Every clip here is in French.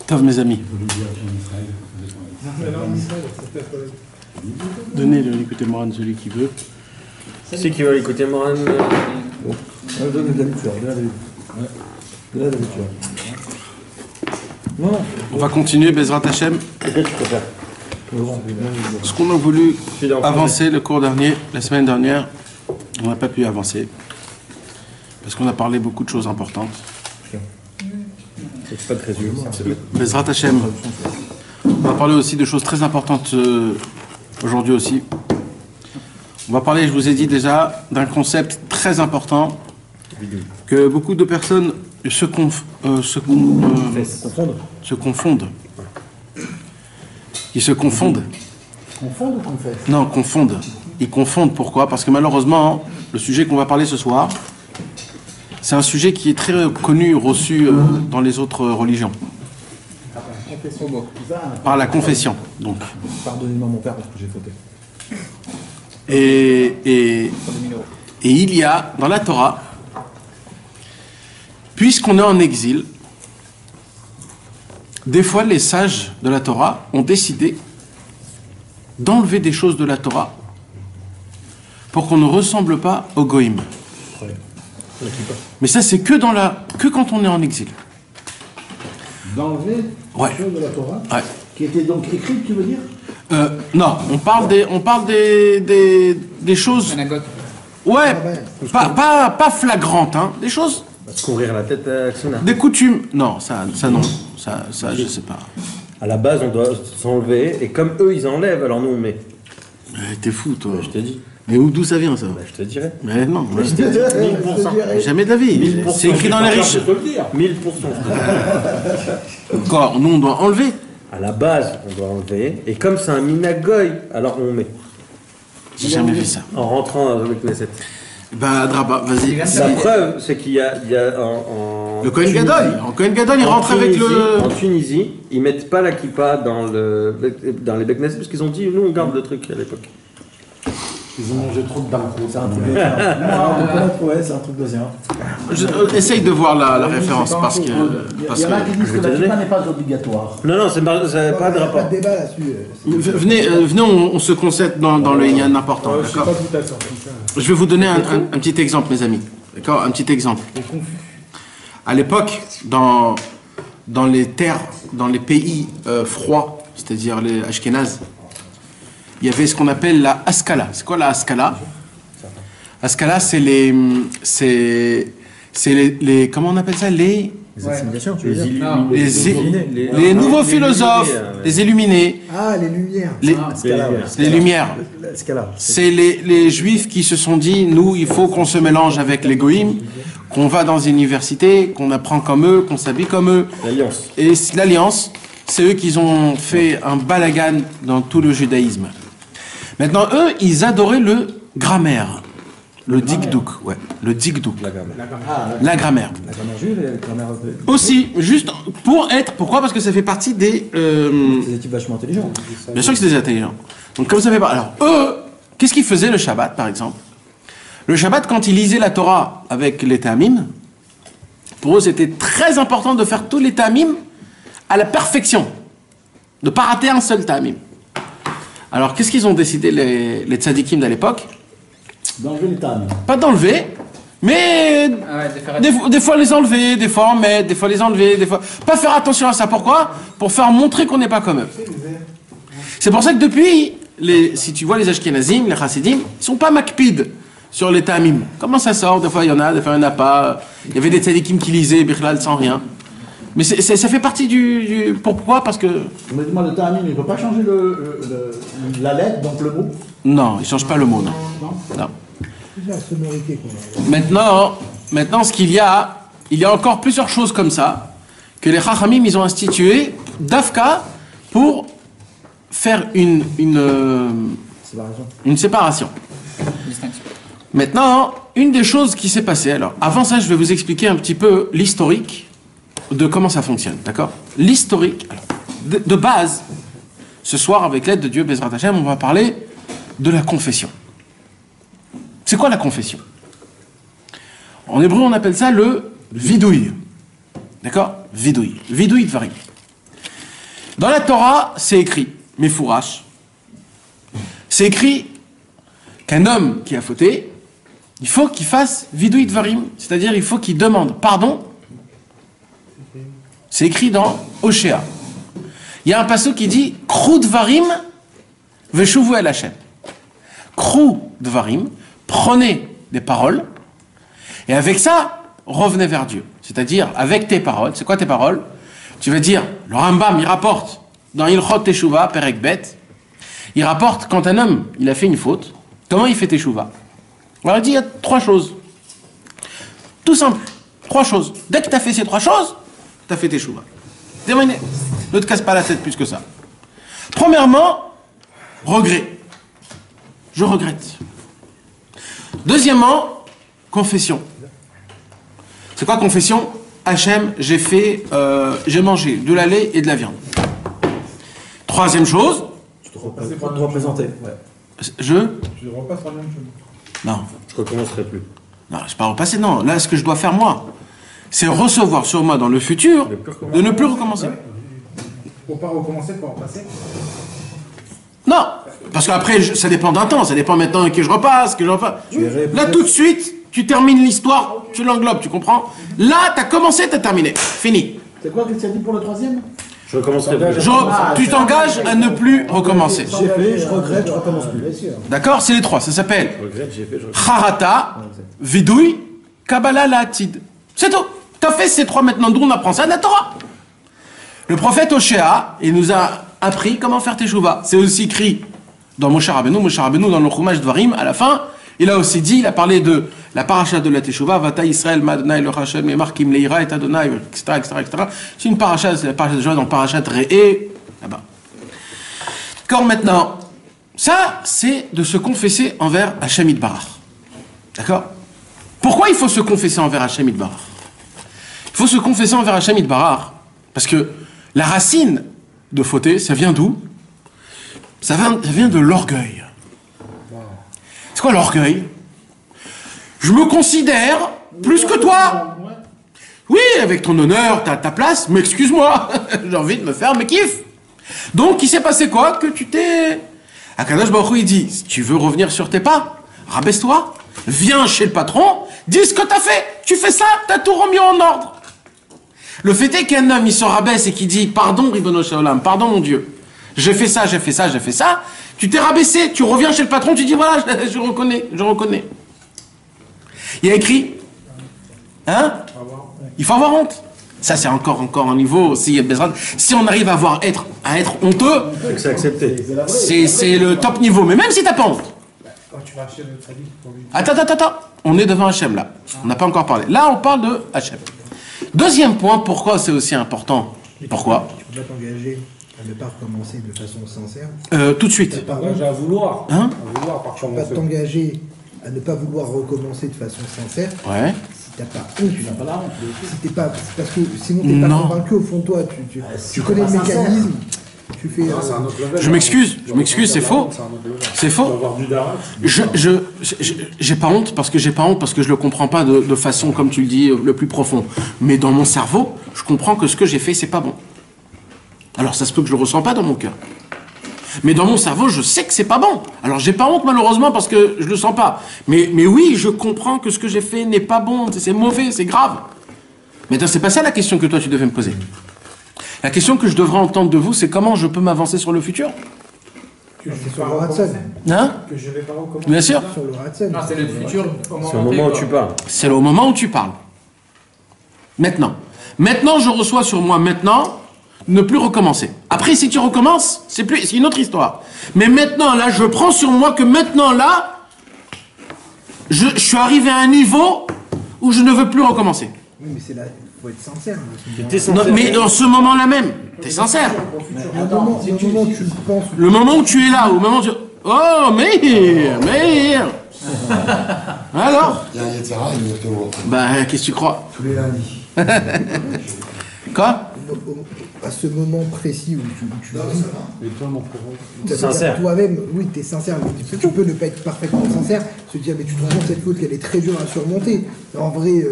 Tov, mes amis. Donnez l'écouter Moran à celui qui veut. C'est qui va l'écouter Moran. On va continuer, Bezrat Hashem. Ce qu'on a voulu avancer le cours dernier, la semaine dernière, on n'a pas pu avancer. Parce qu'on a parlé beaucoup de choses importantes. C'est pas très dur. Bezrat Hashem. On va parler aussi de choses très importantes aujourd'hui aussi. On va parler, je vous ai dit déjà, d'un concept très important que beaucoup de personnes se confondent. Ils se confondent. Confondent ou confessent? Non, confondent. Ils confondent. Pourquoi? Parce que malheureusement, le sujet qu'on va parler ce soir, c'est un sujet qui est très connu, reçu dans les autres religions. Par la confession. Donc. Pardonnez-moi mon père parce que j'ai fauté. Et il y a dans la Torah, puisqu'on est en exil, des fois les sages de la Torah ont décidé d'enlever des choses de la Torah pour qu'on ne ressemble pas au Goïm. Mais ça c'est que quand on est en exil. D'enlever des choses de la Torah qui étaient donc écrites, tu veux dire? Non, on parle des choses. Ouais, pas flagrantes, hein. Des choses. Se couvrir la tête avec Sona. Des coutumes. Non, ça non. Ça je sais pas. À la base, on doit s'enlever, et comme eux, ils enlèvent, alors nous, on met. T'es fou, toi. Je t'ai dit. Mais d'où ça vient, ça? Je te dirai. Mais non. Je t'ai dit. 1000%. Jamais de la vie. C'est écrit dans les riches. 1000%. Encore, nous, on doit enlever. À la base, on doit enlever, et comme c'est un minagoy, alors on met. J'ai jamais vu ça. En rentrant avec Knesset. Bah, Draba, vas-y. La preuve, c'est qu'il y a le Kohen Gadol. En Kohen Gadol, il rentre avec le. En Tunisie, ils mettent pas la kippa dans les Beit Knesset parce qu'ils ont dit, nous, on garde le truc à l'époque. Ils ont mangé trop de danko. C'est un truc de ouais, c'est un truc de zéro. Essaye de voir la référence parce que. Il y en a qui disent que la kippa n'est pas obligatoire. Non, c'est pas de rapport. Pas de débat là-dessus. Venez, on se concède dans le Yann important. D'accord. Je vais vous donner un petit exemple, mes amis. D'accord, un petit exemple. À l'époque, dans les terres, dans les pays froids, c'est-à-dire les Ashkénazes, il y avait ce qu'on appelle la Haskala. C'est quoi la Haskala? Haskala, c'est les comment on appelle ça? Les assimilations. Les nouveaux philosophes, les illuminés. Ah, les lumières. Les lumières. C'est les juifs qui se sont dit, nous, il faut qu'on se mélange avec les goïms, qu'on va dans les universités, qu'on apprend comme eux, qu'on s'habille comme eux. L'alliance. Et l'alliance, c'est eux qui ont fait un balagan dans tout le judaïsme. Maintenant, eux, ils adoraient le grammaire. Le dikdouk, ouais. Le dikdouk. La grammaire. La grammaire. La grammaire juive et la grammaire européenne. Aussi, juste pour être... Pourquoi? Parce que ça fait partie des... Des types vachement intelligents. Bien sûr que c'est des intelligents. Donc comme ça fait pas... Alors, eux, qu'est-ce qu'ils faisaient le Shabbat, par exemple? Le Shabbat, quand ils lisaient la Torah avec les Ta'amim, pour eux, c'était très important de faire tous les Ta'amim à la perfection. De ne pas rater un seul Ta'amim. Alors, qu'est-ce qu'ils ont décidé, les tzadikim de l'époque? D'enlever les Ta'amim. Pas d'enlever, mais des fois les enlever, des fois en mettre, des fois les enlever, des fois... Pas faire attention à ça. Pourquoi? Pour faire montrer qu'on n'est pas comme eux. C'est pour ça que depuis, si tu vois les Ashkenazim, les Chassidim, ils sont pas makpid sur les Ta'amim. Comment ça sort? Des fois il y en a, des fois il n'y en a pas. Il y avait des tzadikim qui lisaient Bichlal sans rien. Mais ça fait partie du... Pourquoi? Parce que... Mais dis-moi, le Ta'amim, il ne peut pas changer la lettre, donc le mot? Non, il ne change pas le mot, non. Non. La sonorité qu'on a. Maintenant, ce qu'il y a, il y a encore plusieurs choses comme ça que les Chachamim, ils ont institué d'Afka pour faire une séparation. Maintenant, une des choses qui s'est passée, alors avant ça, je vais vous expliquer un petit peu l'historique de comment ça fonctionne, d'accord? L'historique, de base, ce soir, avec l'aide de Dieu, Bezrat Hashem, on va parler de la confession. C'est quoi la confession? En hébreu, on appelle ça le vidouille. D'accord? Vidouille. Vidouille dvarim. Dans la Torah, c'est écrit, Mefourash, c'est écrit qu'un homme qui a fauté, il faut qu'il fasse vidouille dvarim, c'est-à-dire il faut qu'il demande pardon. C'est écrit dans Oshéa. Il y a un passage qui dit Krou dvarim veshuvu el Hashem. Krou dvarim, prenez des paroles, et avec ça, revenez vers Dieu. C'est-à-dire, avec tes paroles, c'est quoi tes paroles? Tu vas dire, le Rambam, il rapporte, dans Ilchot Teshuvah, Perek Bet, il rapporte, quand un homme, il a fait une faute, comment il fait Teshuvah? Alors il dit, il y a 3 choses. Tout simple, 3 choses. Dès que tu as fait ces 3 choses, tu as fait Teshuvah. Terminé. Ne te casse pas la tête plus que ça. Premièrement, regret. Je regrette. Deuxièmement, confession. C'est quoi confession? Hachem, j'ai mangé de la lait et de la viande. Troisième chose. Tu te représenter. Ouais. Tu repasses la même chose. Non. Je recommencerai plus. Non, je ne pas repasser, non. Là, ce que je dois faire, moi, c'est recevoir sur moi dans le futur de ne plus recommencer. Pour pas recommencer, pour repasser. Non, parce qu'après, ça dépend d'un temps. Ça dépend maintenant que je repasse, Là, tout de suite, tu termines l'histoire, tu l'englobes, tu comprends? Là, tu as commencé, tu as terminé. Fini. C'est quoi que tu as dit pour le troisième? Je recommencerai plus. Tu t'engages à ne plus recommencer. J'ai fait, je regrette, je recommence plus. D'accord? C'est les 3. Ça s'appelle Je regrette, j'ai fait, je regrette. Harata, Vidouille, Kabbalah, La'atid. C'est tout. Tu as fait ces 3 maintenant. D'où on apprend ça de la Torah. Le prophète Oshéa, il nous a appris comment faire Teshuvah. C'est aussi écrit dans Moshe Rabbeinu, dans le Chumash Dvarim, à la fin, il a aussi dit, il a parlé de la paracha de la Teshuvah, Vata Israël, Madonai, le Hashem, Memar, Kim Leira, et Adonai, etc., etc. C'est une paracha, c'est la paracha de Joël dans le paracha de Réé, là-bas. D'accord, maintenant, ça, c'est de se confesser envers Hashem Yitbarach. D'accord? Pourquoi il faut se confesser envers Hashem Yitbarach? Il faut se confesser envers Hashem Yitbarach, parce que la racine de fauter, ça vient d'où? Ça vient de l'orgueil. C'est quoi l'orgueil? Je me considère plus que toi. Oui, avec ton honneur, ta place, mais excuse-moi, j'ai envie de me faire mes kiffs. Donc, il s'est passé quoi? Que tu t'es... Akadosh Baruch Hu, il dit, si tu veux revenir sur tes pas, rabaisse-toi, viens chez le patron, dis ce que t'as fait, tu fais ça, t'as tout remis en ordre. Le fait est qu'un homme, il se rabaisse et qui dit, pardon, Ribono Shel Olam, pardon mon Dieu, j'ai fait ça, tu t'es rabaissé, tu reviens chez le patron, tu dis, voilà, je reconnais. Il y a écrit, hein? Il faut avoir honte. Ça, c'est encore un niveau, si on arrive à être honteux, C'est accepté. c'est le top niveau. Mais même si t'as pas honte. Quand tu vas chez le tzaddik pour lui. Attends. On est devant Hachem, là. On n'a pas encore parlé. Là, on parle de Hachem. Deuxième point, pourquoi c'est aussi important? Pourquoi? Tu peux pas t'engager à ne pas recommencer de façon sincère. Tout de suite. À vouloir. Hein? À vouloir par Tu peux pas t'engager à ne pas vouloir recommencer de façon sincère. Ouais. Si t'as pas honte, tu n'as pas la honte. Si t'es pas, parce que sinon t'es Non. pas convaincu au fond de toi. Tu connais le mécanisme. Tu fais. Je m'excuse, c'est faux. C'est faux. J'ai pas honte parce que je le comprends pas de façon, comme tu le dis, le plus profond. Mais dans mon cerveau, je comprends que ce que j'ai fait, c'est pas bon. Alors ça se peut que je le ressens pas dans mon cœur. Mais dans mon cerveau, je sais que c'est pas bon. Alors j'ai pas honte malheureusement parce que je le sens pas. Mais oui, je comprends que ce que j'ai fait n'est pas bon, c'est mauvais, c'est grave. Mais c'est pas ça la question que toi tu devais me poser. La question que je devrais entendre de vous, c'est comment je peux m'avancer sur le futur. C'est sur le Ratson. Hein? Que je vais pas recommencer. Bien sûr. Sur le Ratson. Non, c'est le futur. C'est au moment où tu parles. C'est au moment où tu parles. Maintenant. Maintenant, je reçois sur moi maintenant ne plus recommencer. Après, si tu recommences, c'est une autre histoire. Mais maintenant, là, je prends sur moi que maintenant, là, je suis arrivé à un niveau où je ne veux plus recommencer. Oui, mais c'est là, il faut être sincère. Non, mais dans ce moment-là même, t'es sincère. Le moment où tu le penses. Le moment où tu es là, au moment où tu... Oh, Meir Alors Il y a un Yetzara, il me te voit. Bah, qu'est-ce que tu crois? Tous les lundis. Quoi? à ce moment précis où tu vis, Et toi, mon frère? Sincère. toi-même, oui, tu es sincère, mais tu peux ne pas être parfaitement sincère, se dire, mais tu te rends compte cette faute qu'elle est très dure à surmonter. En vrai,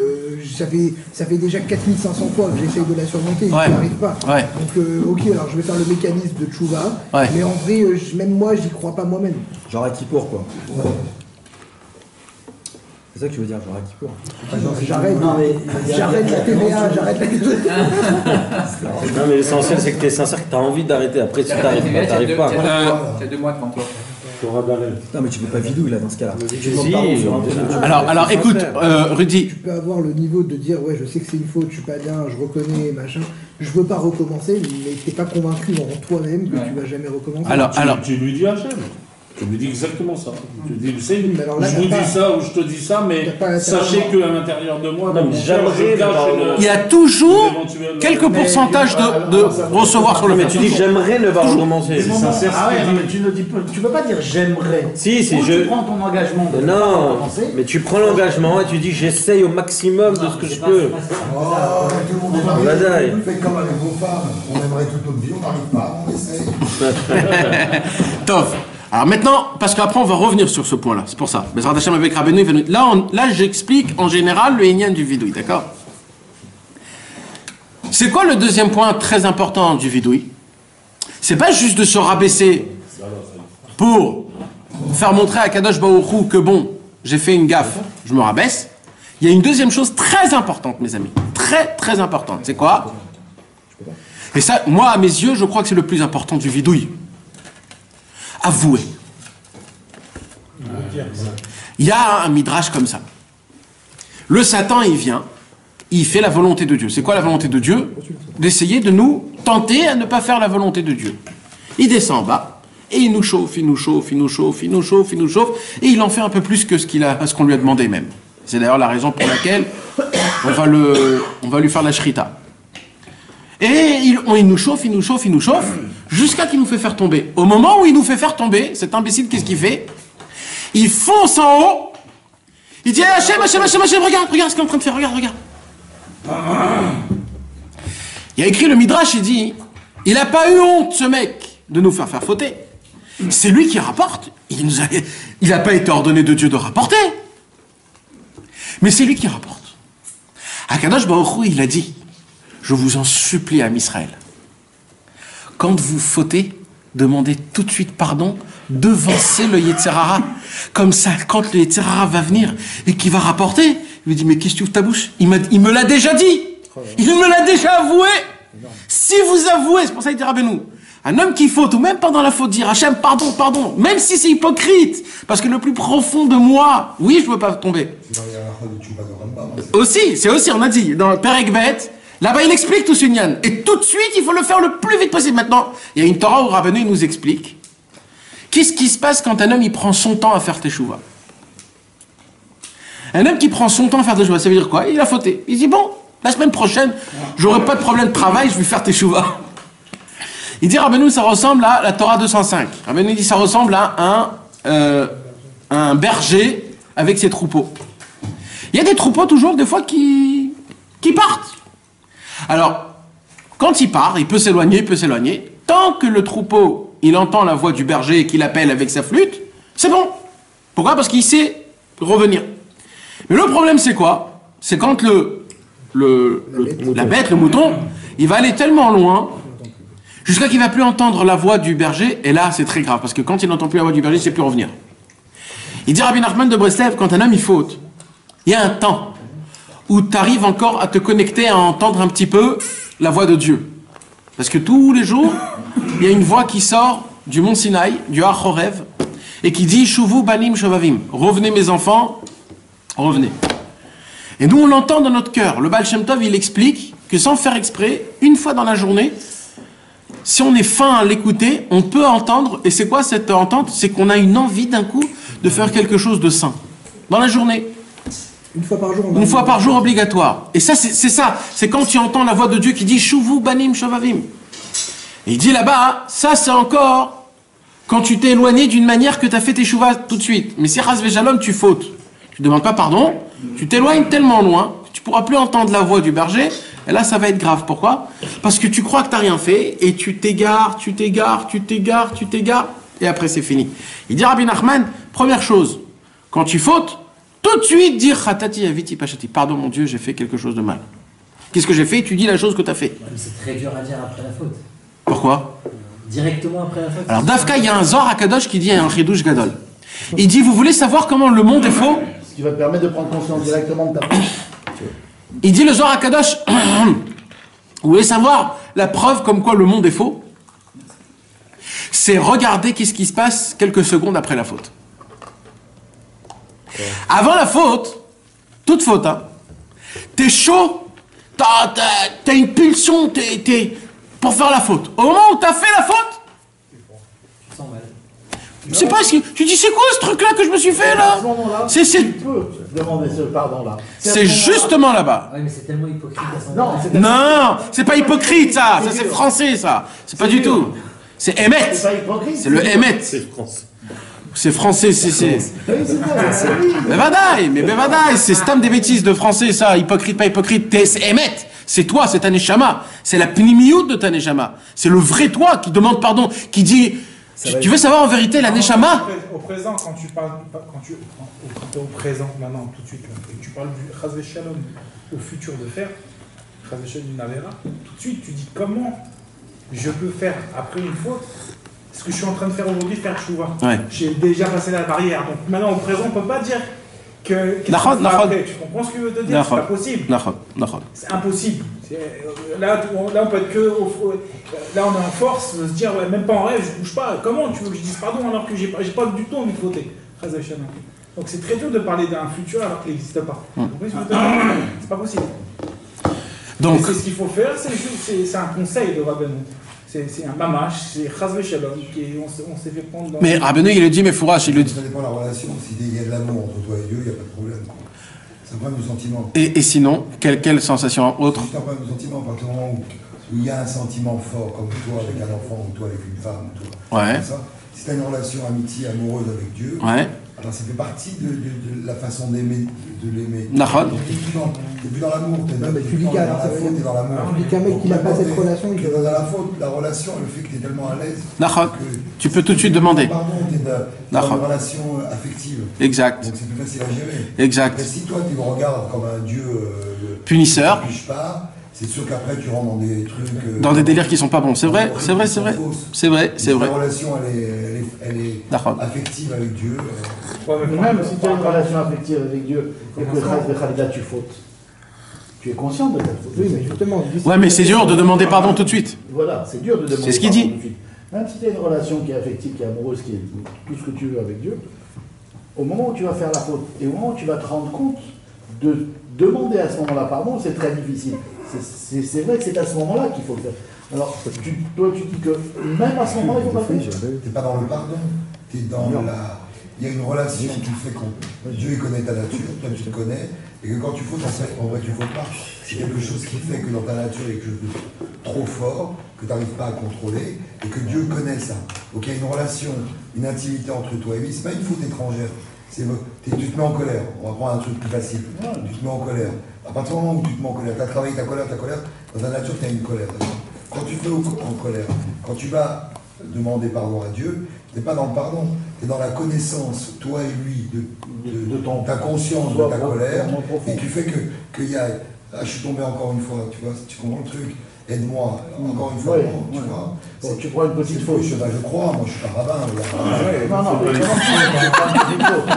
ça fait déjà 4500 fois que j'essaye de la surmonter, et Ouais. je n'y arrive pas. Ouais. Donc, ok, alors je vais faire le mécanisme de Tchouva, Ouais. mais en vrai, même moi, j'y crois pas moi-même. Genre à Kippour, quoi. C'est ça que tu veux dire, genre à Kippour. J'arrête, Non, mais j'arrête la TVA, j'arrête la Non, mais l'essentiel, c'est que tu es sincère, que tu as envie d'arrêter. Après, si tu n'arrives pas, tu n'arrives pas. T'as 2 mois devant toi. Tu auras de la rêve. Non, mais tu peux pas vidouille là dans ce cas-là. Tu demandes Si, pardon sur un truc. Alors écoute, Rudy, Tu peux avoir le niveau de dire, ouais, je sais que c'est une faute, je suis pas bien, je reconnais, machin, je veux pas recommencer, mais t'es pas convaincu en toi-même que tu vas jamais recommencer. alors, Tu lui dis Hachem. Tu lui dis exactement ça. Tu lui dis, vous savez, Mais alors là, je vous t'as pas- dis ça ou je te dis ça, mais t'as pas sachez qu'à l'intérieur de moi, Non, dans mais mon cœur, j'aimerais je cache d'avoir- il y a toujours éventuel- quelques pourcentages de recevoir sur le Mais fait. tu dis, j'aimerais ne pas recommencer. C'est sincère. Ah ouais, non, mais tu ne dis pas, tu peux pas dire j'aimerais. Si, si, Ou je. tu prends ton engagement de ne pas Non, recommencer. mais tu prends l'engagement et tu dis, j'essaye au maximum de ce que je peux. Oh, tout le monde est Badaï. Faites comme avec vos femmes. On aimerait toute notre vie, on n'arrive pas, on essaye. Tov. Alors maintenant, parce qu'après on va revenir sur ce point-là, c'est pour ça. Bezrat Hashem avec Rabbeinu, il va nous- là j'explique en général le Inyan du vidouille, d'accord? C'est quoi le deuxième point très important du vidouille? C'est pas juste de se rabaisser pour faire montrer à Kadosh Baruch Hu que bon, j'ai fait une gaffe, je me rabaisse. Il y a une deuxième chose très importante, mes amis, très très importante. C'est quoi? Et ça, moi à mes yeux, je crois que c'est le plus important du vidouille. Avouer. Il y a un midrash comme ça. Le Satan, il vient, il fait la volonté de Dieu. C'est quoi la volonté de Dieu? D'essayer de nous tenter à ne pas faire la volonté de Dieu. Il descend en bas, et il nous chauffe, il nous chauffe, il nous chauffe, il nous chauffe, il nous chauffe, et il en fait un peu plus que ce qu'on lui a demandé même. C'est d'ailleurs la raison pour laquelle on va lui faire la shrita. Et il nous chauffe, il nous chauffe, il nous chauffe, jusqu'à qu'il nous fait faire tomber. Au moment où il nous fait faire tomber, cet imbécile, qu'est-ce qu'il fait? Il fonce en haut, il dit Hachem, Hachem, Hachem, Hachem, regarde ce qu'il est en train de faire, regarde. Il y a écrit le Midrash, il dit, il n'a pas eu honte, ce mec, de nous faire fauter. C'est lui qui rapporte. Il n'a pas été ordonné de Dieu de rapporter. Mais c'est lui qui rapporte. Akadosh Baruch Hu, il a dit, je vous en supplie, Am Israël, quand vous fautez, demandez tout de suite pardon, devancez le Yetzer Hara. Comme ça, quand le Yetzer Hara va venir et qu'il va rapporter, il lui dit, mais qu'est-ce que tu ouvres ta bouche? Il me l'a déjà dit. Il me l'a déjà avoué. Si vous avouez, c'est pour ça qu'il dit Rabbeinu, un homme qui faute, ou même pendant la faute, dire Hachem, pardon, pardon, même si c'est hypocrite, parce que le plus profond de moi, oui, je ne veux pas tomber. Aussi, c'est aussi, on a dit, dans le Père Ekbet, là-bas il explique tout ce Nyan. Et tout de suite, il faut le faire le plus vite possible. Maintenant, il y a une Torah où Rabbeinu il nous explique qu'est-ce qui se passe quand un homme il prend son temps à faire teshuva. Un homme qui prend son temps à faire teshuva, ça veut dire quoi? Il a fauté. Il dit bon, la semaine prochaine, j'aurai pas de problème de travail, je vais faire teshuva. Il dit Rabbeinu, ça ressemble à la Torah 205. Rabbeinu dit ça ressemble à un berger avec ses troupeaux. Il y a des troupeaux toujours des fois qui partent. Alors, quand il part, il peut s'éloigner. Tant que le troupeau, il entend la voix du berger et qu'il appelle avec sa flûte, c'est bon. Pourquoi? Parce qu'il sait revenir. Mais le problème, c'est quoi? C'est quand la bête, le mouton, il va aller tellement loin jusqu'à qu'il ne va plus entendre la voix du berger. Et là, c'est très grave, parce que quand il n'entend plus la voix du berger, il ne sait plus revenir. Il dit Rabbi Nachman de Breslev, quand un homme il faute, il y a un temps où tu arrives encore à te connecter, à entendre un petit peu la voix de Dieu. Parce que tous les jours, il y a une voix qui sort du mont Sinaï, du Har Horev, et qui dit Shuvu banim shovavim. Revenez mes enfants, revenez. Et nous on l'entend dans notre cœur. Le Baal Shem Tov il explique que sans faire exprès, une fois dans la journée, si on est fin à l'écouter, on peut entendre. Et c'est quoi cette entente? C'est qu'on a une envie d'un coup de faire quelque chose de saint. Dans la journée. Une fois par jour. Une fois par jour obligatoire. Et ça, c'est ça. C'est quand tu entends la voix de Dieu qui dit Shuvu banim shovavim. Et il dit là-bas, ça c'est encore quand tu t'es éloigné d'une manière que tu as fait tes chouvas tout de suite. Mais si Chas V'Shalom, tu fautes, tu ne demandes pas pardon, tu t'éloignes tellement loin que tu ne pourras plus entendre la voix du berger. Et là, ça va être grave. Pourquoi? Parce que tu crois que tu n'as rien fait, et tu t'égares, et après c'est fini. Il dit Rabbi Nachman, première chose, quand tu fautes, tout de suite dire Khatati aviti pachati. Pardon mon Dieu, j'ai fait quelque chose de mal. Qu'est-ce que j'ai fait? Tu dis la chose que tu as fait. C'est très dur à dire après la faute. Pourquoi? Directement après la faute. Alors Dafka, il y a un Zohar HaKadosh qui dit un Chidouche Gadol. Il dit, vous voulez savoir comment le monde est faux? Ce qui va te permettre de prendre conscience directement de ta faute. Il dit le Zohar HaKadosh, vous voulez savoir la preuve comme quoi le monde est faux? C'est regarder qu'est-ce qui se passe quelques secondes après la faute. Avant la faute, toute faute, hein, t'es chaud, t'as une pulsion, t'es pour faire la faute. Au moment où t'as fait la faute, Tu sens mal. je sais pas, tu dis c'est quoi ce truc-là que je me suis fait là? À ce moment-là, C'est tu peux demander ce pardon-là. C'est justement là-bas. Ouais, mais c'est tellement hypocrite à ce Non, moment-là. c'est Non, c'est pas hypocrite ça, c'est français ça. C'est pas du tout. C'est Emet. pas hypocrite. C'est le Emet. C'est français. C'est français, c'est. Oui, c'est ça, oui. Mais Bevadaï, c'est stam des bêtises de français ça, hypocrite, pas hypocrite, c'est Emet. C'est toi, c'est ta neshama. C'est la pnimiout de ta neshama. C'est le vrai toi qui demande pardon, qui dit. Tu veux savoir en vérité la neshama? Au présent, quand tu parles, quand tu es au présent, maintenant, tout de suite, là, et que tu parles du Chazve Shalom au futur de faire, Chazve Shalom du Navera, tout de suite, tu dis comment je peux faire après une faute ce que je suis en train de faire aujourd'hui, faire chouva. Ouais. J'ai déjà passé la barrière. Donc maintenant, au présent, on ne peut pas dire que. Nachod. Après. Tu comprends ce que je veux te dire? C'est pas possible. Nachod. C'est impossible. Là, on peut être que. Là, on est en force de se dire, ouais, même pas en rêve, je bouge pas. Comment tu veux que je dise pardon alors que j'ai pas du tout envie de fauter? Donc c'est très dur de parler d'un futur alors qu'il n'existe pas. C'est pas possible. Donc. Et c'est ce qu'il faut faire, c'est un conseil de Rabbeinu. C'est un mamash, c'est Chazve Shalom, on s'est fait prendre dans... Mais Rabbeinu, il le dit, mais Fourache, il le dit. Ça dépend de la relation. S'il y a de l'amour entre toi et Dieu, il n'y a pas de problème. C'est un problème de sentiment. Et sinon, quelle sensation autre? C'est un problème de sentiment. À partir du moment où il y a un sentiment fort, comme toi avec un enfant, ou toi avec une femme, ou toi, Ouais. comme ça, si tu as une relation amitié, amoureuse avec Dieu, Ouais. alors ça fait partie de la façon d'aimer, de l'aimer. Nachod. T'es plus dans l'amour, t'es dans mais tu dis dans qu'à la faute, t'es dans l'amour. Tu dis qu'un mec qui n'a pas cette relation, il T'es dans la faute, la relation, le fait que t'es tellement à l'aise. Nachod. que- Tu peux tout de suite demander. Pardon, t'es dans Nachod. une relation affective. Exact. Donc c'est plus facile à gérer. Exact. Mais si toi tu le regardes comme un dieu Punisseur. qui ne touche pas, c'est sûr qu'après tu rentres dans des trucs. Dans des délires qui sont pas bons. C'est vrai, c'est vrai, c'est vrai. C'est vrai, c'est vrai. La relation elle est D'accord. affective avec Dieu. Mais même si tu as une relation affective avec Dieu et que Khalida tu fautes, tu es conscient de ta faute. Oui, mais justement. Ouais, mais c'est dur de demander pardon tout de suite. Voilà, c'est dur de demander. C'est ce qu'il pardon dit. tout de suite. Même si tu as une relation qui est affective, qui est amoureuse, qui est tout ce que tu veux avec Dieu, au moment où tu vas faire la faute et au moment où tu vas te rendre compte de demander à ce moment-là pardon, c'est très difficile. C'est vrai que c'est à ce moment-là qu'il faut le faire. Alors, toi, tu dis que même à ce moment-là, il ne faut pas le faire. Tu n'es pas dans le pardon, tu es dans la. Il y a une relation qui fait que Dieu il connaît ta nature, toi tu te connais, et que quand tu fautes, en vrai tu fautes pas. C'est quelque chose qui fait que dans ta nature il y a quelque chose de trop fort, que tu n'arrives pas à contrôler, et que Dieu connaît ça. Donc il y a une relation, une intimité entre toi et lui, c'est pas une faute étrangère. Tu te mets en colère, on va prendre un truc plus facile. Tu te mets en colère. À partir du moment où tu te mets en colère, tu as travaillé ta colère, dans ta nature tu as une colère. Quand tu te mets en colère, quand tu vas demander pardon à Dieu, tu n'es pas dans le pardon, tu es dans la connaissance, toi et lui, de ta conscience de ta colère, et tu fais qu'il y a... Ah, je suis tombé encore une fois, tu vois, tu comprends le truc, aide-moi, encore une fois, Ouais, tu vois. Bon, tu prends une petite faute. Je crois, moi je suis pas rabbin. Non, mais c'est pas une petite faute.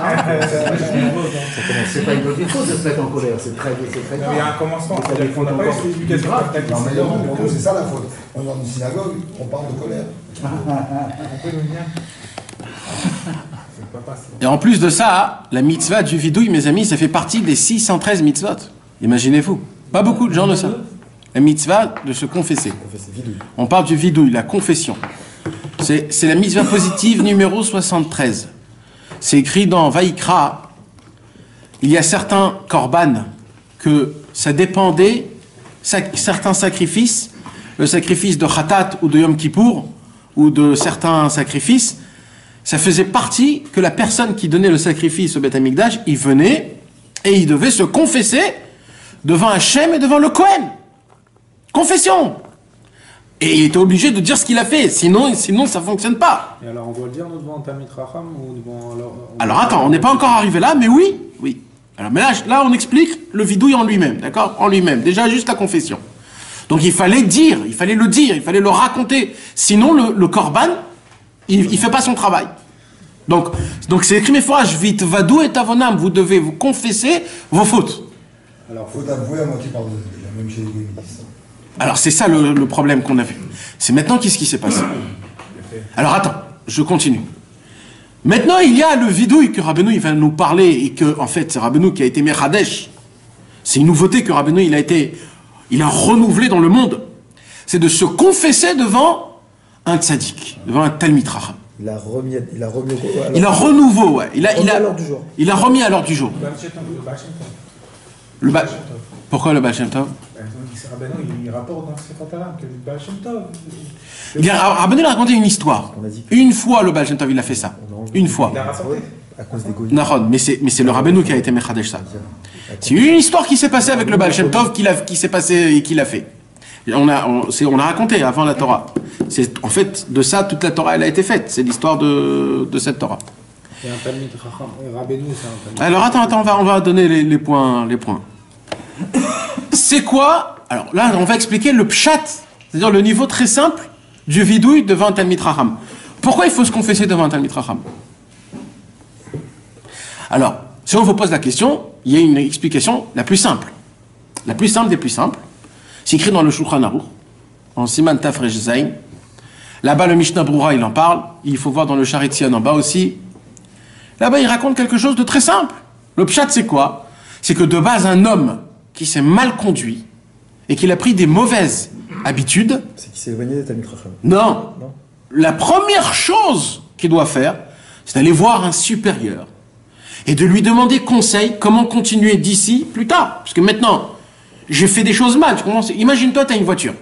C'est pas une petite faute de se mettre en colère, c'est très grave. Il y a un commencement, c'est-à-dire qu'on n'a pas eu cette éducation tactique. Non, mais non, pour nous, c'est ça la faute. On est dans une synagogue, on parle de colère. Et en plus de ça, la mitzvah du vidouille, mes amis, ça fait partie des 613 mitzvot. Imaginez-vous. Pas beaucoup de gens le savent. La mitzvah de se confesser. On parle du vidouille, la confession. C'est la mitzvah positive numéro 73. C'est écrit dans Vaïkra. Il y a certains korban que ça dépendait, certains sacrifices, le sacrifice de Khatat ou de Yom Kippour, ou de certains sacrifices, ça faisait partie que la personne qui donnait le sacrifice au Beth Amikdash, il venait et il devait se confesser devant Hachem et devant le Kohen. Confession. Et il était obligé de dire ce qu'il a fait, sinon ça fonctionne pas. Et alors on doit le dire nous devant Talmid Chacham ou devant... Alors attends, on n'est pas encore arrivé là, mais oui. Alors mais là on explique le vidouille en lui-même, d'accord? En lui-même, déjà juste la confession. Donc il fallait le dire, il fallait le raconter. Sinon le korban, il fait pas son travail. Donc c'est écrit mes forages, vite, vadou et avonam, vous devez vous confesser vos fautes. Alors faute avouée à moitié pardonnée, même chez les goïmistes. Alors c'est ça le problème qu'on a vu. C'est maintenant qu'est-ce qui s'est passé. Alors attends, je continue. Maintenant il y a le vidouille que Rabbeinu il va nous parler et que en fait c'est Rabbeinu qui a été Mechadesh. C'est une nouveauté que Rabbeinu il a renouvelé dans le monde. C'est de se confesser devant un tzaddik, devant un Talmid Chacham. Il a remis renouveau, ouais. Il a à l'ordre du jour. Il a remis à l'ordre du jour. Pourquoi le Baal Shem Tov? Il rapporte dans ce là que le Baal Shem Tov. Rabbeinu a raconté une histoire. Une fois le Baal Shem Tov il a fait ça. Une fois. Il a rapporté. À cause des goïms. Mais c'est le Rabbeinu qui a été Mechadesh ça. C'est une histoire qui s'est passée avec le Baal Shem Tov qui s'est passée et qu'il a fait. On a raconté avant la Torah. En fait, de ça, toute la Torah, elle a été faite. C'est l'histoire de cette Torah. Et un Talmid Chacham, Rabbeinu, c'est un Talmid. Alors, attends, on va donner les points. C'est quoi? Alors là, on va expliquer le pshat, c'est-à-dire le niveau très simple du vidouille devant un Talmid Chacham. Pourquoi il faut se confesser devant un Talmid Chacham? Alors, si on vous pose la question, il y a une explication la plus simple. La plus simple des plus simples. C'est écrit dans le Shulchan Aruch, en Siman Taf Resh Zayin. Là-bas, le Mishnah Brura, il en parle. Il faut voir dans le Sharetzion en bas aussi. Là-bas, il raconte quelque chose de très simple. Le pshat, c'est quoi? C'est que de base, un homme qui s'est mal conduit et qu'il a pris des mauvaises habitudes... C'est qu'il s'est éloigné des Talmid Chacham. Non. La première chose qu'il doit faire, c'est d'aller voir un supérieur et de lui demander conseil comment continuer d'ici plus tard. Parce que maintenant... j'ai fait des choses mal. Imagine-toi, tu as une voiture.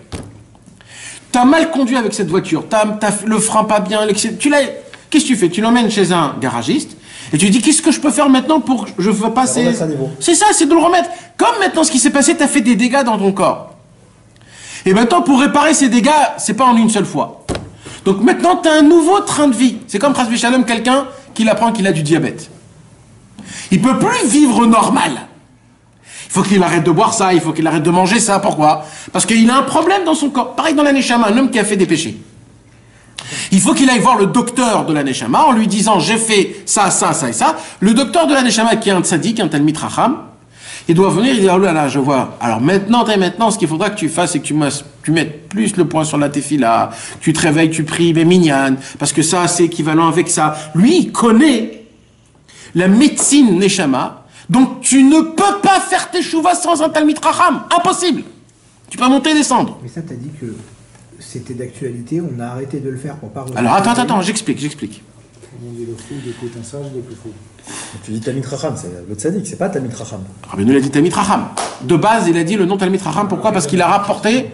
Tu as mal conduit avec cette voiture. Tu as le frein pas bien. Qu'est-ce que tu fais? Tu l'emmènes chez un garagiste et tu lui dis qu'est-ce que je peux faire maintenant pour que je ne veux pas... C'est ça, c'est de le remettre. Comme maintenant ce qui s'est passé, tu as fait des dégâts dans ton corps. Et maintenant, pour réparer ces dégâts, c'est pas en une seule fois. Donc maintenant, tu as un nouveau train de vie. C'est comme Chas Shalom, quelqu'un qui apprend qu'il a du diabète. Il peut plus vivre normal. Il faut qu'il arrête de boire ça, il faut qu'il arrête de manger ça. Pourquoi? Parce qu'il a un problème dans son corps. Pareil dans la Neshama, un homme qui a fait des péchés. Il faut qu'il aille voir le docteur de la Neshama en lui disant j'ai fait ça, ça, ça et ça. Le docteur de la Neshama qui est un tzaddik, un Talmid Chacham, il doit venir, il dit oh là là, je vois. Alors maintenant, ce qu'il faudra que tu fasses, c'est que tu mettes plus le point sur la tefila, tu te réveilles, tu pries, mais minyan, parce que ça, c'est équivalent avec ça. Lui, il connaît la médecine Neshama. Donc tu ne peux pas faire tes chouvas sans un Talmid Chacham. Impossible. Tu peux monter et descendre. Mais ça, t'as dit que c'était d'actualité, on a arrêté de le faire pour pas... Alors attends, j'explique. On dit le fou, d'écoute un sage, le plus fou. Tu dis Talmid Chacham, c'est le tzaddik, c'est pas Talmid Chacham. Rabbeinu a dit Talmid Chacham. De base, il a dit le nom Talmid Chacham. Pourquoi? Parce qu'il a rapporté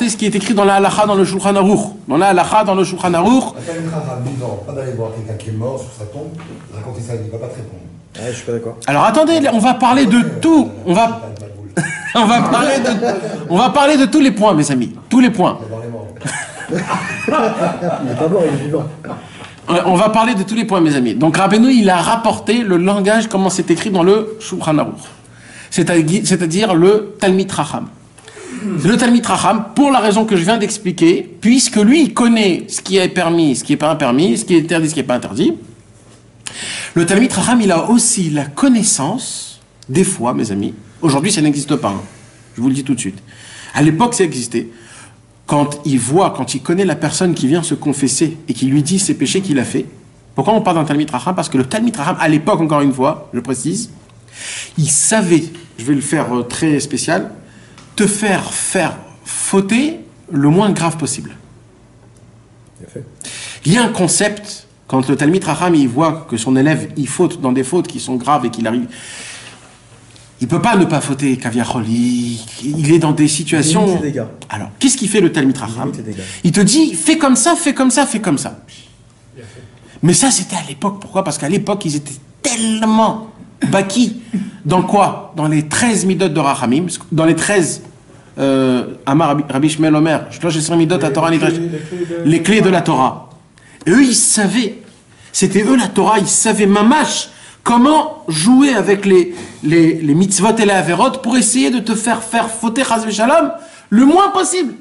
ce qui est écrit dans la halakha dans le Shulchan Aruch. Dans la halakha dans le Shulchan Aruch. Talmid Chacham disant pas d'aller voir quelqu'un qui est mort sur sa tombe, raconter ça, il ne va pas te répondre. Ouais, je suis pas d'accord. Alors attendez, on va parler de tout. On va parler de tous les points, mes amis. Tous les points. Il est pas mort, il est vivant. On va parler de tous les points, mes amis. Donc Rabbeinu, il a rapporté le langage, comment c'est écrit dans le Shulchan Aruch. C'est-à-dire le Talmid Chacham. Le Talmid Chacham, pour la raison que je viens d'expliquer, puisque lui, il connaît ce qui est permis, ce qui n'est pas permis, ce qui est interdit, ce qui n'est pas interdit. Le Talmid Chacham, il a aussi la connaissance, des fois, mes amis, aujourd'hui ça n'existe pas, hein. Je vous le dis tout de suite. À l'époque, ça existait. Quand il connaît la personne qui vient se confesser et qui lui dit ses péchés qu'il a fait. Pourquoi on parle d'un Talmid Chacham? Parce que le Talmid Chacham, à l'époque, encore une fois, je précise, il savait, je vais le faire très spécial, te faire fauter le moins grave possible. Il y a un concept, quand le Talmid Chacham, il voit que son élève, il faute dans des fautes qui sont graves et qu'il arrive... Il ne peut pas ne pas fauter, Kaviachol. Il est dans des situations... Alors, qu'est-ce qu'il fait le Talmid Chacham? Il te dit, fais comme ça, fais comme ça, fais comme ça. Mais ça, c'était à l'époque. Pourquoi? Parce qu'à l'époque, ils étaient tellement baki. Dans quoi? Dans les 13 midot de Rachamim, dans les 13 Amar Rabbi Shmuel Omer, les clés de la Torah. Et eux, ils savaient, c'était eux la Torah, ils savaient mamash comment jouer avec les mitzvot et les averot pour essayer de te faire fauter chas v'shalom le moins possible.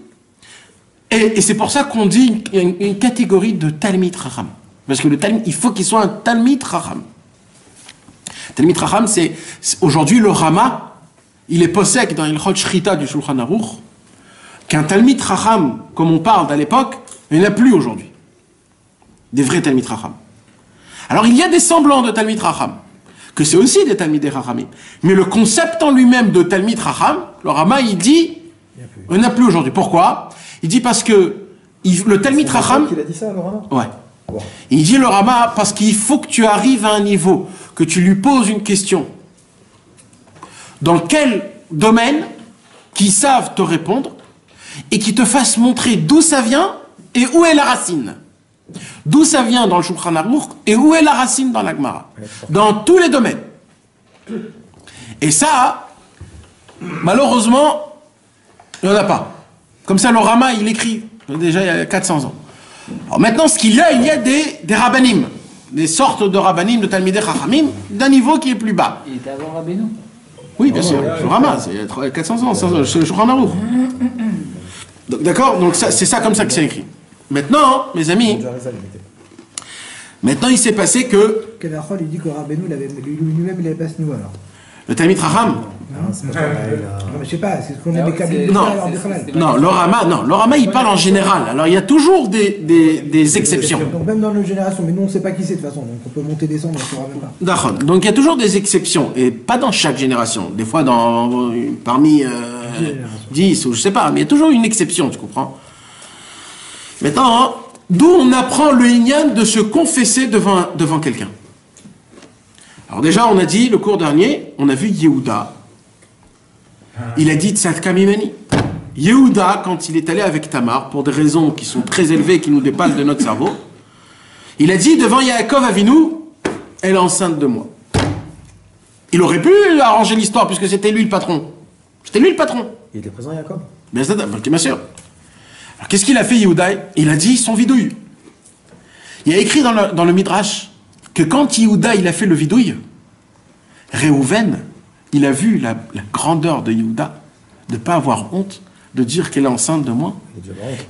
Et c'est pour ça qu'on dit une catégorie de Talmid Chacham. Parce que le Talmid, il faut qu'il soit un Talmid Chacham. Talmid Chacham, c'est aujourd'hui le Rama, il est possède dans l'Ilchot Shrita du Shulchan Aruch, qu'un Talmid Chacham, comme on parle à l'époque, il n'y en a plus aujourd'hui. Des vrais Talmid Chacham. Alors il y a des semblants de Talmid Chacham, que c'est aussi des Talmidei Chachamim. Mais le concept en lui-même de Talmid Chacham, le Rama, il dit, il n'y en a plus aujourd'hui. Pourquoi? Il dit parce que le Talmid Chacham... Il a dit ça, le Rama? Ouais. Wow. Il dit le Rama parce qu'il faut que tu arrives à un niveau, que tu lui poses une question. Dans quel domaine qu'ils savent te répondre et qui te fassent montrer d'où ça vient et où est la racine. D'où ça vient dans le Shulchan Aruch et où est la racine dans la Gemara. Dans tous les domaines. Et ça, malheureusement, il n'y en a pas. Comme ça, le Rama, il écrit déjà il y a 400 ans. Alors maintenant, ce qu'il y a des rabbanim, des sortes de rabbanim, de Talmidei Chachamim, d'un niveau qui est plus bas. Il était avant Rabbeinu. Oui, bien sûr, le Rama, c'est il y a 400 ans, c'est le Shulchan Aruch. D'accord? Donc c'est ça comme ça que c'est écrit. Maintenant, mes amis, maintenant il s'est passé que... Kedachol, il dit que Rabbeinu, lui-même, il avait pas ce niveau alors. Le Talmid Chacham? Non, mais je sais pas, c'est ce qu'on avait câblé. Non, le Rama, il parle en général. Alors il y a toujours des exceptions. Donc même dans nos générations, mais nous on ne sait pas qui c'est de toute façon, donc on peut monter, descendre, on ne saura même pas. D'accord. Donc il y a toujours des exceptions, et pas dans chaque génération. Des fois parmi 10 ou je sais pas, mais il y a toujours une exception, tu comprends? Maintenant, hein, d'où on apprend le inyan de se confesser devant quelqu'un. Alors déjà, on a dit, le cours dernier, on a vu Yehuda. Il a dit Tzadka Mimeni. Yehuda, quand il est allé avec Tamar, pour des raisons qui sont très élevées, qui nous dépassent de notre cerveau, il a dit devant Yaakov Avinu, elle est enceinte de moi. Il aurait pu arranger l'histoire, puisque c'était lui le patron. C'était lui le patron. Il était présent, Jacob? Bien sûr. Alors qu'est-ce qu'il a fait, Yehuda? Il a dit son vidouille. Il a écrit dans le Midrash que quand Yehuda il a fait le vidouille, Réhouven, il a vu la grandeur de Yehuda, de ne pas avoir honte, de dire qu'elle est enceinte de moi.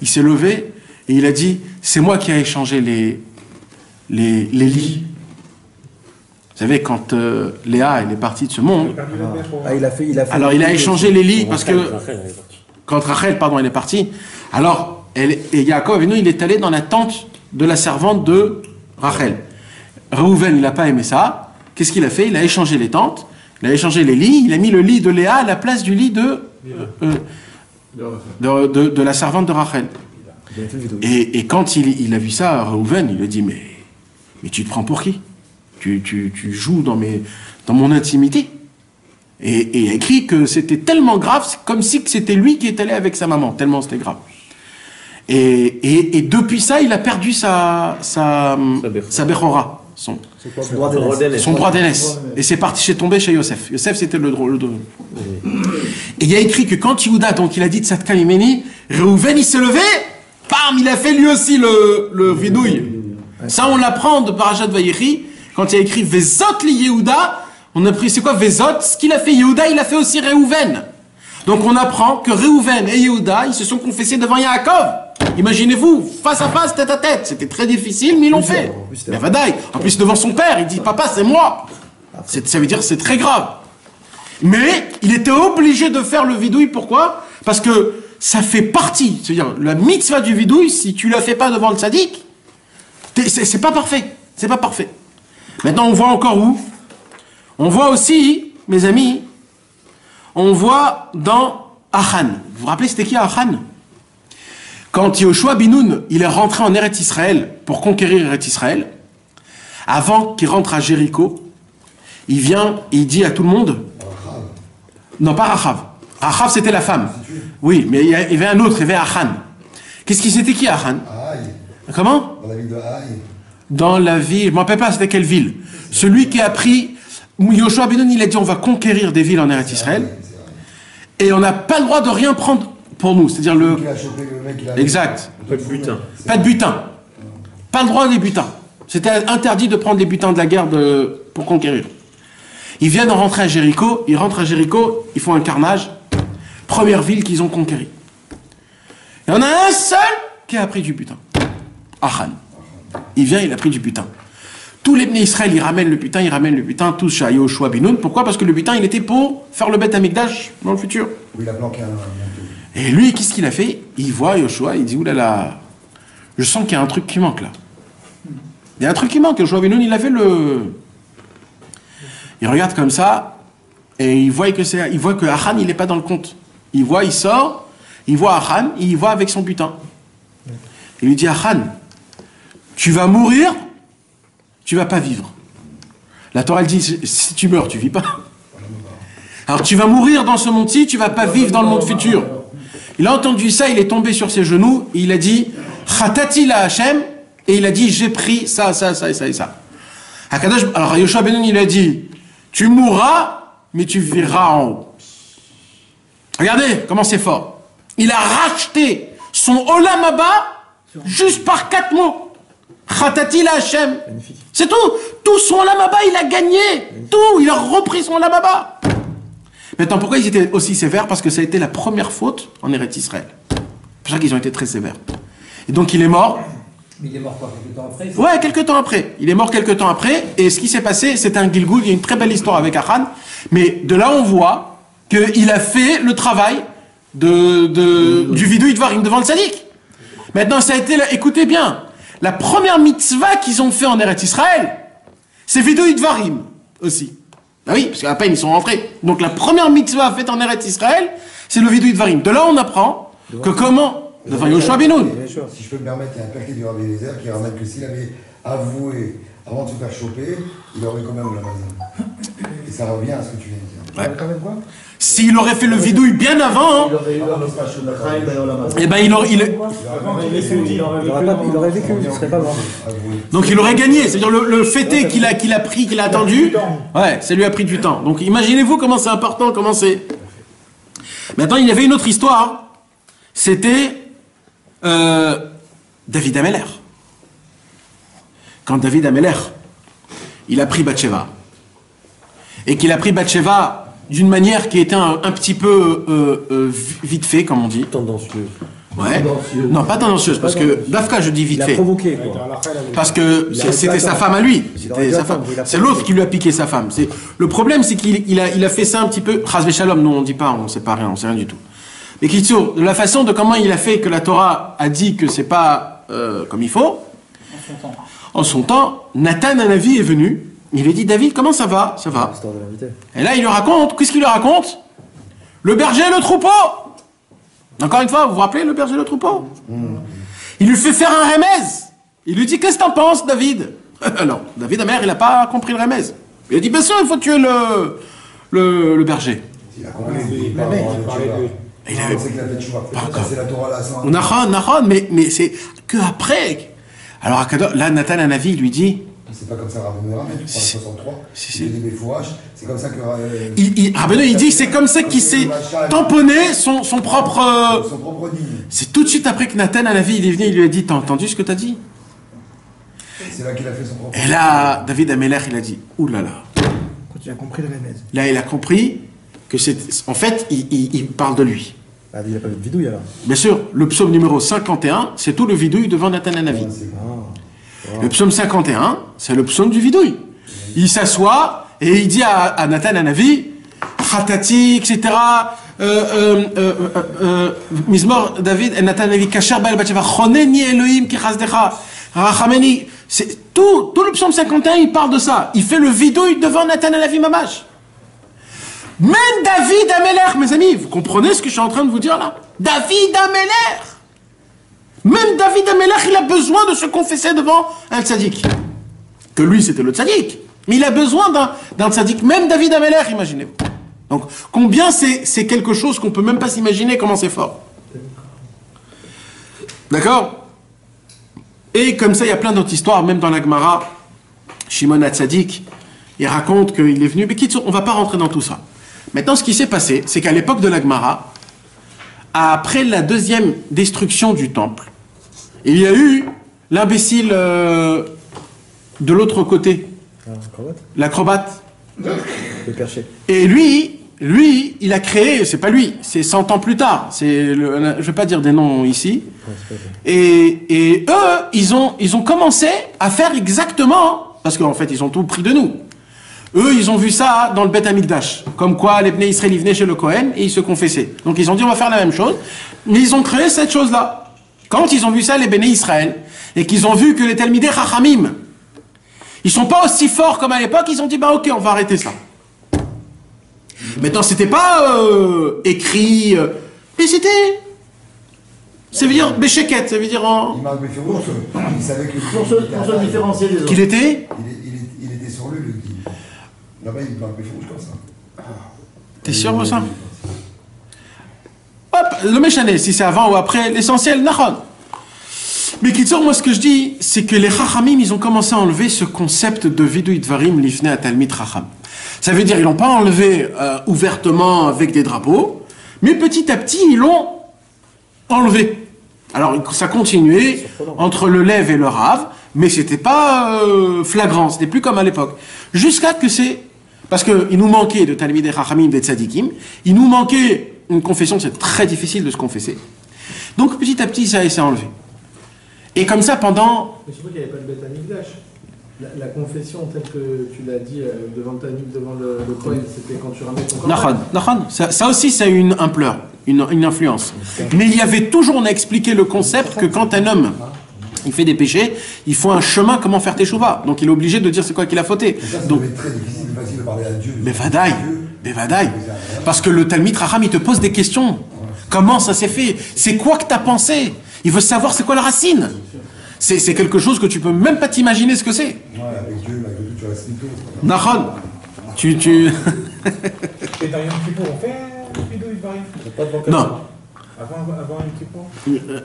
Il s'est levé et il a dit, c'est moi qui ai échangé les lits. Vous savez, quand Léa elle est partie de ce monde, alors il a échangé les lits parce que quand Rachel, elle est partie, alors et Yaakov, nous, il est allé dans la tente de la servante de Rachel. Réhouven, il n'a pas aimé ça. Qu'est-ce qu'il a fait? Il a échangé les tentes, il a échangé les lits, il a mis le lit de Léa à la place du lit de la servante de Rachel. Et quand il a vu ça, Réhouven, il a dit, mais tu te prends pour qui? Tu joues dans mon intimité. Et il a écrit que c'était tellement grave, comme si c'était lui qui est allé avec sa maman, tellement c'était grave. Et depuis ça, il a perdu sa Bechora, son droit d'aînesse. Et c'est tombé chez Yosef. Yosef, c'était le droit. Et il a écrit que quand Yehuda, donc il a dit Tzadka Mimeni, Réhouven, il s'est levé, bam, il a fait lui aussi le vidouille. Ça, on l'apprend de Parashat Vayechi, quand il a écrit Vezot li Yehuda, on a pris, c'est quoi Vezot? Ce qu'il a fait Yehuda, il a fait aussi Réhouven. Donc on apprend que Réhouven et Yehuda, ils se sont confessés devant Yaakov. Imaginez-vous, face à face, tête à tête. C'était très difficile, mais ils l'ont fait. Mais Vadaï, en plus devant son père, il dit, papa, c'est moi. Ça veut dire c'est très grave. Mais il était obligé de faire le vidouille, pourquoi? Parce que ça fait partie, c'est-à-dire la mitzvah du vidouille, si tu la fais pas devant le tzaddik, c'est pas parfait. C'est pas parfait. Maintenant, on voit encore où? On voit aussi, mes amis, on voit dans Achan. Vous vous rappelez, c'était qui Achan? Quand Yoshua Binoun, il est rentré en Eretz Israël pour conquérir Eretz Israël, avant qu'il rentre à Jéricho, il vient et il dit à tout le monde, non pas Rachav, Rachav c'était la femme, oui, mais il y avait un autre, il y avait Achan. C'était qui Achan? Comment? Dans la ville de Haï. Dans la ville, je ne me rappelle pas c'était quelle ville. Celui qui a pris, Yoshua Binoun, il a dit on va conquérir des villes en Eretz Israël. Et on n'a pas le droit de rien prendre pour nous. C'est-à-dire le... Il a chopé le mec, il a... Exact. Pas de butin. Pas de butin. Pas le droit des butins. C'était interdit de prendre les butins de la guerre pour conquérir. Ils viennent rentrer à Jéricho. Ils rentrent à Jéricho. Ils font un carnage. Première ville qu'ils ont conquérie. Il y en a un seul qui a pris du butin. Achan. Il vient, il a pris du butin. Tous les Bnei Israël, ils ramènent le butin, tous chez Yoshua Binoun. Pourquoi? Parce que le butin, il était pour faire le Beth Amikdash dans le futur. Oui, il a planqué un manteau. Et lui, qu'est-ce qu'il a fait? Il voit Yoshua, il dit, oulala, je sens qu'il y a un truc qui manque là. Il y a un truc qui manque. Yoshua Binoun, il a fait le... Il regarde comme ça, et il voit que Achan, il n'est pas dans le compte. Il sort, il voit Achan, il va avec son butin. Il lui dit, Achan, tu vas mourir, tu vas pas vivre. La Torah, elle dit, si tu meurs, tu vis pas. Alors tu vas mourir dans ce monde-ci, tu vas pas vivre dans le monde futur. Il a entendu ça, il est tombé sur ses genoux, et il a dit, Chatati la Hachem, et il a dit, j'ai pris ça, ça, ça et ça et ça. Alors Yoshua Benoun, il a dit, tu mourras, mais tu vivras en haut. Regardez comment c'est fort. Il a racheté son Olam Haba juste par 4 mots. Chatati la Hachem. C'est tout. Tout son Olam Haba, il a gagné. Tout. Il a repris son Olam Haba. Maintenant, pourquoi ils étaient aussi sévères? Parce que ça a été la première faute en Eretz Israël. C'est pour ça qu'ils ont été très sévères. Et donc il est mort. Mais il est mort quoi, quelques temps après? Ouais, quelques temps après. Il est mort quelques temps après. Et ce qui s'est passé, c'était un Gilgoul. Il y a une très belle histoire avec Achan. Mais de là, on voit qu'il a fait le travail du vidouï Dvarim devant le Tzadik. Maintenant, ça a été, écoutez bien, la première mitzvah qu'ils ont fait en Eretz Israël, c'est vidouï Dvarim aussi. Ah oui, parce qu'à peine ils sont rentrés. Donc la première mitzvah faite en Eretz Israël, c'est le vidouï Dvarim. De là, on apprend que comment... Devant Yoshua Binoun. Si je peux me permettre, il y a un paquet du Rabbi Eliezer qui ramène que s'il avait avoué avant de se faire choper, il aurait quand même la maison. Et ça revient à ce que tu viens de dire. Ouais. Quand même quoi? S'il aurait fait le vidouille bien avant, Il aurait eu un message de Chaim dans la main. eh ben il aurait vécu, il serait pas mort. donc il aurait gagné. C'est-à-dire le fêté qu'il a pris, qu'il a attendu, ouais, ça lui a pris du temps. Donc imaginez-vous comment c'est important, comment c'est. Maintenant, il y avait une autre histoire. C'était David Ameller. Quand David Ameller, il a pris Bathsheba, et qu'il a pris Bathsheba d'une manière qui était un petit peu vite fait, comme on dit. Tendancieuse. Ouais. Non, pas tendancieuse, parce que Dafka, je dis vite fait. Provoqué, quoi. Parce que c'était sa femme à lui. C'est l'autre qui lui a piqué sa femme. Le problème, c'est qu'il a fait ça un petit peu. Chas v'shalom, nous on dit pas, on sait pas rien, on sait rien du tout. Mais Kitsour, de la façon de comment il a fait que la Torah a dit que c'est pas comme il faut. En son temps, Nathan Hanavi est venu. Il lui dit, David, comment ça va? Ça va. Et là, il lui raconte. Qu'est-ce qu'il lui raconte? Le berger et le troupeau. Encore une fois, vous vous rappelez le berger et le troupeau? Il lui fait faire un remez. Il lui dit, qu'est-ce que t'en penses, David? Alors, David Amer, il n'a pas compris le remez. Il a dit, bien sûr, il faut tuer le berger. Il a compris. Il avait pensé qu'il a fait tchouva. C'est la Torah là. Nahon, mais c'est que après. Alors, là, Nathan Hanavi lui dit. C'est pas comme ça, Rabbeinu Ramène, tu prends 63. Si. Il des fourrages. C'est comme ça que. Rabbeinu, il dit que c'est comme ça qu'il s'est tamponné son propre. Son propre digne. C'est tout de suite après que Nathan Hanavi il est venu, il lui a dit, t'as entendu ce que t'as dit? C'est là qu'il a fait son propre. Et là, David Ameller, il a dit, oulala. Quand il a compris le remède. Là, il a compris que c'est. En fait, il parle de lui. Ah, il n'a pas eu de vidouille alors. Bien sûr, le psaume numéro 51, c'est tout le vidouille devant Nathan Hanavi. Le psaume 51, c'est le psaume du vidouille. Il s'assoit et il dit à Nathan Hanavi, Khatati, etc. Mizmor David, Nathan Hanavi, Kasher Baal Batsheva, Choneni Elohim Kichazdecha, Rachameni. C'est tout le psaume 51, il parle de ça. Il fait le vidouille devant Nathan Hanavi Mamash. Même David Ameller, mes amis, vous comprenez ce que je suis en train de vous dire là? David Ameller! Même David Ameller, il a besoin de se confesser devant un tzaddik. Que lui, c'était le tzaddik. Mais il a besoin d'un tzaddik. Même David Ameller, imaginez-vous. Donc, combien c'est quelque chose qu'on peut même pas s'imaginer comment c'est fort. D'accord? Et comme ça, il y a plein d'autres histoires, même dans la Gemara. Shimon HaTzadik, il raconte qu'il est venu. Mais on ne va pas rentrer dans tout ça. Maintenant, ce qui s'est passé, c'est qu'à l'époque de la Gemara, après la deuxième destruction du temple, il y a eu l'imbécile de l'autre côté, l'acrobate. Le perché. Et lui, il a créé, c'est pas lui, c'est 100 ans plus tard, je vais pas dire des noms ici, et eux, ils ont commencé à faire exactement, parce qu'en fait, ils ont tout pris de nous. Eux, ils ont vu ça dans le Beth Amikdash, comme quoi les Bnei Israël, ils venaient chez le Kohen et ils se confessaient. Donc ils ont dit, on va faire la même chose, mais ils ont créé cette chose-là. Quand ils ont vu ça, les Bnei Israël, et qu'ils ont vu que les Talmidei Chachamim, ils sont pas aussi forts comme à l'époque, ils ont dit, bah ok, on va arrêter ça. Maintenant, c'était pas écrit, mais c'était... Ça veut dire Béchéquette, ça veut dire en... Il savait que Pour se différencier des autres. Qu'il était... il était sur lui, le guide. Là-bas, il marque Béfirouche comme ça. T'es sûr de ça? Hop, le méchané, si c'est avant ou après, l'essentiel, Nahon. Mais Kitzur, moi ce que je dis, c'est que les Chachamim, ils ont commencé à enlever ce concept de Vidui Dvarim Lifnei Talmid Chacham. Ça veut dire, ils l'ont pas enlevé ouvertement avec des drapeaux, mais petit à petit, ils l'ont enlevé. Alors, ça continuait entre le Lev et le Rav, mais c'était pas flagrant, c'était plus comme à l'époque. Jusqu'à que c'est... Parce qu'il nous manquait de Talmidei Chachamim, des Tzadikim, il nous manquait une confession, c'est très difficile de se confesser. Donc, petit à petit, ça s'est enlevé. Et comme ça, pendant... Mais surtout qu'il n'y avait pas de Beth Amikdash. La confession, telle que tu l'as dit devant le Kohen, c'était quand tu ramènes ton corps. Nachon. Ça aussi, c'est une ampleur, une influence. Mais il y avait toujours, on a expliqué le concept que quand un homme il fait des péchés, il faut un chemin comment faire teshuva. Donc il est obligé de dire c'est quoi qu'il a fauté. Donc très difficile, facile de parler à Dieu. Mais vadaï. Parce que le Talmid Chacham, il te pose des questions. Comment ça s'est fait? C'est quoi que tu as pensé? Il veut savoir c'est quoi la racine. C'est quelque chose que tu peux même pas t'imaginer ce que c'est. Ouais, avec Dieu, tu restes plutôt. Nachon. Tu... Et dans Yom Kippour, on fait Vidui Dvarim? Non. Avant Yom Kippour?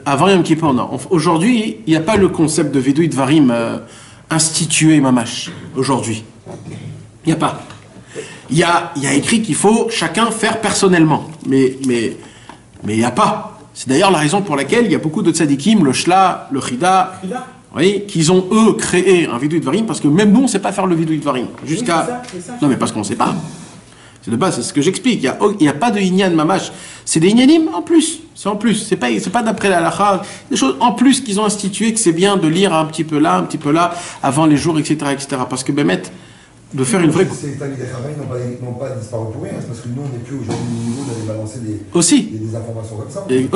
Avant Yom Kippour, non. Aujourd'hui, il n'y a pas le concept de Vidui Dvarim institué, mamash, aujourd'hui. Il n'y a pas. Il y a écrit qu'il faut chacun faire personnellement. Mais il n'y a pas. C'est d'ailleurs la raison pour laquelle il y a beaucoup de tzadikim, le Shla, le Chida, oui, qu'ils ont eux créé un Vidui Dvarim, parce que même nous on ne sait pas faire le Vidui Dvarim. Jusqu'à... Non mais parce qu'on ne sait pas. C'est de base, c'est ce que j'explique. Il n'y a pas de Inyan Mamash. C'est des Inyanim en plus. C'est en plus. C'est pas d'après la halakha. Des choses en plus qu'ils ont instituées, que c'est bien de lire un petit peu là, avant les jours, etc. Parce que Bémet, de faire une vraie... Ces Talmidei Chachamim n'ont pas disparu pour rien, c'est parce que nous, on n'est plus aujourd'hui au niveau d'aller balancer des informations comme ça. Et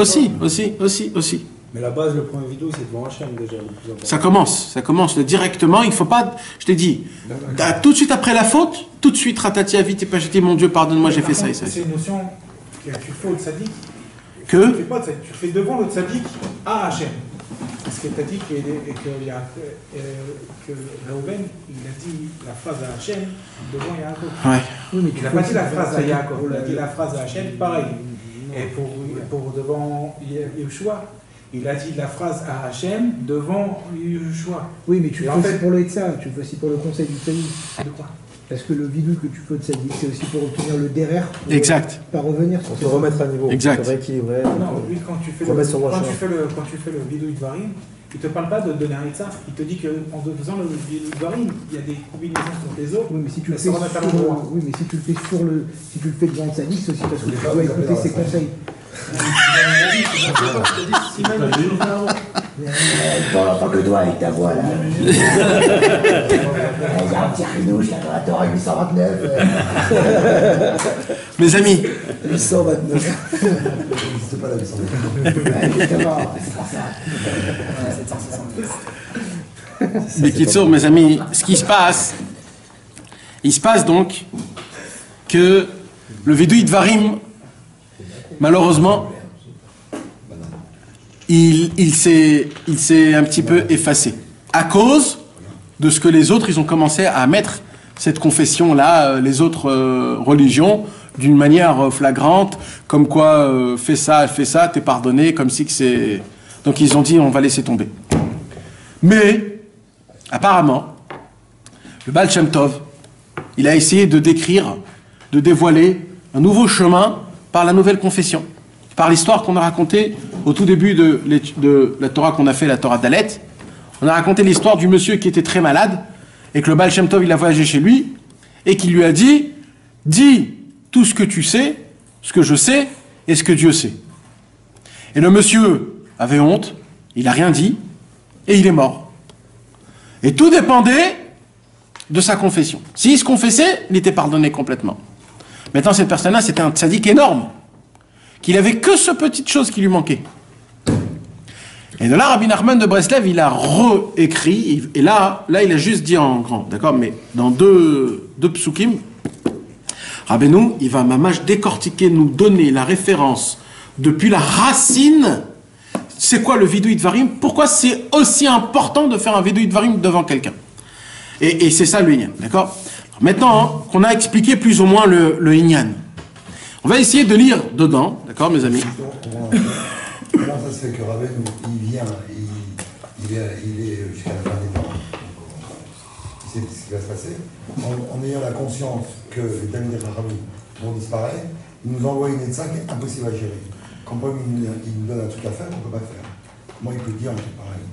aussi. Mais la base, le premier vidéo, c'est devant Hachem déjà. Ça commence directement. Il faut pas... Je t'ai dit, tout de suite après la faute, tout de suite, ratati avit et pas jeté, mon Dieu, pardonne-moi, j'ai fait ça et ça. C'est une notion que tu fais au tzaddik. Que tu fais devant le tzaddik à Hachem. Parce que tu as dit que Reuven, il a dit la phrase à Hachem devant Yaakov. Ouais. Oui, il n'a pas dit la phrase à Yaakov, il a dit la phrase à Hachem, pareil. Et pour devant Yeshua, il a dit la phrase à Hachem devant Yeshua. Oui, mais tu le fais aussi pour le Hetza, tu le fais aussi pour le conseil du tzaddik. De quoi? Parce que le vidou que tu fais au tzaddik, c'est aussi pour obtenir le derer. Exact. Pas revenir sur Pour te remettre à niveau. Exact. Pour rééquilibrer. Non, lui, quand tu fais le vidou Dvarim, il ne te parle pas de donner un Hitzah. Il te dit qu'en faisant le vidou Dvarim, il y a des combinaisons sur les autres. Oui, mais si tu le fais si tu le fais devant le tzaddik, c'est aussi parce que tu dois écouter ses conseils. Pas que toi avec ta voix là. Il y a un petit rinouche là dans la Torah 829. Mes amis. 829. C'est pas la 829. Mais Kitsour, mes amis, ce qui se passe, il se passe donc que le Vidui Dvarim, malheureusement, il s'est un petit peu effacé à cause de ce que les autres, ils ont commencé à mettre cette confession-là, les autres religions, d'une manière flagrante, comme quoi fais ça, t'es pardonné, comme si que c'est... Donc ils ont dit, on va laisser tomber. Mais, apparemment, le Baal Shem Tov, il a essayé de décrire, de dévoiler un nouveau chemin par la nouvelle confession, par l'histoire qu'on a racontée au tout début de la Torah qu'on a fait, la Torah Dalet. On a raconté l'histoire du monsieur qui était très malade et que le Baal Shem Tov, il a voyagé chez lui et qui lui a dit « Dis tout ce que tu sais, ce que je sais et ce que Dieu sait. » Et le monsieur avait honte, il n'a rien dit et il est mort. Et tout dépendait de sa confession. S'il se confessait, il était pardonné complètement. Maintenant, cette personne-là, c'était un tzaddik énorme, qu'il avait que ce petite chose qui lui manquait. Et de là, Rabbi Nachman de Breslev, il a réécrit, et là, il a juste dit en grand, d'accord, mais dans deux psukim, Rabbeinu, il va mamash décortiquer, nous donner la référence depuis la racine. C'est quoi le vidui dvarim? Pourquoi c'est aussi important de faire un vidui dvarim devant quelqu'un? Et c'est ça le inyan, d'accord? Maintenant, hein, qu'on a expliqué plus ou moins le inyan, on va essayer de lire dedans, d'accord, mes amis? Comment ça se fait que Rabbeinu, il vient, il est jusqu'à la fin des temps, il sait ce qui va se passer, en ayant la conscience que les Talmidei Chachamim vont disparaître, il nous envoie une étsa qui est impossible à gérer. Quand il nous donne un truc à faire, on ne peut pas faire. Comment il peut dire un truc pareil?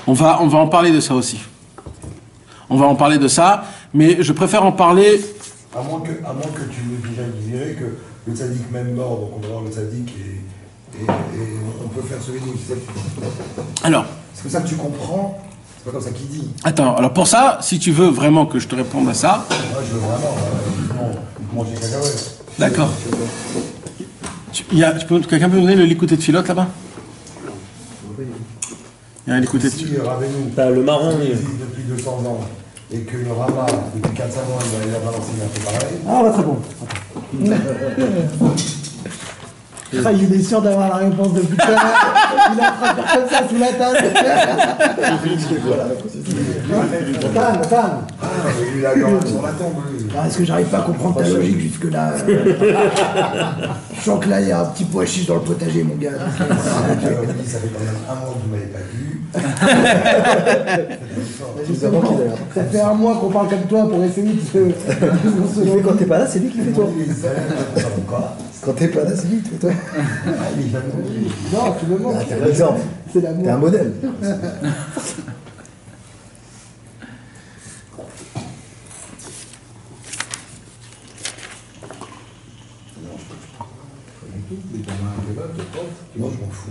On va en parler de ça aussi. On va en parler de ça, mais je préfère en parler... À moins que tu me dirais que le tzaddik même mort, donc on va voir le tzaddik et on peut faire ce vidéo. Alors... C'est comme ça que tu comprends, c'est pas comme ça qu'il dit. Attends, alors pour ça, si tu veux vraiment que je te réponde à ça... Moi je veux vraiment manger cacahuètes. D'accord. Quelqu'un peut me donner le likoute de filote là-bas? Il y a un likoute de Si Rabbeinu, le marron, depuis 200 ans, et que le Rama, depuis 400 ans, il va balancer un peu pareil. Ah, bah très bon. Ah, il est sûr d'avoir la réponse depuis tout à l'heure. Il a frappé comme ça sous la table. Tan. Ah, il a gorgé sur la tombe. Est-ce que j'arrive pas à comprendre ta logique jusque-là? Je sens que là, il y a un petit pois chiche dans le potager, mon gars. Ça fait quand même un mois que vous m'avez pas vu. Ça fait un mois qu'on parle comme toi pour essayer de se... Mais quand t'es pas là, c'est lui qui fait toi. Quand t'es pas là, c'est lui qui fait toi. Non, tu me mens. T'es un exemple. C'est l'amour. T'es un modèle. Moi, je m'en fous.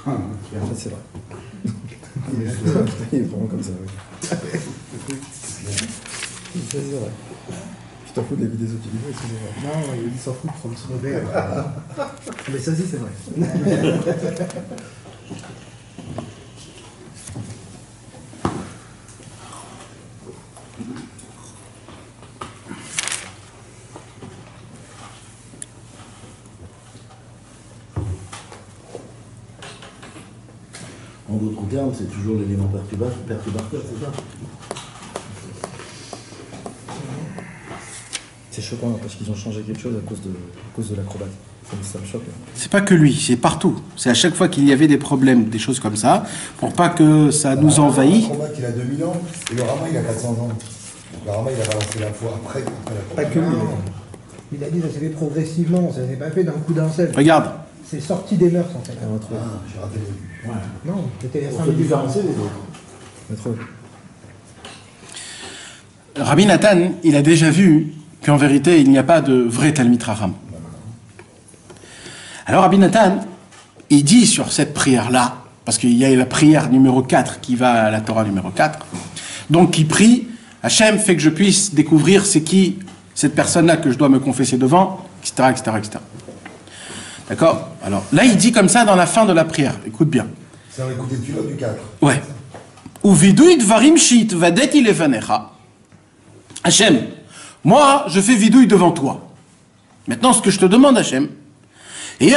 En fait, c'est vrai. Il est vraiment comme ça, oui. C'est vrai. Tu t'en fous de la vie des autres, c'est vrai. Non, il s'en fout de prendre son verre. Mais ça aussi, c'est vrai. En d'autres termes, c'est toujours l'élément perturbateur, c'est ça? C'est choquant parce qu'ils ont changé quelque chose à cause de l'acrobate. Ça me choque. C'est pas que lui, c'est partout. C'est à chaque fois qu'il y avait des problèmes, des choses comme ça, pour pas que ça nous envahisse. Le Rama, il a 2000 ans, et le Rama, il a 400 ans. Donc le Rama, il a balancé la foi après Pas que lui. Il a dit que ça s'est fait progressivement, ça s'est pas fait d'un coup d'un seul. Regarde. C'est sorti des mœurs, en fait. j'ai raté le début. Ouais. Non, c'était les On peut différencier les autres. Rabbi Nathan, il a déjà vu qu'en vérité, il n'y a pas de vrai Talmid Chacham. Alors Rabbi Nathan, il dit sur cette prière-là, parce qu'il y a la prière numéro 4 qui va à la Torah numéro 4, donc il prie, Hachem fait que je puisse découvrir c'est qui cette personne-là que je dois me confesser devant, etc., etc., etc. D'accord? Alors là, il dit comme ça dans la fin de la prière, écoute bien. C'est dans l'écoute du 4. Ouais. Uvidui dvarim shit vadeti levanecha. Hachem, moi, je fais vidouille devant toi. Maintenant, ce que je te demande, Hachem, le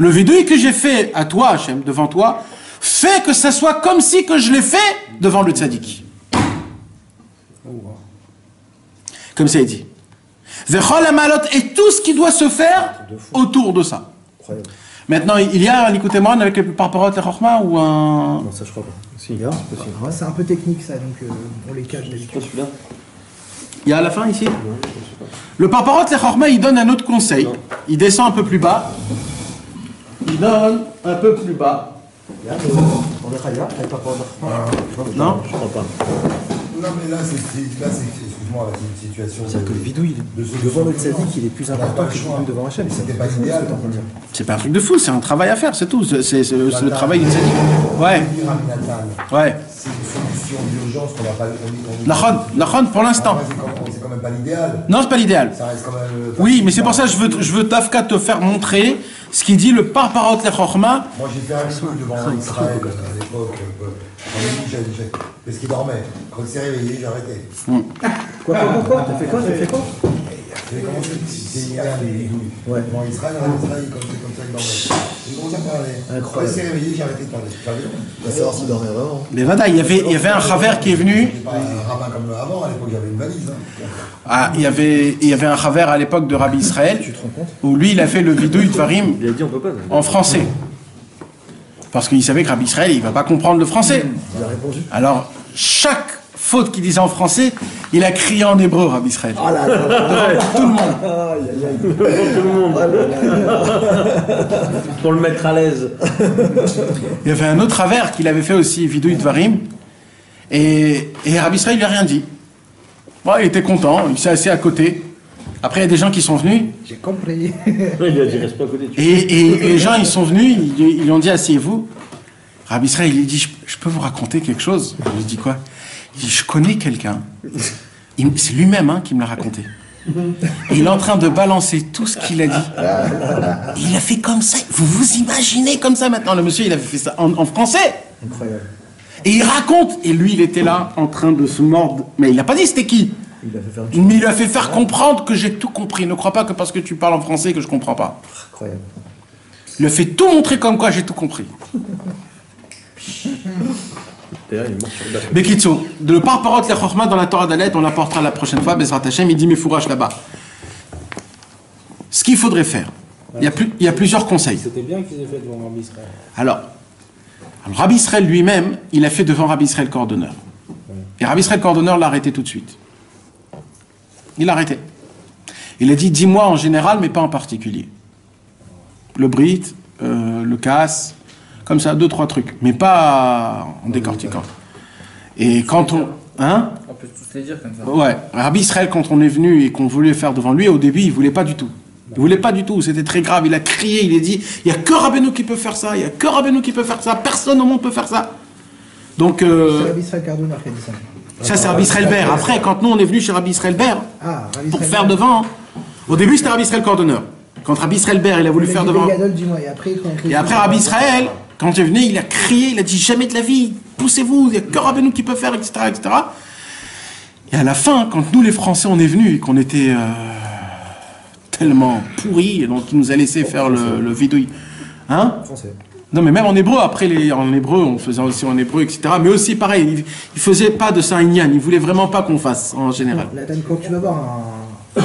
vidouille que j'ai fait à toi, Hachem, devant toi, fais que ça soit comme si que je l'ai fait devant le tzaddik. Comme ça, il dit. Et tout ce qui doit se faire autour de ça. Maintenant, il y a un Likutei Moharan avec le Parparot et Chochma ou un... Non, ça je crois pas. Si, Ouais, c'est un peu technique ça, donc on les cache d'habitude. celui-là. Il y a à la fin ici. Le Parparot et Chochma, il donne un autre conseil. Il descend un peu plus bas. Il donne un peu plus bas. Non, Je crois pas. Non, mais là, c'est excuse-moi, c'est une situation. C'est-à-dire que le vidouille, devant le tzaddik, il est plus important que le vidouille devant Hachem. C'était pas idéal. c'est pas un truc de fou, c'est un travail à faire, c'est tout. C'est le travail du tzaddik. Ouais, ouais. C'est une solution d'urgence qu'on va pas. Nachon, pour l'instant. C'est quand même pas l'idéal. Non, c'est pas l'idéal. Ça reste quand même. Oui, mais c'est pour ça que je veux Tafka te faire montrer ce qu'il dit le Parparot le Chochma. Moi, j'ai fait un truc devant Israël à l'époque. Parce qu'il dormait. Quand il s'est réveillé, j'ai arrêté. Quoi T'as fait quoi J'ai commencé c'est illégal les bidouilles. Ouais. Devant Israël, comme ça, il dormait. J'ai commencé à parler. Quand il Incroyable. s'est réveillé, j'ai arrêté de parler. On va savoir s'il dormait vraiment. Mais Vada, il y avait un Chaver qui est venu. J'étais pas un rabbin comme avant, à l'époque, j'avais une valise. Ah, il y avait un Chaver à l'époque de Rabbi Israël, Tu te rends compte? où lui, il a fait le Vidouille Dvarim Il a dit on peut pas. en français. Parce qu'il savait que Rabbi Israël, il va pas comprendre le français. Il a répondu. Alors, chaque faute qu'il disait en français, il a crié en hébreu, Rabbi Israël. Ah là là. Devant tout le monde. Aïe aïe aïe. Devant tout le monde. Pour le mettre à l'aise. Il y avait un autre Chaver qu'il avait fait aussi, Vidouille Dvarim. Et Rabbi Israël lui a rien dit. Bon, il était content, il s'est assis à côté. Après, il y a des gens qui sont venus. J'ai compris. Il a dit reste pas à côté. Et les gens, ils sont venus, ils lui ont dit, asseyez-vous. Rabbi Israël, il dit, je peux vous raconter quelque chose? Je lui dis quoi? Il dit, je connais quelqu'un. C'est lui-même qui me l'a raconté. Et il est en train de balancer tout ce qu'il a dit. Il a fait comme ça. Vous vous imaginez comme ça maintenant? Le monsieur, il avait fait ça en français. Incroyable. Et il raconte. Et lui, il était là, en train de se mordre. Mais il n'a pas dit c'était qui. Il a fait faire une Mais il a fait faire comprendre que j'ai tout compris. Ne crois pas que parce que tu parles en français que je comprends pas. Incroyable. Il a fait tout montrer comme quoi j'ai tout compris. D'ailleurs, il est mort sur le bateau. Bekitsu, le Parparot le Chochma dans la Torah d'Alet, on l'apportera la prochaine fois, Bezrat Hashem, il dit Mefourash là-bas. Ce qu'il faudrait faire, il y a plusieurs conseils. C'était bien qu'ils aient fait devant Rabbi Israël. Alors, Rabbi Israël lui-même, il a fait devant Rabbi Israël Coordonneur. Et Rabbi Israël Coordonneur l'a arrêté tout de suite. Il l'a arrêté. Il a dit, dis-moi en général, mais pas en particulier. Le Brit, le Casse, comme ça, 2-3 trucs, mais pas en décortiquant. Et quand on... Hein? On peut tous les dire comme ça. Ouais, Rabbi Israël, quand on est venu et qu'on voulait faire devant lui, au début, il voulait pas du tout. Il voulait pas du tout, c'était très grave. Il a crié, il a dit, il n'y a que Rabbeinu qui peut faire ça, il n'y a que Rabbeinu qui peut faire ça, personne au monde peut faire ça. Donc, C'est Rabbi Israël Cardona qui a dit ça. ça c'est Rabbi Israël Ber. Après, quand nous on est venu chez Rabbi Israël Ber, Rabbi pour Israël faire Ber. devant, au début c'était Rabbi Israël Coordonneur. Quand Rabbi Israël Ber, il a voulu faire devant. Et après Rabbi Israël, quand il est venu, il a crié, il a dit jamais de la vie, poussez-vous, il n'y a que Rabbeinu qui peut faire, etc., etc. Et à la fin, quand nous les Français on est venus et qu'on était tellement pourris, et donc il nous a laissé faire le vidouille. Hein? Français. Non mais même en hébreu, après en hébreu, on faisait aussi en hébreu, etc. Mais aussi pareil, il faisait pas de ça un ignan, il voulait vraiment pas qu'on fasse en général. Nathan, quand tu vas voir un...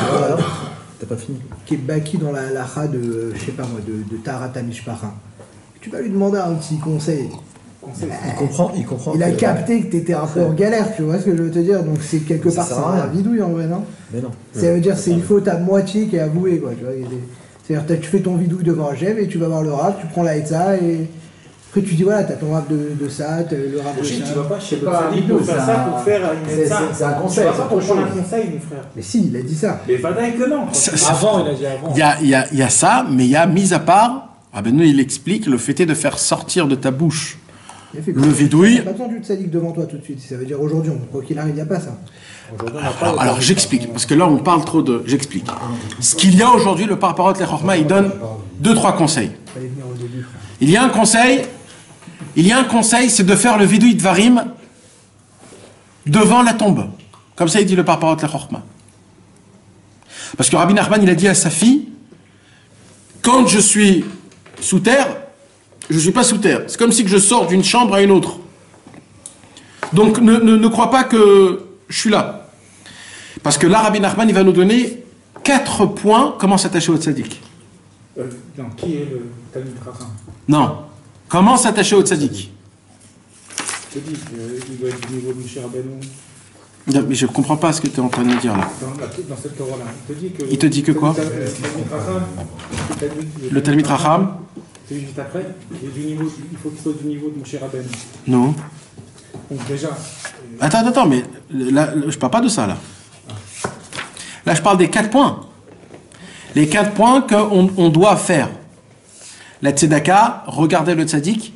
T'as pas fini. Qui est baki dans la lacha de, je sais pas moi, de Tarata Mishpacha, tu vas lui demander un petit conseil. Il comprend. Il a capté que t'étais un peu en galère, tu vois ce que je veux te dire. Donc c'est quelque Ça part sert c'est à rien. un vidouille en vrai, non? Mais non. Ça veut dire c'est une faute à moitié qui est avouée, quoi. Tu vois, c'est-à-dire tu fais ton vidouille devant Hachem et tu vas voir le rab, tu prends la Etza et après tu dis voilà, t'as ton rab de ça, t'as le rab de Tu ça. vas pas chez le tzaddik pour faire ça, pour faire une Etza. C'est un conseil, Tu vas c'est pas pour autre prendre un chose. conseil, mon frère. Mais si, il a dit ça. Mais Vadaï que non. Avant, il a dit avant. Il y a ça, mais il y a, mis à part, Rabbeinu il explique, le fait est de faire sortir de ta bouche le vidouille. T'as pas besoin du tzaddik devant toi tout de suite. Ça veut dire aujourd'hui, quoi qu'il arrive, il n'y a pas ça. Alors j'explique, parce que là on parle trop de... J'explique. Ce qu'il y a aujourd'hui, le Parparot le Chochma, il donne 2-3 conseils. Fallait venir au début, frère. Il y a un conseil, c'est de faire le vidouille Dvarim devant la tombe. Comme ça il dit le Parparot le Chochma. Parce que Rabbi Nachman il a dit à sa fille, quand je suis sous terre, je ne suis pas sous terre. C'est comme si que je sors d'une chambre à une autre. Donc ne crois pas que je suis là. Parce que là, Rabbi Nachman, il va nous donner 4 points comment s'attacher au tzaddik. Non, qui est le Talmid Chacham? Non. Comment s'attacher au tzaddik? Je te dis qu'il doit être du niveau de Moshe Rabbeinu. Non, mais je comprends pas ce que tu es en train de dire là. Dans cette Torah-là. Il te dit que quoi? Le Talmid Chacham? C'est juste après. Il faut qu'il soit du niveau de Moshe Rabbeinu. Non. Donc déjà. Attends, mais là, je parle pas de ça là. Là, je parle des 4 points. Les 4 points qu'on doit faire. La tzedaka, regarder le tzaddik.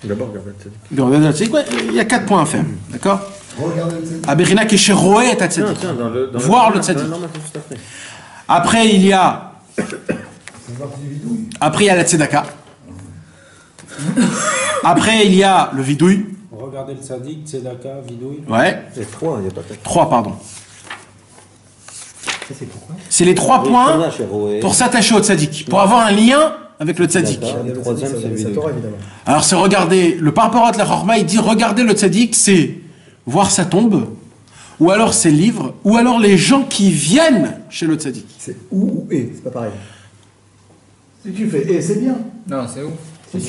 D'abord, regarder le tzaddik. Regarder le tzaddik, ouais, il y a 4 points à faire. D'accord? Aberina Kesheroé est à tzaddik. Voir le tzaddik. Après, il y a. Après, il y a la tzedaka. Après, il y a le vidouille. Regardez le tzaddik, tzedaka, vidouille. Ouais. C'est 3, il n'y a pas 4. 3, pardon. C'est pourquoi? C'est les 3 points pour s'attacher au tzaddik, pour avoir un lien avec le tzaddik. Le troisième, c'est le vidouille. Alors c'est regarder, le Parparat la Chorma, il dit regarder le tzaddik, c'est voir sa tombe, ou alors ses livres, ou alors les gens qui viennent chez le tzaddik. C'est ou et, c'est pas pareil. Si tu fais et, c'est bien. Non, c'est où? Si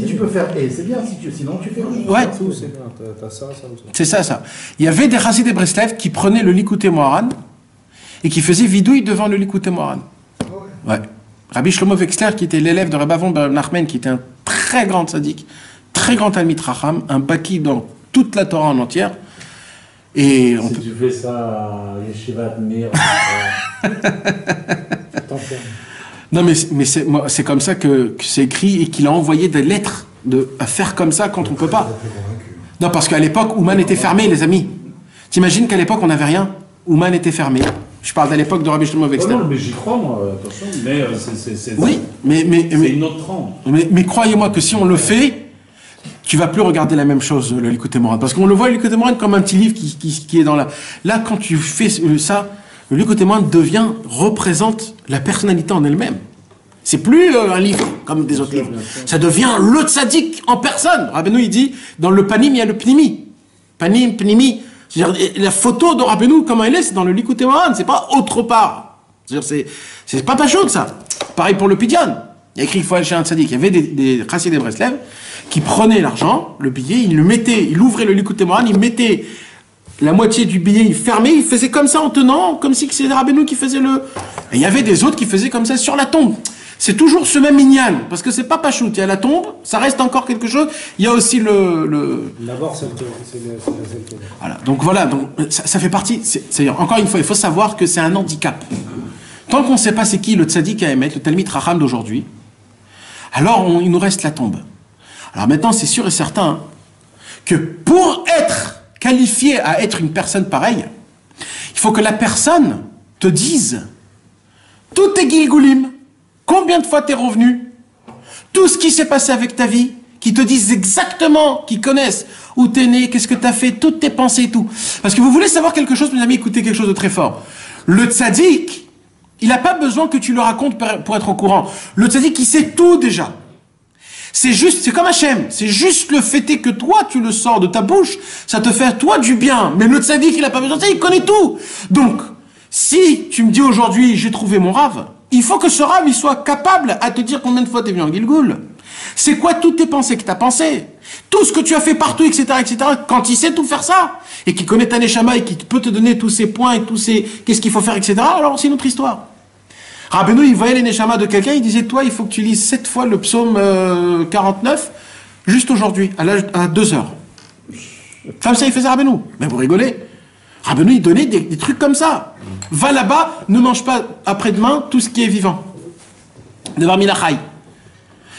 tu peux faire et, c'est bien. Sinon, tu fais où? Ouais. C'est bien, t'as ça, ça ou ça. C'est ça. Il y avait des Chassid de Breslev qui prenaient le Likutei Moharan et qui faisaient vidouille devant le Likutei Moharan. Ouais. Rabbi Shlomo Wexler, qui était l'élève de Rabbi Avon ben Nachman, qui était un très grand tzaddik, très grand Talmid Chacham, un baki dans toute la Torah en entière. Et si tu fais ça à Yeshivat Mir, non mais c'est comme ça que c'est écrit et qu'il a envoyé des lettres à faire comme ça quand on peut pas. Non, parce qu'à l'époque, Ouman était fermé, les amis. T'imagines qu'à l'époque, on n'avait rien. Ouman était fermé. Je parle de l'époque de Rabbi Shlomo Wexler. non, mais j'y crois, moi, attention. Mais c'est une autre trempe. Mais croyez-moi que si on le fait, tu vas plus regarder la même chose, le Likutei Moharan. Parce qu'on le voit, le Likutei Moharan, comme un petit livre qui est dans la... Là, quand tu fais ça, le Likutei Moharan représente la personnalité en elle-même. C'est plus un livre comme des autres livres. Ça devient le tzaddik en personne. Rabbeinu, il dit, dans le panim, il y a le pnimi. Panim, pnimi. C'est-à-dire, la photo de Rabbeinu, comment elle est, c'est dans le Likutei Moharan, c'est pas autre part. C'est-à-dire, c'est pas chaud ça. Pareil pour le Pidyon. Il y a écrit, il faut aller chez un tzaddik. Il y avait des Chassidei de Breslev qui prenaient l'argent, le billet, il ouvrait le Likutei Moharan, il mettait la moitié du billet, il fermait, il faisait comme ça en tenant, comme si c'était Rabbeinu qui faisait le... Et il y avait des autres qui faisaient comme ça sur la tombe. C'est toujours ce même minyan, parce que c'est pas pachout. Il y a la tombe, ça reste encore quelque chose. Il y a aussi D'abord, c'est le... Voilà, donc voilà, donc ça fait partie. Encore une fois, il faut savoir que c'est un handicap. Tant qu'on ne sait pas c'est qui le tzaddik à émettre, le Talmid Chacham d'aujourd'hui, alors il nous reste la tombe. Alors maintenant, c'est sûr et certain que pour être qualifié à être une personne pareille, il faut que la personne te dise tous tes gilgulim, combien de fois t'es revenu, tout ce qui s'est passé avec ta vie, qui te disent exactement, qui connaissent où t'es né, qu'est-ce que t'as fait, toutes tes pensées et tout. Parce que vous voulez savoir quelque chose, mes amis, écoutez quelque chose de très fort. Le tzaddik, il n'a pas besoin que tu le racontes pour être au courant. Le tzaddik, il sait tout déjà. C'est juste, c'est comme Hachem, c'est juste le fait que toi, tu le sors de ta bouche, ça te fait à toi du bien. Mais le tzaddik, il n'a pas besoin de ça, il connaît tout. Donc, si tu me dis aujourd'hui, j'ai trouvé mon rave, il faut que ce rave, il soit capable à te dire combien de fois t'es venu en Gilgoul. C'est quoi toutes tes pensées que t'as pensé, tout ce que tu as fait partout, etc., etc., quand il sait tout faire ça, et qu'il connaît ta neshama, et qu'il peut te donner tous ces points, et tous ces, qu'est-ce qu'il faut faire, etc., alors c'est une autre histoire. Rabbeinu, il voyait les neshama de quelqu'un, il disait, toi, il faut que tu lises 7 fois le psaume 49, juste aujourd'hui, à 2 heures. Comme ça, il faisait Rabbeinu. Mais vous rigolez. Rabbeinu, il donnait des trucs comme ça. Va là-bas, ne mange pas après-demain tout ce qui est vivant. Devar milachai.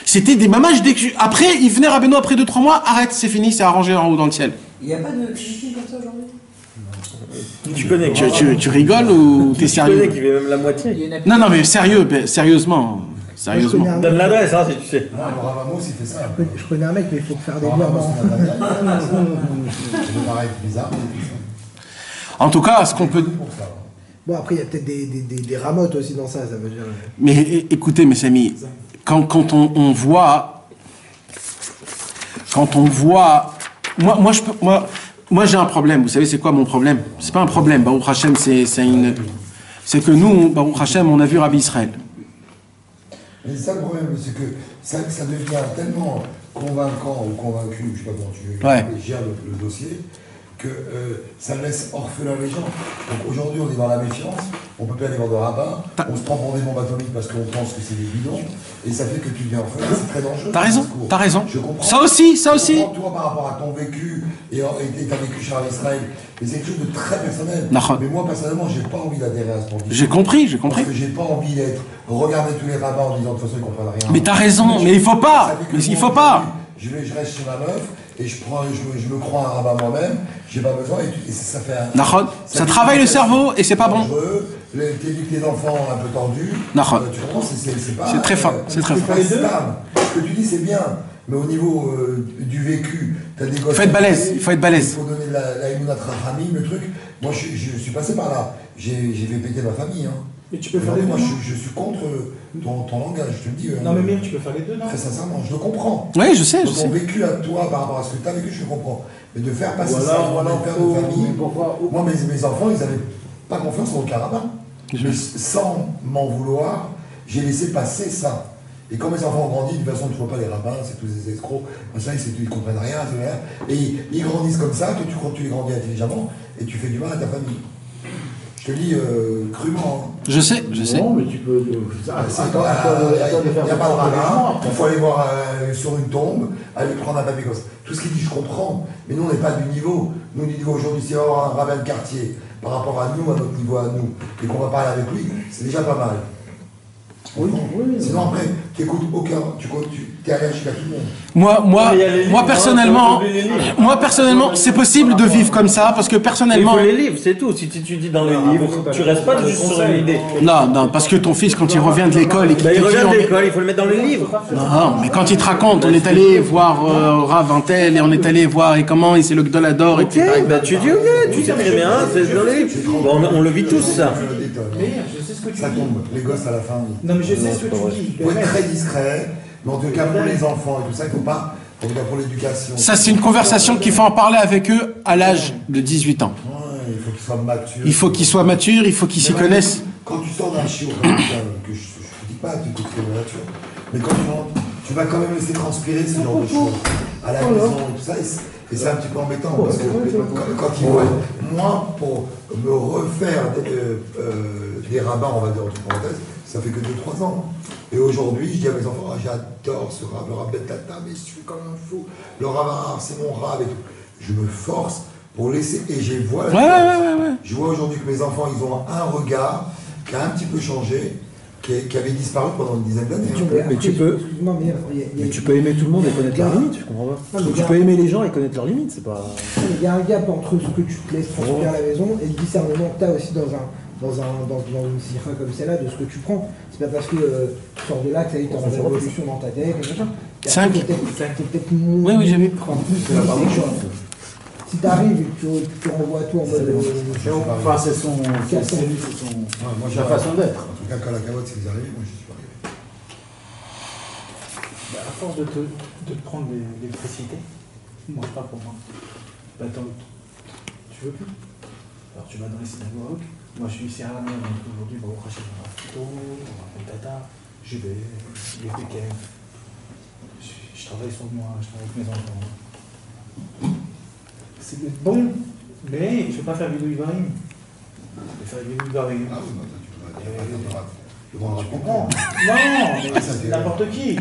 C'était des mamages. Après, il venait Rabbeinu après 2-3 mois, arrête, c'est fini, c'est arrangé en haut dans le ciel. Il n'y a pas de critique comme ça aujourd'hui? Tu connais. Tu rigoles ou t'es sérieux? Tu connais qui fait même la moitié. Non, mais sérieusement. Sérieusement. Donne l'adresse, hein, si tu sais. Non, le Ravamos, il fait ça. Je connais un mec, mais il faut faire des C'est virements. pareil, bizarre. En tout cas, ce qu'on peut... Bon, après, il y a peut-être des ramottes aussi dans ça veut dire... Mais écoutez, mes amis, quand on voit... Quand on voit... Moi, j'ai un problème. Vous savez, c'est quoi mon problème? C'est pas un problème. Baruch Hashem, c'est que nous, Baruch Hashem, on a vu Rabbi Israël. Mais c'est ça le problème, c'est que ça devient tellement convaincant ou convaincu, je sais pas comment tu gères le dossier, que ça laisse orphelin les gens. Donc aujourd'hui, on est dans la méfiance, on peut plus aller voir de rabbin, on se prend pour des bombes atomiques parce qu'on pense que c'est des bidons, et ça fait que tu deviens orphelin, c'est très dangereux. T'as raison. Je comprends. Ça aussi. Je comprends toi par rapport à ton vécu, et t'as vécu chez Israël, mais c'est quelque chose de très personnel. Mais moi, personnellement, j'ai pas envie d'adhérer à ce point de vue. J'ai compris. Parce que j'ai pas envie d'être regarder tous les rabbins en disant de toute façon ils comprennent rien. Mais t'as raison, mais il faut pas. Je reste sur la meuf et je me crois un rabbin moi-même, j'ai pas besoin et ça fait un. Ça travaille le cerveau et c'est pas bon. T'éduques tes enfants un peu tordus. Tu comprends, c'est pas. C'est très fin. C'est très fin. Ce que tu dis c'est bien, mais au niveau du vécu, t'as des gosses. Il faut être balèze. Il faut donner la Emunat Rachamim, le truc. Moi je suis passé par là. J'ai fait péter ma famille. Et tu peux faire les deux. Moi, je suis contre ton langage, je te le dis. Non, mais tu peux faire les deux, non? Très sincèrement, je le comprends. Oui, je sais. Ton vécu à toi par rapport à ce que tu as vécu, je le comprends. Mais de faire passer ça à un père de famille. Moi, mes enfants, ils n'avaient pas confiance en aucun rabbin. Mais sans m'en vouloir, j'ai laissé passer ça. Et quand mes enfants ont grandi, de toute façon, tu ne vois pas les rabbins, c'est tous des escrocs, machin, ils ne comprennent rien, et ils grandissent comme ça, toi tu crois que tu les grandis intelligemment, et tu fais du mal à ta famille. Je te dis crûment. Je sais. Non, mais tu peux. Il n'y a pas de rabbin, il faut aller voir sur une tombe, aller prendre un papier comme ça. Tout ce qu'il dit, je comprends, mais nous, on n'est pas du niveau. Nous, le niveau aujourd'hui, si on va avoir un rabbin de quartier par rapport à nous, à notre niveau à nous, et qu'on va parler avec lui, c'est déjà pas mal. Oui. Sinon après, tu écoutes aucun, tu es allergique à tout le monde. Moi personnellement, c'est possible de vivre comme ça parce que personnellement. Il faut les livres, c'est tout. Si tu dis dans les livres, tu restes pas juste sur une idée. Non, parce que ton fils, quand il revient de l'école et qu'il il revient de l'école, il faut le mettre dans les livres. Non, mais quand il te raconte, on est allé voir Rav Antel et on est allé voir et comment il c'est le Gdolador, etc. Tu dis ok, tu sais très bien, c'est dans les livres. On le vit tous ça. Ça tombe, les gosses à la fin. Non, mais je sais ce que tu dis. Il faut être très discret, mais en tout cas pour les enfants et tout ça, il ne faut pas, en tout cas pour l'éducation. Ça, c'est une conversation qu'il faut en parler avec eux à l'âge de 18 ans. Ouais, il faut qu'ils soient matures. Il faut qu'ils soient matures, il faut qu'ils s'y connaissent. Quand tu sors d'un chiot, que je ne dis pas, tu écoutes la nature, mais quand tu vas quand même laisser transpirer ce genre de choses à la maison et tout ça. Et c'est un petit peu embêtant parce que quand ils voient, moi, pour me refaire des rabbins, on va dire entre parenthèses, ça fait que 2-3 ans. Et aujourd'hui, je dis à mes enfants, j'adore ce rab, le rab Tata, mais je suis comme un fou. Le rabbin, c'est mon rab et tout. Je me force pour laisser, et je vois je vois aujourd'hui que mes enfants, ils ont un regard qui a un petit peu changé. Qui avait disparu pendant une dizaine d'années. Mais tu peux aimer tout le monde et connaître leurs limites, je comprends pas. Tu peux aimer les gens et connaître leurs limites, c'est pas. Il y a un gap entre ce que tu te laisses transpirer à la maison et le discernement que tu as aussi dans une sikha comme celle-là de ce que tu prends. C'est pas parce que tu sors de là que ça y est, tu as une révolution dans ta tête, etc. C'est peut-être moins. Oui, j'ai vu. Si t'arrives et que tu renvoies tout en mode. Enfin, c'est sa façon d'être. En tout cas, quand la cavotte s'est arrivée, moi je suis pas arrivé. À force de te prendre l'électricité, moi pas pour moi. Tu veux plus. Alors tu vas dans les synagogues. Moi je suis ici à la main, donc aujourd'hui, on va cracher dans la photo, on va faire tata, j'y vais, les week-ends. Je travaille sur moi, je travaille avec mes enfants. C'est bon, mais je ne vais pas faire vidéo Ivarim. Je vais faire vidéo Ivarim. Ah oui, tu comprends. Non, mais n'importe qui.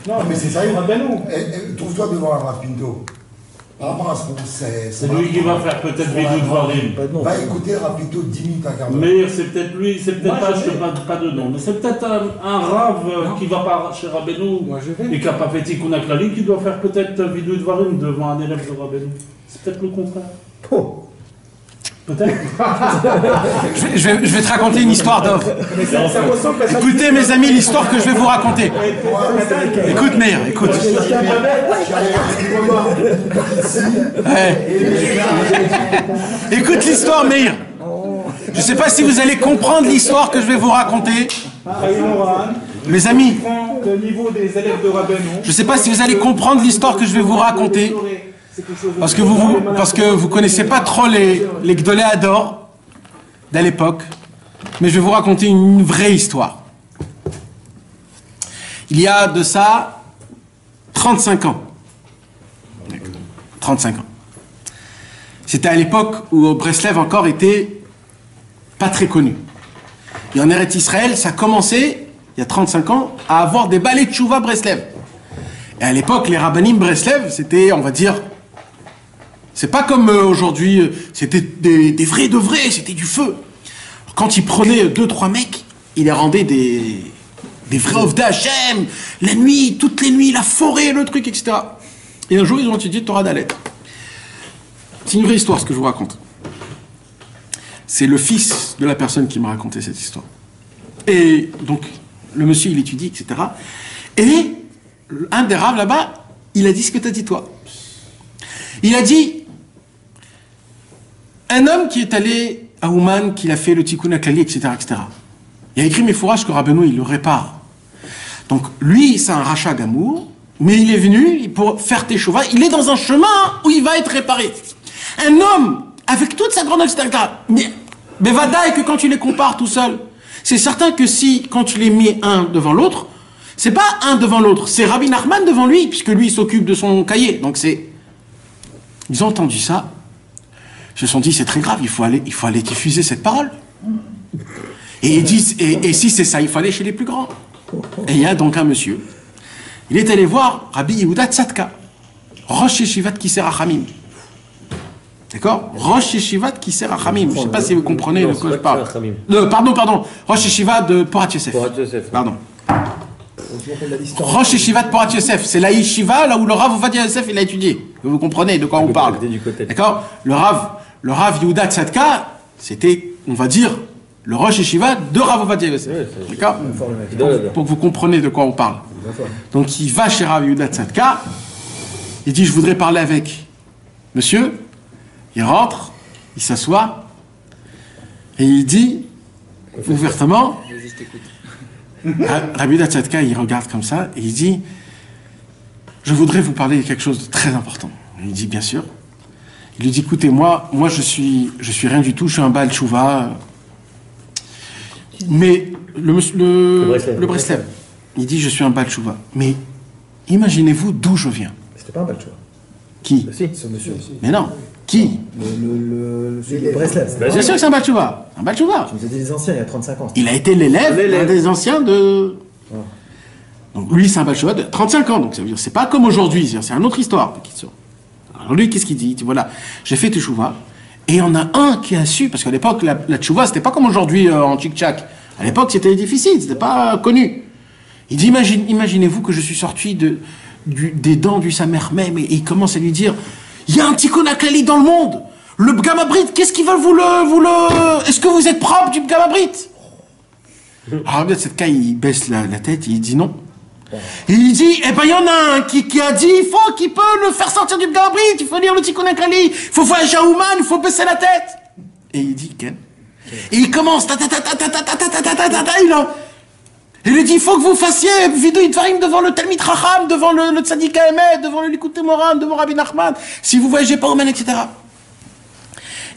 Non, mais c'est ça. Rabbeinu. Trouve-toi devant un Rav Pinto. Par rapport à ce qu'on sait. C'est lui qui va faire peut-être vidéo Dvarim. Va écouter Rav Pinto 10 minutes, un quart d'heure. Mais c'est peut-être lui, c'est peut-être pas, je ne parle pas de nom, mais c'est peut-être un Rav qui va pas chez Rabbeinu et qui n'a pas fait Tikkun HaKlalim qui doit faire peut-être vidéo Dvarim devant un élève de Rabbeinu. C'est peut-être le contraire. Oh. Peut-être. Je vais te raconter une histoire d'Ov. Écoutez mes amis l'histoire que je vais vous raconter. Écoute Meir, écoute. Écoute l'histoire Meir. Je ne sais pas si vous allez comprendre l'histoire que je vais vous raconter. Mes amis, je ne sais pas si vous allez comprendre l'histoire que je vais vous raconter. Parce que vous connaissez pas trop les Gdolei Hador d'à l'époque, mais je vais vous raconter une vraie histoire. il y a de ça 35 ans. 35 ans. C'était à l'époque où Breslev encore était pas très connu. Et en Eretz Israël, ça commençait, il y a 35 ans, à avoir des balais de Tchouva Breslev. Et à l'époque, les rabbanim Breslev, c'était, on va dire, c'est pas comme aujourd'hui, c'était des vrais de vrais, c'était du feu. Quand ils prenaient 2-3 mecs, ils les rendaient des vrais Ovdei Hashem, la nuit, toutes les nuits, la forêt, le truc, etc. Et un jour, ils ont étudié Torah Dalet. C'est une vraie histoire, ce que je vous raconte. C'est le fils de la personne qui m'a raconté cette histoire. Et donc, le monsieur, il étudie, etc. Et un des raves là-bas, il a dit ce que tu as dit toi. Il a dit, un homme qui est allé à Ouman, qui a fait le Tikkun HaKlali, etc., etc. Il a écrit mes fourrages que Rabbeinu, il le répare. Donc, lui, c'est un rachat d'amour, mais il est venu pour faire Teshuvah. Il est dans un chemin où il va être réparé. Un homme, avec toute sa grandeur, etc., mais vadaï que quand tu les compares tout seul, c'est certain que si, quand tu les mets un devant l'autre, c'est pas un devant l'autre, c'est Rabbi Nachman devant lui, puisque lui, il s'occupe de son cahier. Donc c'est... Ils ont entendu ça, ils se sont dit, c'est très grave, il faut aller diffuser cette parole. Et ils disent, et si c'est ça, il faut aller chez les plus grands. Et il y a donc un monsieur, il est allé voir Rabbi Yehuda Tzadka, Rosh Yeshivat Kisser Hachamim. D'accord? Rosh Yeshivat Kisser Hachamim. Je ne sais pas si vous comprenez de quoi je parle. Pardon. Rosh Yeshiva de Porat Yosef. Pardon. Rosh Yeshiva de Porat Yosef. C'est la yeshiva là où le Rav Ovadia Yosef il a étudié. Vous comprenez de quoi on parle. D'accord? Le Rav Yehuda Tzadka, c'était, on va dire, le Rosh Yeshiva de Rav Ovadia Yosef. D'accord? Pour que vous compreniez de quoi on parle. Donc il va chez Rav Yehuda Tzadka, il dit, je voudrais parler avec monsieur. Il rentre, il s'assoit, et il dit, ouvertement, Rabbi Yehuda Tzadka, il regarde comme ça, et il dit, je voudrais vous parler de quelque chose de très important. Il dit, bien sûr. Il lui dit, écoutez, moi je suis rien du tout, je suis un Baal Tshuva. Mais le Breslev, il dit, je suis un Baal Tshuva. Mais imaginez-vous d'où je viens. C'était pas un Baal Tshuva. Qui? Ce monsieur. Mais non. Qui? Le Breslev. Bien sûr que c'est un Baal Tshuva. Un Baal Tshuva. Tu nous as dit les anciens il y a 35 ans. Il a été l'élève des anciens de... Donc lui, c'est un Baal Tshuva de 35 ans. Donc ça veut dire, c'est pas comme aujourd'hui, c'est une autre histoire. Alors lui, qu'est-ce qu'il dit? Il dit, voilà, j'ai fait Teshuvah, et il y en a un qui a su, parce qu'à l'époque, la Teshuvah, c'était pas comme aujourd'hui en tchik-tchak. À l'époque, c'était difficile, c'était pas connu. Il dit, imaginez-vous que je suis sorti des dents du Samer même, et il commence à lui dire, il y a un Tikkun HaKlali dans le monde. Le Bgam Abrit, qu'est-ce qu'ils veulent vous le... Est-ce que vous êtes propre du Bgam Abrit? Alors, cette cas, il baisse la tête, et il dit non. Et il dit, eh ben, il y en a un qui a dit, qu'il peut le faire sortir du Bgam Abrit, il faut lire le Tikkun HaKlali, il faut voyager à Ouman, il faut baisser la tête. Et il dit, Ken. Et il commence, il lui dit, il faut que vous fassiez Vidui Dvarim devant le Talmid Chacham, devant le Tzadik Haemet, devant le Likutei Moharan, devant Rabbi Nachman, si vous voyagez pas au Ouman, etc.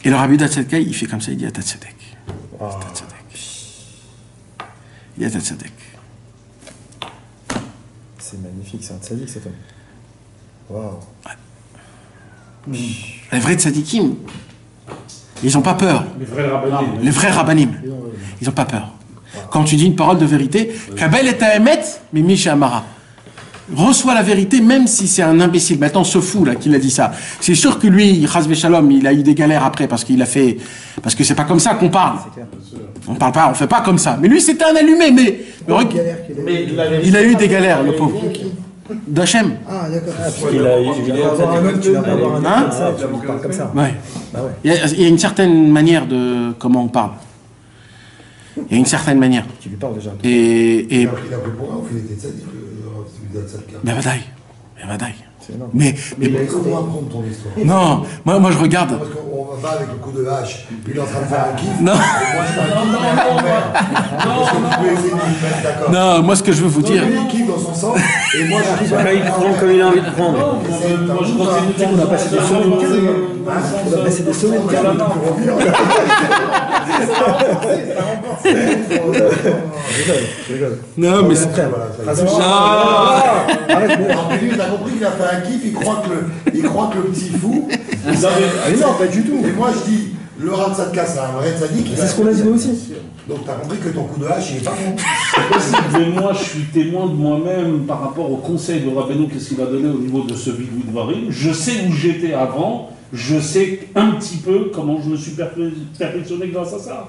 Et le Rabbi Tzadka, il fait comme ça, il dit, Ata Tzadek. Il dit, Ata Tzadek. C'est magnifique, c'est un tzaddik cet homme. Waouh. Les vrais tzadikim, ils n'ont pas peur. Les vrais rabbanim. Ils n'ont pas peur. Quand tu dis une parole de vérité, Kabel et Haemet, mais Misha Amara. Reçois la vérité, même si c'est un imbécile. Maintenant, ce fou là qui a dit ça, c'est sûr que lui, Chas Veshalom, il a eu des galères après parce qu'il a fait, parce que c'est pas comme ça qu'on parle. On parle pas, on fait pas comme ça. Mais lui, c'était un allumé, mais il a eu des galères, le pauvre. D'Hachem. Ah d'accord. Il a avoir un homme, tu vas pas avoir un homme comme ça, tu parles comme ça. Ouais. Il y a une certaine manière de comment on parle. Il y a une certaine manière. Tu lui parles déjà. Et il a pris pour un, il était tzaddik. Ben vadaï. Mais comment apprendre ton histoire? Non, moi je regarde. Parce qu'on va pas avec le coup de hache, puis il est en train de faire un kiff. Non. Non, moi ce que je veux vous dire. Lui il kiffe dans son sang, et moi je kiffe. Il prend comme il a envie de prendre. Moi je continue. On a passé des semaines. On a passé des semaines. Je rigole. Non, mais c'est... Lui, t'as compris qu'il a fait un kiff, il croit que le petit fou... Non, pas du tout. Et moi, je dis, le rat de Sadka, c'est un vrai sadique. C'est ce qu'on a dit nous aussi. Donc t'as compris que ton coup de hache, il est pas bon. Mais moi, je suis témoin de moi-même par rapport au conseil de Rabbeinu, qu'est-ce qu'il a donné au niveau de ce vidou de Varim. Je sais où j'étais avant, je sais un petit peu comment je me suis perfectionné grâce à ça.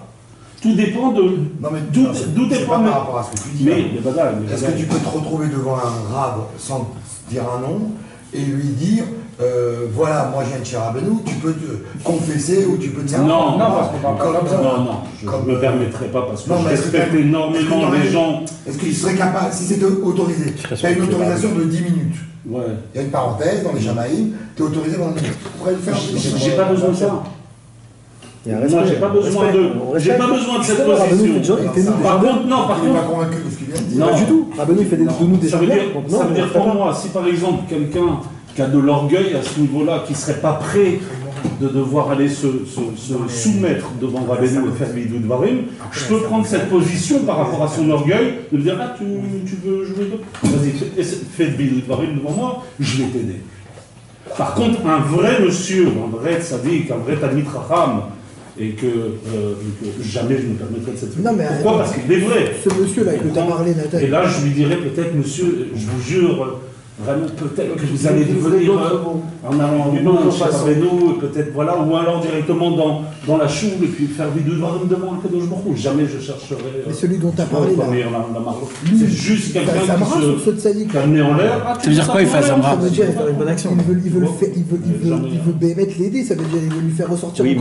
Tout dépend de... Non mais d'où dépend... Pas par rapport à ce que tu dis. Mais est-ce que tu peux te retrouver devant un rab sans dire un nom et lui dire voilà, moi je viens de chez Rabbeinu, tu peux te confesser ou tu peux dire non, parce qu'on parle pas comme ça. Non, je ne me permettrai pas parce que je respecte énormément les gens. Est-ce que tu serais capable, si c'était autorisé, tu as une autorisation de 10 minutes. Ouais. Il y a une parenthèse dans les Jamaïm, tu es autorisé pendant 10 minutes. Tu pourrais le faire. J'ai pas besoin de ça. Moi, j'ai pas besoin de cette position. Par contre, non, par contre. Pas convaincu de ce qu'il vient de dire. Non, du tout. Rabbeinu, il fait de nous des ça veut dire pour moi, si par exemple quelqu'un qui a de l'orgueil à ce niveau-là, qui ne serait pas prêt de devoir aller se soumettre devant Rabbeinu et faire vidou de Varim, je peux prendre cette position par rapport à son orgueil, de me dire ah, tu veux jouer de... Vas-y, fais vidou de Varim devant moi, je vais t'aider. Par contre, un vrai monsieur, un vrai tzaddik, un vrai Talmid Chacham, et que jamais je me permettrai de cette chose. Pourquoi? Parce qu'il est vrai. Ce monsieur-là que tu as parlé, Nathalie. Et là, je lui dirais peut-être, monsieur, je vous jure, vraiment peut-être que vous allez devenir en allant chez Rabbeinu, peut-être voilà, ou alors directement dans la choule et puis faire vidéo devant un Kadosh Baruch Hu. Jamais je chercherai. Mais celui dont tu as parlé là, c'est juste quelqu'un qui a amené en l'air. Ça veut dire quoi il fait Zamra? Ça veut dire faire une bonne action. Il veut Béhémet l'aider, ça veut dire il veut lui faire ressortir. Ouais.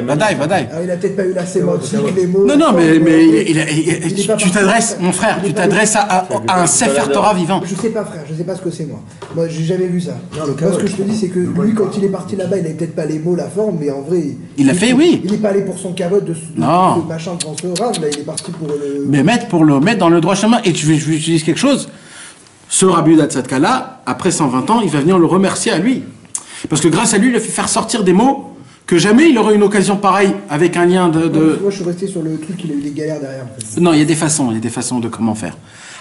Badaï. Il a peut-être pas eu la sémantique, les mots. Non, mais tu t'adresses, mon frère, tu t'adresses à un Sefer Torah vivant. Je sais pas, frère, je sais pas ce que c'est moi. Moi, j'ai jamais vu ça. Moi, ce que je te dis, c'est que lui, quand il est parti là-bas, il avait peut-être pas les mots, la forme, mais en vrai. Il a fait, oui. Il est pas allé pour son cavote de machin devant ce rave, là, il est parti pour le. Mais pour le mettre dans le droit chemin. Et je vais utiliser quelque chose. Ce Rabbi Yehuda Tzadka là, après 120 ans, il va venir le remercier à lui. Parce que grâce à lui, il a fait faire sortir des mots que jamais il aurait une occasion pareille avec un lien de... Moi, je suis resté sur le truc, il a eu des galères derrière. En fait. Non, il y a des façons de comment faire.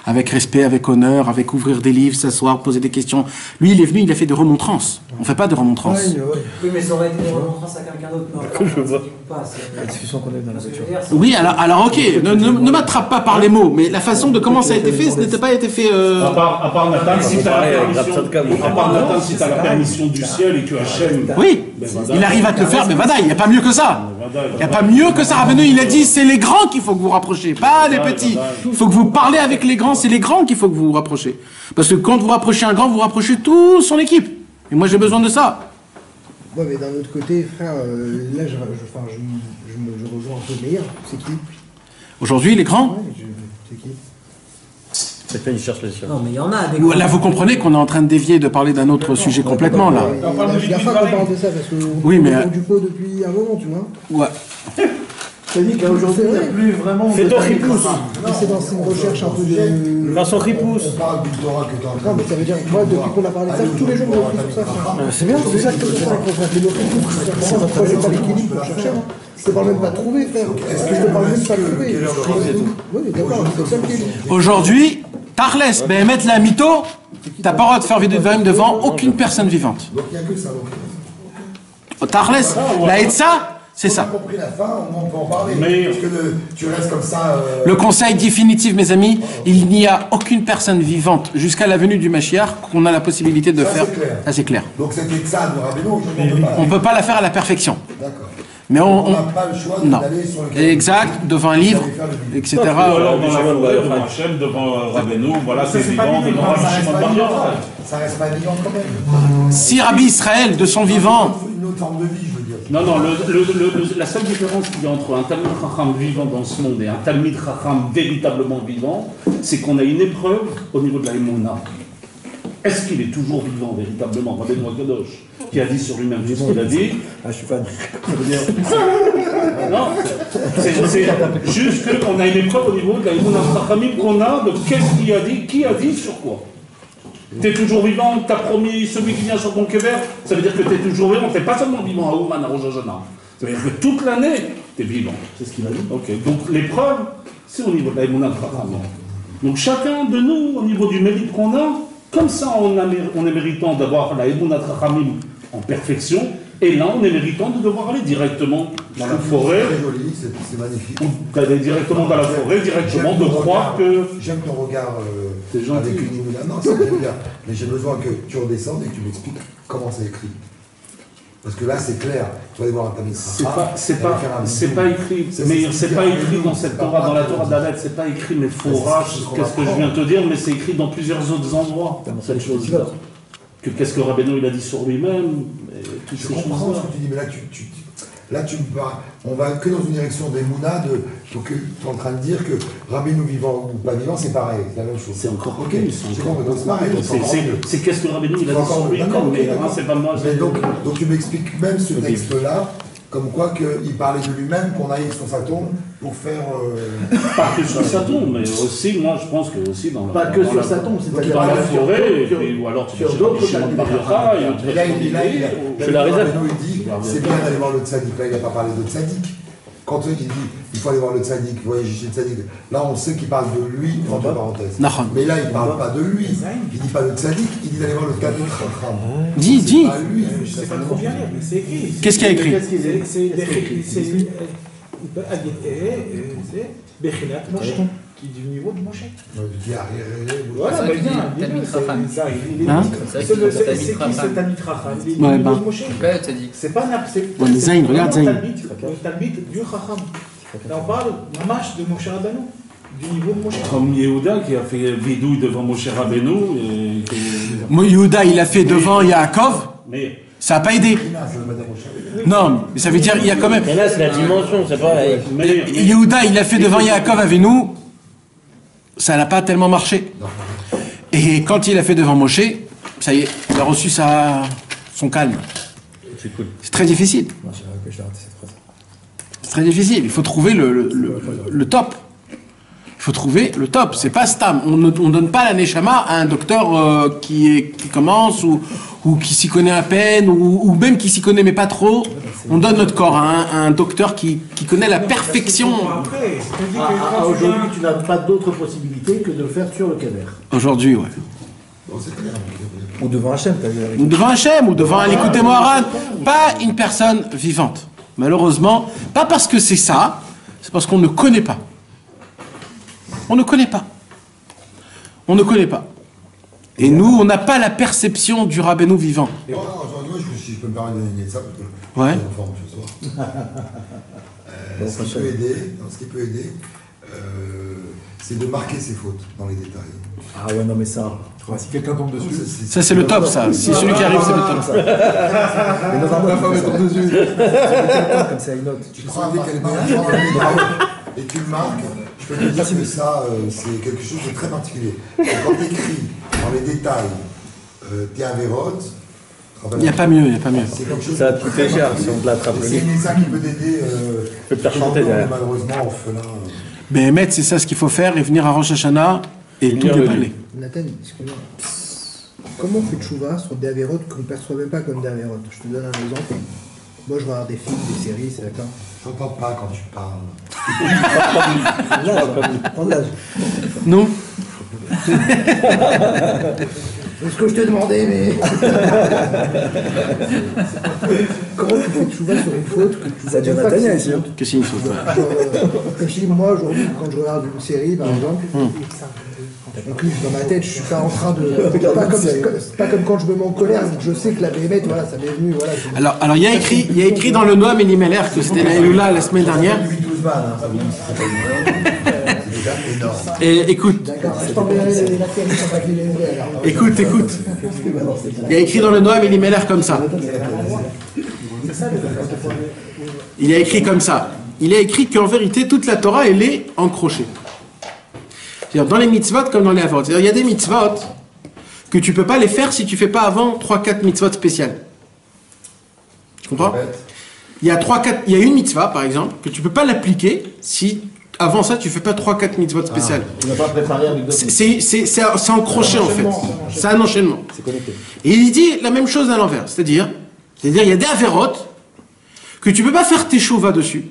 Avec respect, avec honneur, avec ouvrir des livres, s'asseoir, poser des questions. Lui, il est venu, il a fait des remontrances. On ne fait pas de remontrances. Oui, mais ça aurait été des remontrances à quelqu'un d'autre. Je vois. La discussion qu'on a dans la voiture. Oui, alors ok, ne m'attrape pas par les mots, mais la façon de comment ça a été fait, ce n'était pas été fait... À part Nathan, si tu as la permission du ciel et que Hachem... Oui, il arrive à te le faire, mais Vadaï, il n'y a pas mieux que ça. Il n'y a pas mieux que ça. Rabbeinu, il a dit, c'est les grands qu'il faut que vous rapprochez, pas les petits. Il faut que vous parlez avec les grands, c'est les grands qu'il faut que vous vous rapprochez. Parce que quand vous rapprochez un grand, vous rapprochez toute son équipe. Et moi, j'ai besoin de ça. Ouais, mais d'un autre côté, frère, là, je rejoins un peu meilleur. C'est qui? Aujourd'hui, les grands? C'est qui? C'est fait, il cherche les chiens. Non, mais il y en a des. Là, vous comprenez qu'on est en train de dévier, de parler d'un autre sujet complètement, là. On parle de la fin qu'on parle de ça, parce qu'on est du pot depuis un moment, tu vois. Ouais. Ça dit qu'aujourd'hui, il n'y a plus vraiment... Fais-toi ripousse. C'est dans une recherche un peu de... Vincent Ripousse. On parle du Torah que tu es en train Non, mais ça veut dire, moi, depuis qu'on a parlé de ça, tous les jours, je écrit sur ça. C'est bien, c'est ça que c'est ça qu'on fait. Le ripousse, moi, j'ai pas l'équilibre pour chercher. Je te parle même pas de trouver, frère. Je te parle même pas de trouver. Oui, d'accord, c'est ça le pied. Aujourd'hui, Tarles, Béhémet la mytho, t'as pas le droit de faire vidéo de Varim devant aucune personne vivante. Donc il n'y a que ça. Tarles, la Etza, c'est ça. On a compris la fin, on peut en parler. Parce que tu restes comme ça. Le conseil définitif, mes amis, il n'y a aucune personne vivante jusqu'à la venue du Mashiach qu'on a la possibilité de faire. Ça, c'est clair. Donc c'était ça de Rabbeinu, on ne peut pas la faire à la perfection. D'accord. Mais on n'a pas le choix d'aller sur le... Exact, devant un livre, etc. Ou alors dans la forêt, devant Hachem, devant Rabbeinu, voilà, c'est vivant, devant ça reste pas vivant quand même. Si Rabbi Israël, de son vivant... Une autre forme de vie, je veux dire. Non, la seule différence qu'il y a entre un Talmid Chacham vivant dans ce monde et un Talmid Chacham véritablement vivant, c'est qu'on a une épreuve au niveau de la Emouna. Est-ce qu'il est toujours vivant véritablement? Rabbeinu Akadosh, qui a dit sur lui-même ce qu'il a dit. Ah, je suis fan. Ça veut dire... Non, c'est juste qu'on a une épreuve au niveau de la Emouna Chachamim qu'on a de qu'est-ce qu'il a dit, qui a dit sur quoi. T'es toujours vivant, t'as promis celui qui vient sur ton kever, ça veut dire que t'es toujours vivant, t'es pas seulement vivant à Ouman, à Rosh Hashanah. Ça veut dire que toute l'année, t'es vivant. C'est ce qu'il a dit. Ok, donc l'épreuve, c'est au niveau de la Emunat Chachamim. Donc chacun de nous, au niveau du mérite qu'on a, comme ça on est méritant d'avoir la Emunat Chachamim en perfection, et là on est méritant de devoir aller directement dans la forêt. C'est joli, c'est magnifique. Ou d'aller directement dans la forêt, directement de croire que... J'aime ton regard gentil. avec une Emunat. Non, c'est bien. Mais j'ai besoin que tu redescendes et que tu m'expliques comment c'est écrit. Parce que là, c'est clair. Tu vas aller voir un Talmid Chacham. C'est pas écrit. Mais c'est pas écrit dans cette Torah, dans la Torah d'Alet, c'est pas écrit, mais Forash, qu'est-ce que je viens de te dire, mais c'est écrit dans plusieurs autres endroits. Cette chose-là. Qu'est-ce que Rabbeinu il a dit sur lui-même, toutes ces choses-là. Je comprends ce que tu dis, mais là, tu me parles. On va que dans une direction des Mouna, donc tu es en train de dire que Rabbeinu vivant ou pas vivant, c'est pareil, c'est la même chose. C'est encore ok, c'est pareil. C'est qu'est-ce que Rabbeinu il a dit sur lui-même, mais c'est pas moi. Donc tu m'expliques même ce texte-là, comme quoi qu'il parlait de lui-même, qu'on aille sur sa tombe pour faire... Pas que sur sa tombe, mais aussi, moi je pense que aussi dans la... Pas que sur sa tombe, c'est-à-dire dans la forêt, ou alors tu sur d'autres Shimon Bar Yochai, je la réserve. Il dit, c'est bien d'aller voir le tzaddik. Là, il n'a pas parlé de tzaddik. Quand il dit, il faut aller voir le tzaddik, voyager chez le tzaddik. Là, on sait qu'il parle de lui, entre parenthèses. Mais là, il ne parle pas de lui. Il ne dit pas de tzaddik, il dit d'aller voir le Talmid Chacham. Dis. Je ne sais pas trop bien lire, mais c'est écrit. Qu'est-ce qu'il y a écrit? C'est Bechinat Moshe, qui est du niveau de Moshe. Voilà, bah bien, c'est qui ce Talmid Chacham? Il est du niveau de Moshe. C'est pas mais Zayn, regarde Zayn. Le Talmid du Chacham. Là, on parle Mamash de Moshe Rabbeinu, du niveau de Moshe. Comme Yehuda qui a fait vidouille devant Moshe Rabbeinu. Yehuda, il a fait devant Yaakov. Mais ça n'a pas aidé. Non, mais ça veut dire il y a quand même. Mais là, c'est la dimension, c'est pas. Yehuda, il a fait devant Yaakov avec nous. Ça n'a pas tellement marché. Et quand il a fait devant Moshe, ça y est, il a reçu son calme. C'est cool. C'est très difficile. C'est très difficile. Il faut trouver le top. Il faut trouver le top. C'est pas Stam. On ne donne pas la Neshama à un docteur qui commence ou qui s'y connaît à peine ou même qui s'y connaît mais pas trop. On donne notre corps à un docteur qui connaît la perfection. Aujourd'hui, tu n'as pas d'autre possibilité que de le faire sur le Kever. Aujourd'hui, ouais. Ou devant Hachem, ou devant Hachem, ou devant un Likutei Moharan. Pas une personne vivante. Malheureusement, pas parce que c'est ça, c'est parce qu'on ne connaît pas. On ne connaît pas. On ne connaît pas. Et nous, on n'a pas la perception du Rabbeinu vivant. Moi, si je peux me permettre de donner ça, parce que ouais. je suis en forme ce soir. Ce qui peut aider, c'est de marquer ses fautes dans les détails. Ah ouais, non mais ça... Si quelqu'un tombe dessus... Ça c'est le top, ça. Si celui qui arrive, c'est le top. Mais dans un moment, tombe dessus. Comme ça, une note. Tu prends un papier et tu le marques. Je peux te dire que ça, c'est quelque chose de très particulier. Quand tu écris dans les détails tes avérotes, il n'y a pas mieux, il n'y a pas mieux. Ça va te coûter cher si on te l'attrape. C'est ça qui peut t'aider. Peut te faire chanter derrière. Malheureusement, orphelin. Ben, Met, c'est ça ce qu'il faut faire et venir à Rosh Hashanah et tout déballer. Nathan, comment on fait tchouva sur des avérotes qu'on ne perçoit même pas comme des avérotes? Je te donne un exemple. Moi, je regarde des films, des séries, c'est d'accord. Je n'entends pas quand tu parles. L'âge. Non. C'est ce que je t'ai demandé, mais... Comment tu fais tchouva sur une faute que tu... Ça dure Natania ici. Qu'est-ce qu'il faut faire? Comme je dis, moi, aujourd'hui, quand je regarde une série, par exemple... Donc dans ma tête, je suis pas en train de... pas comme quand je me mets en colère, je sais que la BMF, voilà, ça m'est venu, voilà. Alors il y a écrit dans le Noam Elimelech que c'était la Elula la semaine dernière. Et écoute. Écoute. Il y a écrit dans le Noam Elimelech comme ça. Il a écrit comme ça. Il a écrit qu'en vérité, toute la Torah, elle est encrochée. C'est-à-dire dans les mitzvot comme dans les avorot. C'est-à-dire il y a des mitzvot que tu ne peux pas les faire si tu ne fais pas avant 3-4 mitzvot spéciales. Tu comprends? Il y a une mitzvah, par exemple, que tu ne peux pas l'appliquer si avant ça tu ne fais pas 3-4 mitzvot spéciales. Tu n'as pas préparé avec d'autres. C'est encroché en fait. C'est un enchaînement. C'est connecté. Et il dit la même chose à l'envers. C'est-à-dire il y a des avérotes que tu ne peux pas faire tes teshuva dessus.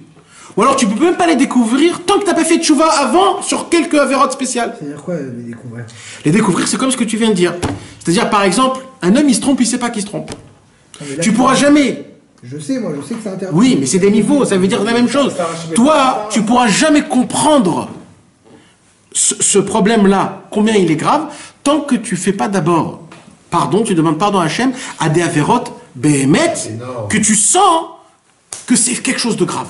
Ou alors tu peux même pas les découvrir tant que tu n'as pas fait tchouva avant sur quelques avérotes spéciales. C'est-à-dire quoi, les découvrir? Les découvrir, c'est comme ce que tu viens de dire. C'est-à-dire, par exemple, un homme, il se trompe, il sait pas qu'il se trompe. Tu pourras jamais... Je sais que c'est interdit. Oui, mais c'est des niveaux, ça veut dire la même chose. Toi, tu pourras jamais comprendre ce problème-là, combien il est grave, tant que tu fais pas d'abord pardon, tu demandes pardon à Hachem, à des avérotes béhémeth, que tu sens que c'est quelque chose de grave.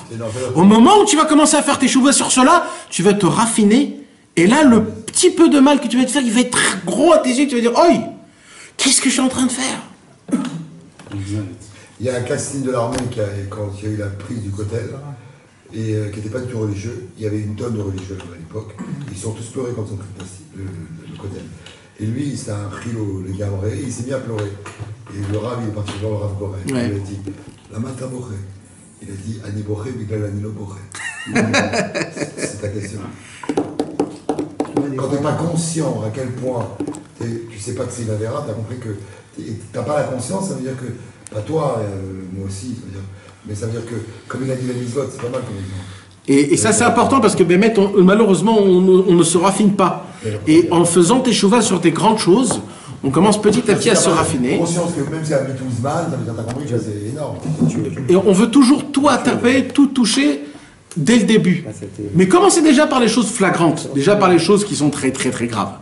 Au moment où tu vas commencer à faire tes chouvas sur cela, tu vas te raffiner, et là, le petit peu de mal que tu vas te faire, il va être très gros à tes yeux, tu vas dire, oi, qu'est-ce que je suis en train de faire? Il y a un casting de l'armée quand il y a eu la prise du Kotel, et qui n'était pas du tout religieux. Il y avait une tonne de religieux à l'époque. Ils sont tous pleurés quand ils ont pris le Kotel. Et lui, c'était un rilo, le gars vrai, il s'est mis à pleurer. Et le Rav, il est parti voir le Rav Boré. Il a dit, la mata boré. Il a dit, ani boré, biglal anilo boré. C'est ta question. Quand tu n'es pas conscient à quel point tu sais pas que c'est une avéra, tu as compris que tu n'as pas la conscience, ça veut dire que, pas toi, moi aussi, ça veut dire, mais ça veut dire que, comme il a dit la mitzvot, c'est pas mal comme exemple. Et ça c'est important parce que malheureusement on ne se raffine pas. Et en faisant tes chouvas sur des grandes choses, on commence petit à petit à se raffiner. Conscience que même si elle a mis 12 mal, ça veut dire que t'as compris que c'est énorme. Et on veut toujours tout attraper, tout toucher dès le début. Mais commencez déjà par les choses flagrantes, déjà par les choses qui sont très très très graves.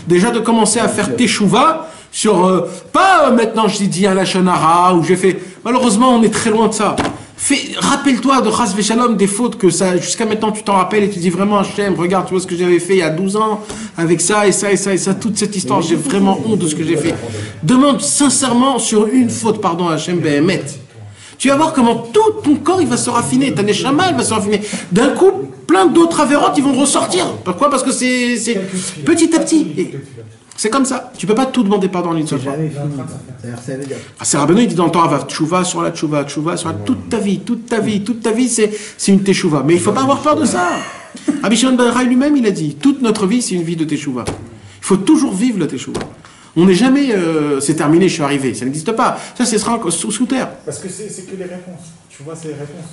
Déjà de commencer à faire tes chouvas sur pas maintenant je dis un lachonara ou j'ai fait. Malheureusement on est très loin de ça. Rappelle-toi de Chas Veshalom des fautes que ça, jusqu'à maintenant tu t'en rappelles et tu dis vraiment Hachem, regarde, tu vois ce que j'avais fait il y a 12 ans avec ça et ça et ça et ça, toute cette histoire, j'ai vraiment honte de ce que j'ai fait. Demande sincèrement sur une faute, pardon à Hachem Behemet. Tu vas voir comment tout ton corps il va se raffiner, ta neshama elle va se raffiner. D'un coup, plein d'autres avérotes ils vont ressortir. Pourquoi? Parce que c'est petit à petit. C'est comme ça. Tu peux pas tout demander pardon en une seule fois. C'est Rabbeinu, il dit dans le Torah, tchouva sur la tchouva, tchouva sur la... toute ta vie, c'est une teshuva. Mais il faut pas avoir peur de ça. Rabbi Shimon ben Yochai lui-même, il a dit, toute notre vie, c'est une vie de teshuva. Il faut toujours vivre la teshuva. On n'est jamais, c'est terminé, je suis arrivé. Ça n'existe pas. Ça, ce sera sous terre. Parce que c'est que les réponses. Tu vois, c'est les réponses.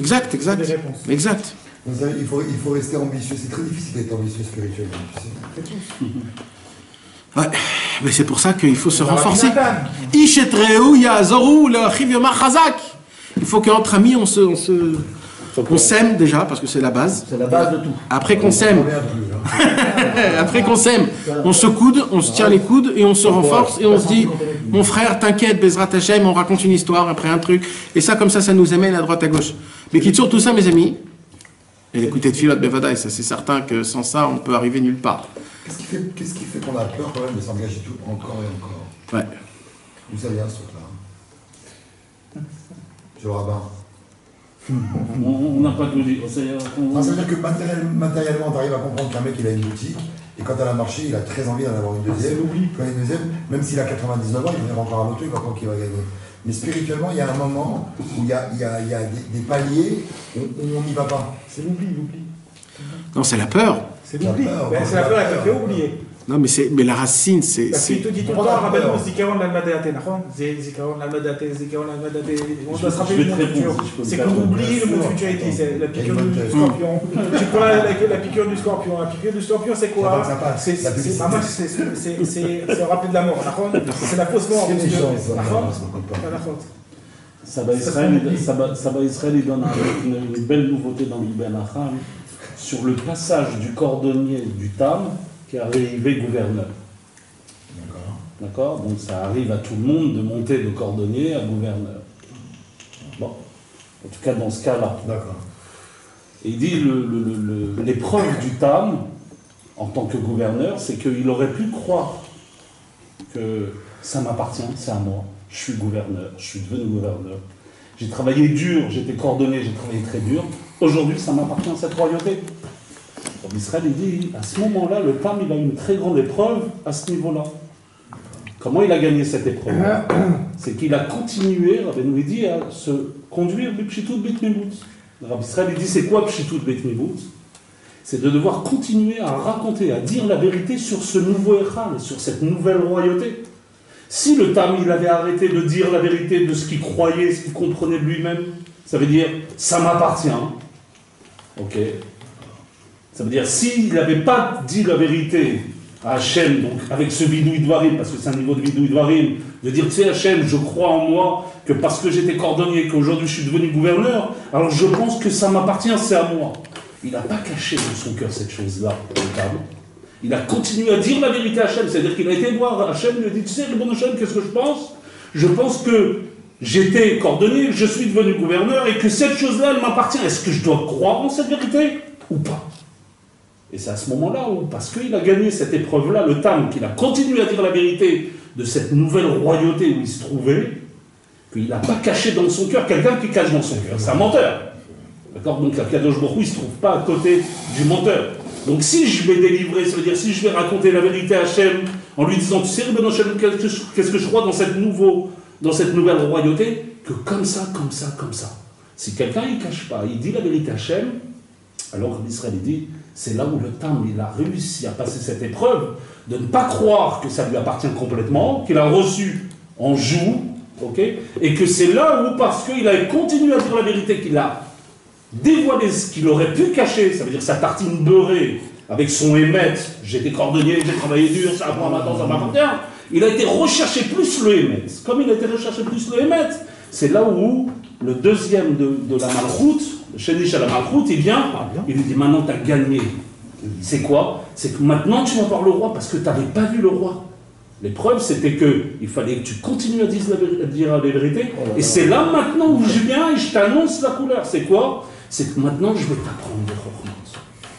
Exact. Il faut rester ambitieux. C'est très difficile d'être ambitieux spirituellement, tu sais. Ouais, mais c'est pour ça qu'il faut se renforcer. Il faut qu'entre amis, on s'aime déjà, parce que c'est la base. C'est la base de tout. Après qu'on s'aime, on se coude, on se tire les coudes et on se renforce et on se dit, mon frère, t'inquiète, Bezrat Hashem, on raconte une histoire après un truc. Et ça, comme ça nous amène à droite à gauche. Mais qui sur tout ça, mes amis, et écoutez de Philot Bevadaï, ça c'est certain que sans ça, on peut arriver nulle part. Qu'est-ce qui fait qu'on a peur quand même de s'engager tout encore et encore? Ouais. D'où ça vient ce truc-là? Sur le rabbin. On n'a pas tout dit. Ça veut dire que matériellement, tu arrives à comprendre qu'un mec il a une boutique et quand elle a marché, il a très envie d'en avoir une deuxième. Quand il a une deuxième, même s'il a 99 ans, il va encore un autre truc, encore qu'il va gagner. Mais spirituellement, il y a un moment où il y a des paliers où on n'y va pas. C'est l'oubli. Non, c'est la peur. C'est l'oubli. C'est la peur, elle te fait oublier. Non, mais la racine, c'est... Parce qu'il te dit tout le temps, Rabbeinu, Zikaron l'Almadate, Zikaron l'Almadate, on doit se rappeler du monde futur. C'est qu'on oublie le monde futurité, c'est la piqûre du scorpion. Tu prends la piqûre du scorpion. La piqûre du scorpion, c'est quoi? C'est se rappeler de la mort. C'est la fausse mort. Saba Israël, il donne une belle nouveauté dans l'Ibn Acham sur le passage du cordonnier du Tam qui est arrivé gouverneur. D'accord. Donc ça arrive à tout le monde de monter de cordonnier à gouverneur. Bon, en tout cas dans ce cas-là. D'accord. Et il dit l'épreuve du Tam en tant que gouverneur, c'est qu'il aurait pu croire que ça m'appartient, c'est à moi. Je suis gouverneur, je suis devenu gouverneur. J'ai travaillé dur, j'étais cordonnier, j'ai travaillé très dur. Aujourd'hui, ça m'appartient, cette royauté. Israël, il dit, à ce moment-là, le Tam, il a une très grande épreuve à ce niveau-là. Comment il a gagné cette épreuve? C'est qu'il a continué, Rabbeinu dit, à se conduire du Pshitut Beit Mibut. Rabbi Israël, il dit, c'est quoi Pshitut Beit Mibut? C'est de devoir continuer à raconter, à dire la vérité sur ce nouveau Echal, sur cette nouvelle royauté. Si le Tam, il avait arrêté de dire la vérité de ce qu'il croyait, ce qu'il comprenait de lui-même, ça veut dire, ça m'appartient. Ok. Ça veut dire, s'il n'avait pas dit la vérité à Hachem, donc avec ce Vidui Dvarim, parce que c'est un niveau de Vidui Dvarim, de dire, tu sais Hachem, je crois en moi, que parce que j'étais cordonnier, qu'aujourd'hui je suis devenu gouverneur, alors je pense que ça m'appartient, c'est à moi. Il n'a pas caché dans son cœur cette chose-là, notable. Il a continué à dire la vérité à Hachem, c'est-à-dire qu'il a été voir Hachem, il lui a dit, tu sais, le bon Hachem, qu'est-ce que je pense? Je pense que j'étais cordonnier, je suis devenu gouverneur, et que cette chose-là, elle m'appartient. Est-ce que je dois croire en cette vérité ou pas? Et c'est à ce moment-là où, parce qu'il a gagné cette épreuve-là, le Tam, qu'il a continué à dire la vérité de cette nouvelle royauté où il se trouvait, qu'il n'a pas caché dans son cœur quelqu'un qui cache dans son cœur. C'est un menteur. D'accord? Donc la Kadosh Baruch Hu, il ne se trouve pas à côté du menteur. Donc si je vais délivrer, ça veut dire si je vais raconter la vérité à Hachem, en lui disant, tu sais, Ben Hachem, qu'est-ce que je crois dans cette nouvelle royauté, que comme ça. Si quelqu'un il ne cache pas, il dit la vérité à Hachem, alors l'Israël dit, c'est là où le Tam il a réussi à passer cette épreuve, de ne pas croire que ça lui appartient complètement, qu'il a reçu en joug, ok, et que c'est là où, parce qu'il a continué à dire la vérité, qu'il a dévoilé ce qu'il aurait pu cacher, ça veut dire sa tartine beurrée, avec son émette, j'étais cordonnier, j'ai travaillé dur, ça apprend maintenant, ça m'appartient, il a été recherché plus le émette. Comme il a été recherché plus le émette, c'est là où le deuxième de la Malchoute, le Shenish à la Malchoute, il vient, il lui dit maintenant tu as gagné. C'est quoi? C'est que maintenant tu vas voir le roi parce que tu n'avais pas vu le roi. L'épreuve c'était qu'il fallait que tu continues à dire la vérité. Et c'est là maintenant où je viens et je t'annonce la couleur. C'est quoi? C'est que maintenant je vais t'apprendre les Chokhmot.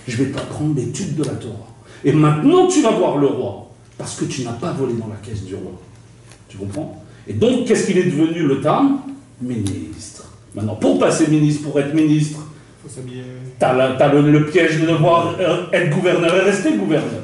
Je vais t'apprendre l'étude de la Torah. Et maintenant tu vas voir le roi. Parce que tu n'as pas volé dans la caisse du roi. Tu comprends? Et donc qu'est-ce qu'il est devenu le Tam? Ministre. Maintenant, pour passer ministre, pour être ministre, t'as le piège de devoir être gouverneur et rester gouverneur.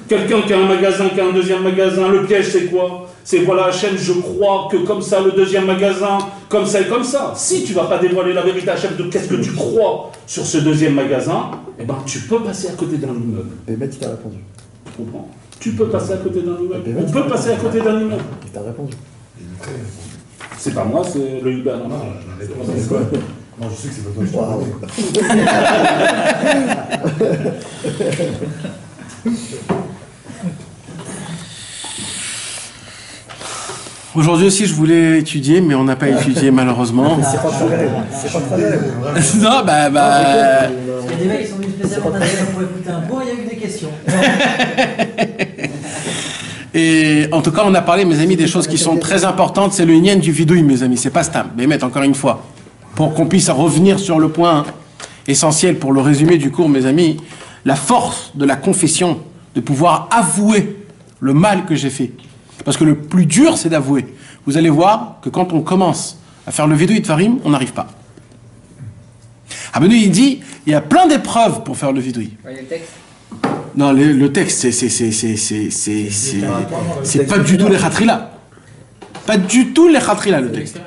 Quelqu'un qui a un magasin, qui a un deuxième magasin, le piège c'est quoi? C'est voilà, Hachem, je crois que comme ça, le deuxième magasin, comme ça et comme ça. Si tu ne vas pas dévoiler la vérité à Hachem de qu'est-ce que tu crois sur ce deuxième magasin, eh ben tu peux passer à côté d'un immeuble. Bémet, il t'a répondu. Tu comprends? Tu peux passer à côté d'un immeuble. On peut passer à côté d'un immeuble. Il t'a répondu. C'est pas moi, c'est le Hubert. Non, c'est quoi? Non, je sais que c'est pas toi. Aujourd'hui aussi, je voulais étudier, mais on n'a pas étudié malheureusement. C'est pas très grave. Non, bah. Il y a des mecs qui sont venus spécialement pour écouter un bon, il y a eu des questions. Et en tout cas, on a parlé, mes amis, des choses qui sont très importantes. C'est le yin du vidouille, mes amis. C'est pas Stam. Mais mettre encore une fois, pour qu'on puisse revenir sur le point essentiel pour le résumé du cours, mes amis, la force de la confession, de pouvoir avouer le mal que j'ai fait. Parce que le plus dur, c'est d'avouer. Vous allez voir que quand on commence à faire le vidouille de Farim, on n'arrive pas. Rabbeinu, il dit, il y a plein d'épreuves pour faire le vidouille. Ouais, le texte. Non, le texte, c'est pas du tout les khatrila. Pas du tout les khatrila, le texte.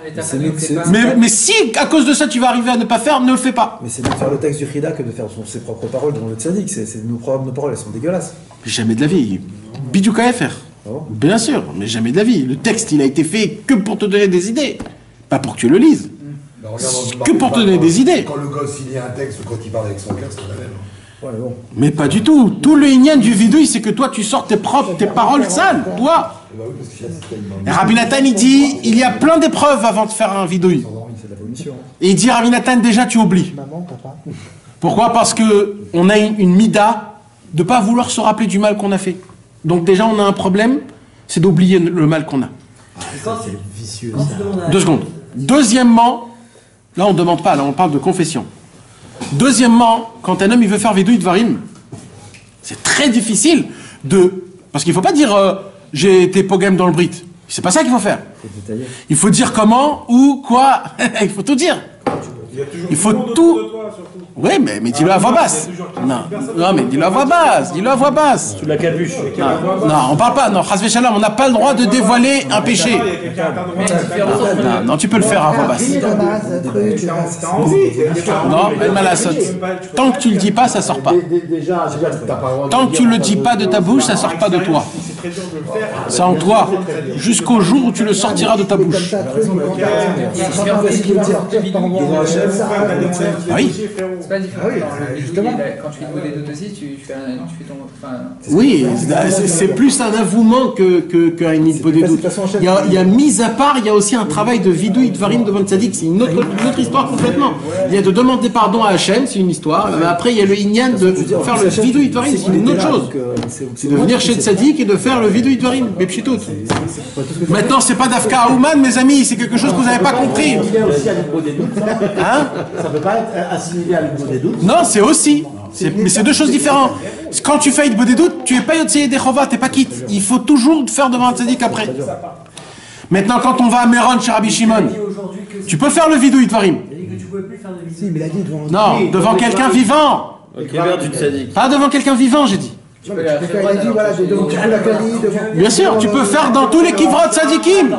Mais si, à cause de ça, tu vas arriver à ne pas faire, ne le fais pas. Mais c'est mieux de faire le texte du Chida que de faire ses propres paroles dans le tzaddik. Nos paroles, elles sont dégueulasses. Jamais de la vie. Bidou KFR. Bien sûr, mais jamais de la vie. Le texte, il a été fait que pour te donner des idées. Pas pour que tu le lises. Que pour te donner des idées. Quand le gosse, il lit un texte ou quand il parle avec son cœur, c'est la même. Ouais, bon. Mais pas du tout. Tout le yin du vidouille, c'est que toi, tu sors tes paroles sales. Toi. Et Rabbi Nathan, il dit, il y a plein d'épreuves avant de faire un vidouille. Et il dit, Rabbi Nathan, déjà, tu oublies. Pourquoi? Parce que on a une mida de pas vouloir se rappeler du mal qu'on a fait. Donc déjà, on a un problème, c'est d'oublier le mal qu'on a. C'est vicieux. 2 secondes. Deuxièmement, là, on ne demande pas, là, on parle de confession. Deuxièmement, quand un homme il veut faire vidouille de Varim, c'est très difficile de... Parce qu'il ne faut pas dire j'ai été pogam dans le Brit. C'est pas ça qu'il faut faire. Il faut dire comment, où, quoi. Il faut tout dire. Il faut tout. Oui, mais dis-le à voix basse. Non, mais dis-le à voix basse. Dis-le à voix basse. Tu la capuche. Non, on parle pas. Non, Chasvé Shalom, on n'a pas le droit de dévoiler un péché. Non, tu peux le faire à voix basse. Non, El Malasot. Tant que tu le dis pas, ça sort pas. Tant que tu le dis pas de ta bouche, ça sort pas de toi. très dur de le faire. C'est en toi, jusqu'au jour où tu le sortiras de ta bouche. Ah oui. C'est pas différent. Quand tu fais des doutes aussi, tu fais ton. Oui, c'est plus un avouement qu'un nidbo des doutes. Il y a mis à part, il y a aussi un travail de vidouille dvarim devant le tzaddik, c'est une autre histoire complètement. Il y a de demander pardon à Hachem, c'est une histoire, mais après il y a le inyan de faire le vidouille dvarim, c'est une autre chose. C'est de venir chez le tzaddik et de faire le vidouille dvarim, bepshitout. Maintenant c'est pas d'Afka Aouman, mes amis, c'est quelque chose que vous n'avez pas compris. Hein? Ça peut pas être assimilé à l'idbo des doutes. Non, c'est aussi. Mais c'est deux choses différentes. Quand tu fais idbo des doutes, tu es pas yotzei des chova, t'es pas quitte. Il faut toujours faire devant le tzaddik après. Maintenant, quand on va à Méron chez Rabbi Shimon, tu peux faire le vidouille dvarim. Non, devant quelqu'un vivant. Pas devant quelqu'un vivant, j'ai dit. Bien sûr, tu peux faire dans tous les kivrot tzadikim.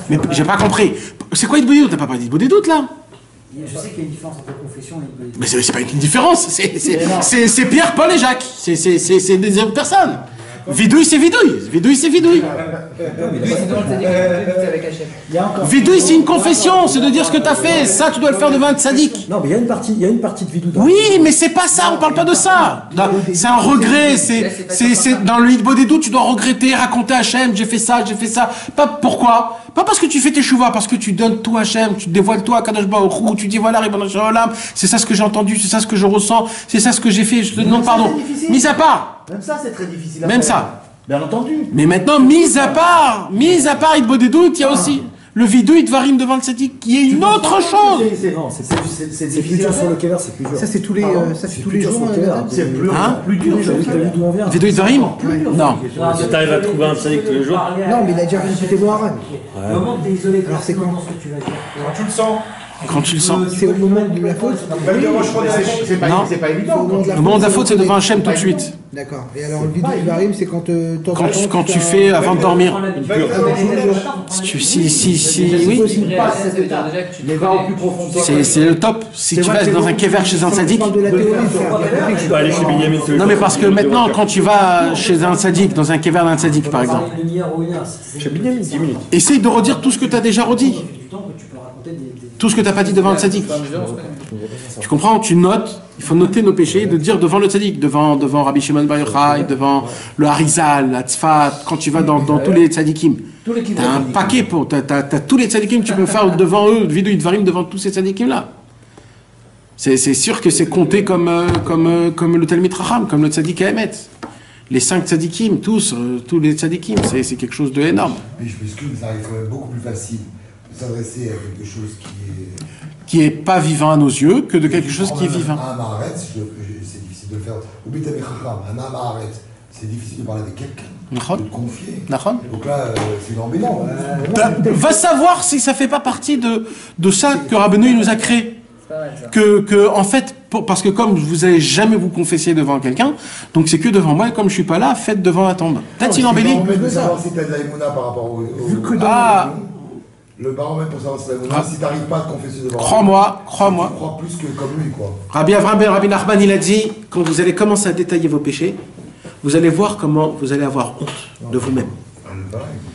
Mais j'ai pas compris. C'est quoi idbo des doutes? T'as pas parlé d'idbo des doutes là? Je sais qu'il y a une différence entre confession et idbo des doutes. Mais c'est pas une différence. C'est Pierre, Paul et Jacques. C'est des personnes. Vidouille, c'est vidouille. Vidouille, c'est vidouille. Vidouille, c'est une confession. C'est de dire ce que tu as fait. Ça, tu dois le faire devant un tzaddik. Non, mais il y a une partie de vidouille. Oui, mais c'est pas ça. On parle pas de ça. C'est un regret. C'est dans le hitbo des doutes, tu dois regretter, raconter à Hachem. J'ai fait ça, j'ai fait ça. Pas pourquoi? Pas parce que tu fais tes chouvas, parce que tu donnes tout à Hachem, tu dévoiles tout à Kadosh Baruch Hu, tu dis voilà, Ribono Shel Olam, c'est ça ce que j'ai entendu, c'est ça ce que je ressens, c'est ça ce que j'ai fait, je te demande pardon. Mis à part. Même ça, c'est très difficile. Même ça. Bien entendu. Mais maintenant, mis à part, Idbo des doutes, il y a aussi le vidouille dvarim devant le tzaddik, qui est une autre chose. C'est difficile sur le kever, c'est plus dur. Ça, c'est tous les jours. C'est plus dur. Vidouille dvarim? Non. Si t'arrives à trouver un tzaddik tous les jours. Non, mais il a déjà répété Moharan. Le moment où t'es isolé, alors c'est comment ce que tu vas dire? Quand tu le sens. Quand tu le sens. C'est au moment de la faute. C'est pas évident. Le moment de la faute, c'est devant Hachem tout de suite. D'accord. Et alors le vidouille dvarim, c'est quand quand tu fais avant de dormir. Oui. C'est le top. Si tu vas dans un kever chez un tzaddik. Non, mais parce que maintenant, quand tu vas chez un tzaddik, dans un kever d'un tzaddik par exemple, essaye de redire tout ce que tu as déjà redit. Tout ce que tu n'as pas dit devant le tzaddik. Tu comprends? Tu notes, il faut noter nos péchés, de dire devant le tzaddik, devant Rabbi Shimon Bar Yochai, devant le Harizal, la Tzfat, quand tu vas dans tous les tzaddikim. Tu as un paquet pour. Tu as tous les tzaddikim, tu peux faire devant eux, vidouille dvarim devant tous ces tzaddikim-là. C'est sûr que c'est compté comme le Talmid Chacham, comme le tzaddik Emet. Les 5 tzaddikim, tous les tzaddikim, c'est quelque chose d'énorme. Mais je m'excuse, mais ça arrive quand même beaucoup plus facile de s'adresser à quelque chose qui est pas vivant à nos yeux que de quelque chose qui est vivant. Un Maharet, c'est difficile de le faire. Ou Bit Chacham, un Maharet, c'est difficile de parler avec quelqu'un, de te confier. Donc là, c'est une embellie. Va savoir si ça fait pas partie de ça que Rabbeinu nous a créé. Que en fait, parce que comme vous allez jamais vous confesser devant quelqu'un, donc c'est que devant moi, et comme je suis pas là, faites devant la tombe. Peut-être une embellie. Si tu as de la Emouna par rapport au le baromètre pour savoir si tu as si tu n'arrives pas à te confesser devant Crois-moi. Tu crois plus que comme lui, quoi. Rabbi Avraham ben Rabbi Nachman, il a dit, quand vous allez commencer à détailler vos péchés, vous allez voir comment vous allez avoir honte de vous-même.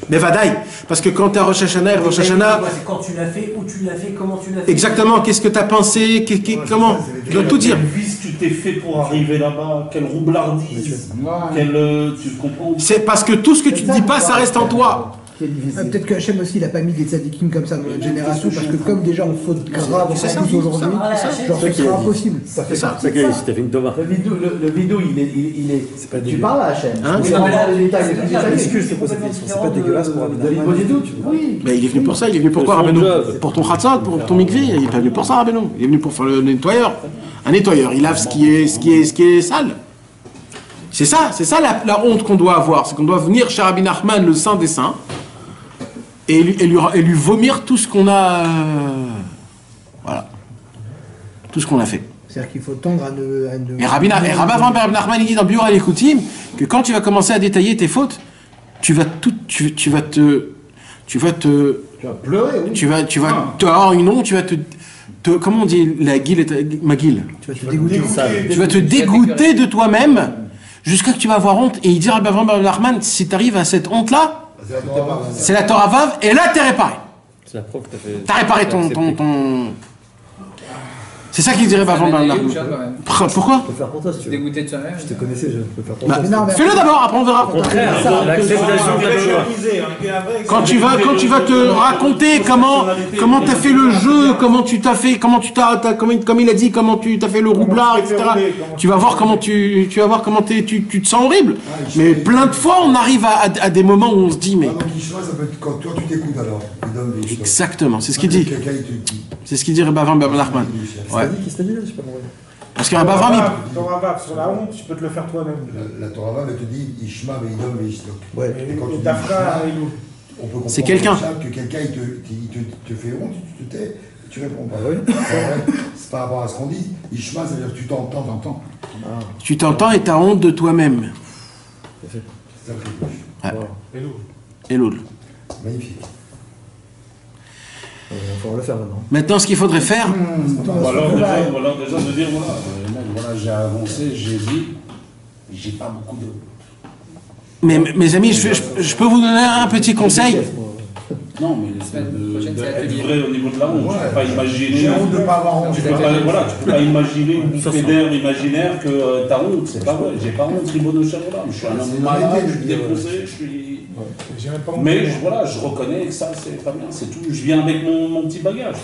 Mais vadaï, parce que quand tu es à Rosh Hashanah, c'est quand tu l'as fait, où tu l'as fait, comment tu l'as fait. Exactement, qu'est-ce que tu as pensé, comment, tu dois tout dire. Quelle vis tu t'es fait pour arriver là-bas, quelle roublardise, tu comprends. C'est parce que tout ce que tu ne dis pas, ça reste en toi. Peut-être que Hachem aussi, il n'a pas mis des tzadikim comme ça dans notre génération, parce que comme déjà on faute grave en plus aujourd'hui, genre ce sera impossible. C'est ça qu'il a dit, c'était une tova. Le vidou, il est. Tu parles à Hachem. Excuse, je te pose cette question, c'est pas dégueulasse pour Rabbi Nachman. Oui. Mais il est venu pour ça, il est venu pour quoi, Rabbeinu? Pour ton khatzot, pour ton mikvé, il n'est pas venu pour ça, Rabbeinu. Il est venu pour faire le nettoyeur. Un nettoyeur, il lave ce qui est sale. C'est ça la honte qu'on doit avoir, c'est qu'on doit venir chez Rabbi Nachman, le saint des saints, et lui vomir tout ce qu'on a, voilà, tout ce qu'on a fait. C'est-à-dire qu'il faut tendre à ne... Et Rabbi Nachman, il dit dans Biur al-Ekutim que quand tu vas commencer à détailler tes fautes, tu vas pleurer, oui. Tu vas avoir une honte, tu vas comment on dit, la guile est ma guile. Tu vas te dégoûter. Tu vas te dégoûter de toi-même jusqu'à que tu vas avoir honte. Et il dit Rabbi Avraham ben Nachman, si tu arrives à cette honte-là, c'est la Torah Vav, et là, tu es réparé. C'est la preuve que tu as fait. Tu as réparé ton... C'est ça qu'il dirait Rabbi Avraham ben Nachman. Pourquoi? Je peux faire pour toi si tu veux. Dégoûté de soi-même. Je te connaissais, je peux faire pour Bah, toi. fais-le d'abord, après on verra. Au contraire, l'acceptation de la loi. Quand tu vas te raconter comment t'as fait le jeu, comment il a dit, comment tu t'as fait le roublard, etc. Tu vas voir comment tu te sens horrible. Mais plein de fois, on arrive à des moments où on se dit, mais. Donc, Ishma, ça peut être quand toi tu t'écoutes alors. Exactement, c'est ce qu'il dit. C'est ce qu'il dit Rabbi Avraham ben Nachman. Ouais. Qu'est-ce que t'as dit là? Je sais pas compris. Parce que Rabbi Avraham. Torah Vav, sur la honte, tu peux te le faire toi-même. La Torah Vav, elle te dit Ishma, Veidom, Veishtok. Ouais. Et quand tu dis Tafra, on peut comprendre c'est quelqu'un. que quelqu'un il te fait honte, tu te tais, tu réponds pas. Oui. C'est par rapport à ce qu'on dit. Ishma, ça veut dire que tu t'entends. Tu t'entends et t'as honte de toi-même. C'est ça que je dis. Elul. Magnifique. Il va falloir le faire maintenant. Maintenant, ce qu'il faudrait faire. Ou alors déjà de dire voilà, j'ai avancé, j'ai dit, j'ai pas beaucoup de. Mais mes amis, je peux vous donner un petit conseil. Non, mais être vrai au niveau de la honte. Tu peux pas imaginer. J'ai honte de pas avoir honte. Tu peux pas imaginer une bouffée d'air imaginaire que t'as honte. C'est pas vrai. J'ai pas honte, Ribono Shalom. Je suis un homme malade, je suis déposé, je suis. Mais je reconnais que ça, c'est pas bien. C'est tout. Je viens avec mon petit bagage.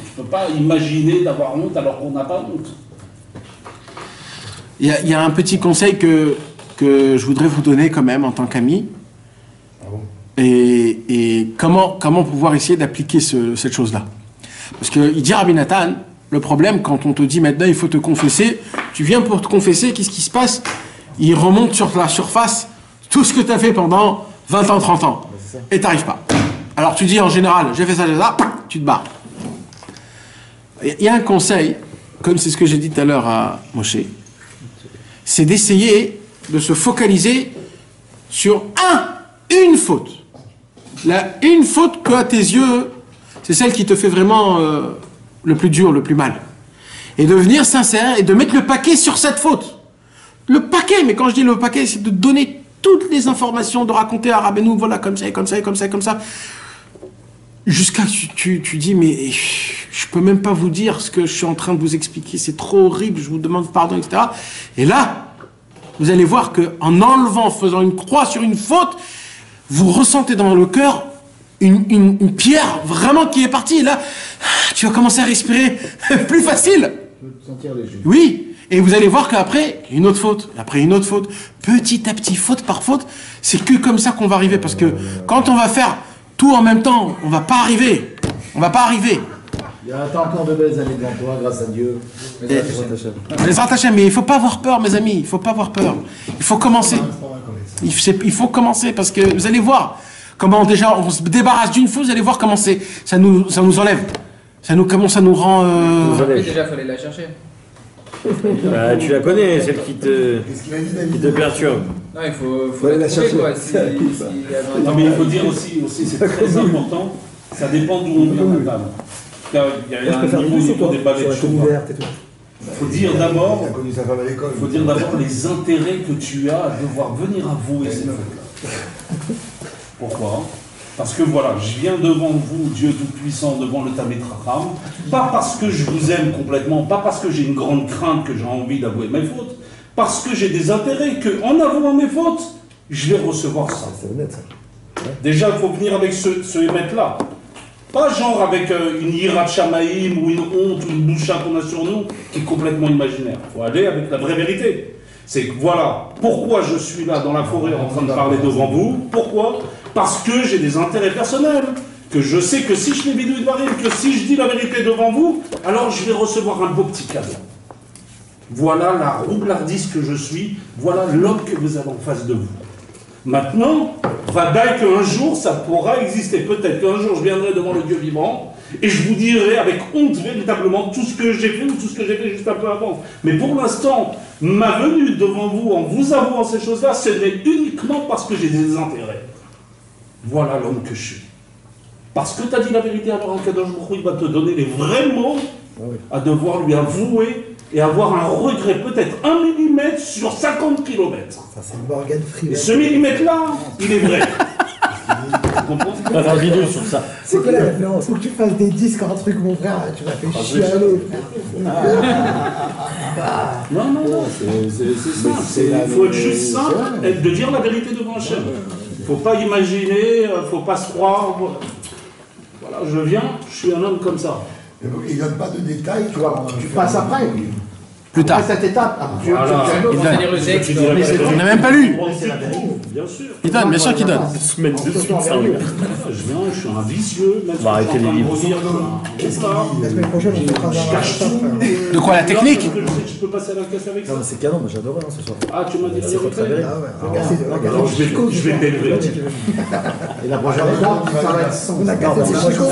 Tu peux pas imaginer d'avoir honte alors qu'on n'a pas honte. Il y a un petit conseil que je voudrais vous donner quand même en tant qu'ami. Et comment pouvoir essayer d'appliquer cette chose-là. Parce qu'il dit Rabbi Nathan, le problème quand on te dit maintenant il faut te confesser, tu viens pour te confesser, qu'est-ce qui se passe? Il remonte sur la surface tout ce que tu as fait pendant 20 ans, 30 ans. Et tu n'arrives pas. Alors tu dis en général, j'ai fait ça, tu te barres. Il y a un conseil, comme c'est ce que j'ai dit tout à l'heure à Moshe, c'est d'essayer de se focaliser sur une faute. Une faute que à tes yeux, c'est celle qui te fait vraiment le plus dur, le plus mal. Et de venir sincère et de mettre le paquet sur cette faute. Le paquet, mais quand je dis le paquet, c'est de donner toutes les informations, de raconter à Rabbeinu, voilà, comme ça, comme ça, comme ça, comme ça. Jusqu'à que tu dis, mais je peux même pas vous dire ce que je suis en train de vous expliquer, c'est trop horrible, je vous demande pardon, etc. Et là, vous allez voir qu'en enlevant, en faisant une croix sur une faute, vous ressentez dans le cœur une pierre vraiment qui est partie. Et là, tu vas commencer à respirer plus facile. Tu peux te sentir léger. Oui. Et vous allez voir qu'après, une autre faute, après une autre faute, petit à petit, faute par faute, c'est que comme ça qu'on va arriver. Parce que quand on va faire tout en même temps, on va pas arriver. On va pas arriver. Il y a encore de belles années devant toi, grâce à Dieu. Mais il faut pas avoir peur, mes amis. Il faut pas avoir peur. Il faut commencer. Il faut commencer parce que vous allez voir comment déjà on se débarrasse d'une faute. Vous allez voir comment ça nous enlève. Ça nous rend. Déjà, il fallait la chercher. Bah, tu la connais, celle qui te perturbe. Non, il faut la chercher. Quoi. Non, mais il faut dire aussi c'est très important, ça dépend d'où on vient de table. Il y a un niveau autour des balais de choix. Il faut dire d'abord les intérêts que tu as à devoir venir avouer cette faute-là. Pourquoi? Parce que voilà, je viens devant vous, Dieu Tout-Puissant, devant le Tamid Chacham, pas parce que je vous aime complètement, pas parce que j'ai une grande crainte que j'ai envie d'avouer mes fautes, parce que j'ai des intérêts qu'en avouant mes fautes, je vais recevoir ça. Déjà, il faut venir avec ce émettre-là. Pas genre avec une hirat shamaïm ou une honte ou une boucha qu'on a sur nous qui est complètement imaginaire. Il faut aller avec la vraie vérité. C'est que voilà, pourquoi je suis là dans la forêt en train de parler devant vous. Pourquoi? Parce que j'ai des intérêts personnels. Que je sais que si je fais vidéo de varine, que si je dis la vérité devant vous, alors je vais recevoir un beau petit cadeau. Voilà la roublardise que je suis. Voilà l'homme que vous avez en face de vous. Maintenant, vadaï qu'un jour, ça pourra exister. Peut-être qu'un jour, je viendrai devant le Dieu vivant et je vous dirai avec honte véritablement tout ce que j'ai fait ou tout ce que j'ai fait juste un peu avant. Mais pour l'instant, ma venue devant vous, en vous avouant ces choses-là, ce n'est uniquement parce que j'ai des intérêts. Voilà l'homme que je suis. Parce que tu as dit la vérité, alors Kadosh Baruch Hu, il va te donner les vrais mots à devoir lui avouer et avoir un regret peut-être 1 mm sur 50 km. Ça, c'est Morgan Freeman. Et ce millimètre-là, il est vrai. On va faire une vidéo sur ça. C'est quoi la référence? Faut que tu fasses des disques en un truc, mon frère. Tu m'as fait chialer, frère. Non, c'est simple. Il faut être juste simple et de dire la vérité devant Hachem. Il ne faut pas imaginer, il ne faut pas se croire. Voilà, je viens, je suis un homme comme ça. Il ne donne pas de détails. Tu passes après. Plus tard. Après cette étape, il n'a même pas lu. Bien sûr. Il donne, bien sûr qu'il donne. Je viens, je suis un vicieux. On va arrêter les livres. La semaine prochaine, on fera un De quoi, la technique? Je peux passer à la caisse avec ça. Non, mais c'est canon, moi j'adorais ce soir. Ah, tu m'as dit la vérité? je vais t'élever. Et la prochaine étape, ça va être sans. On a cassé ses chicots.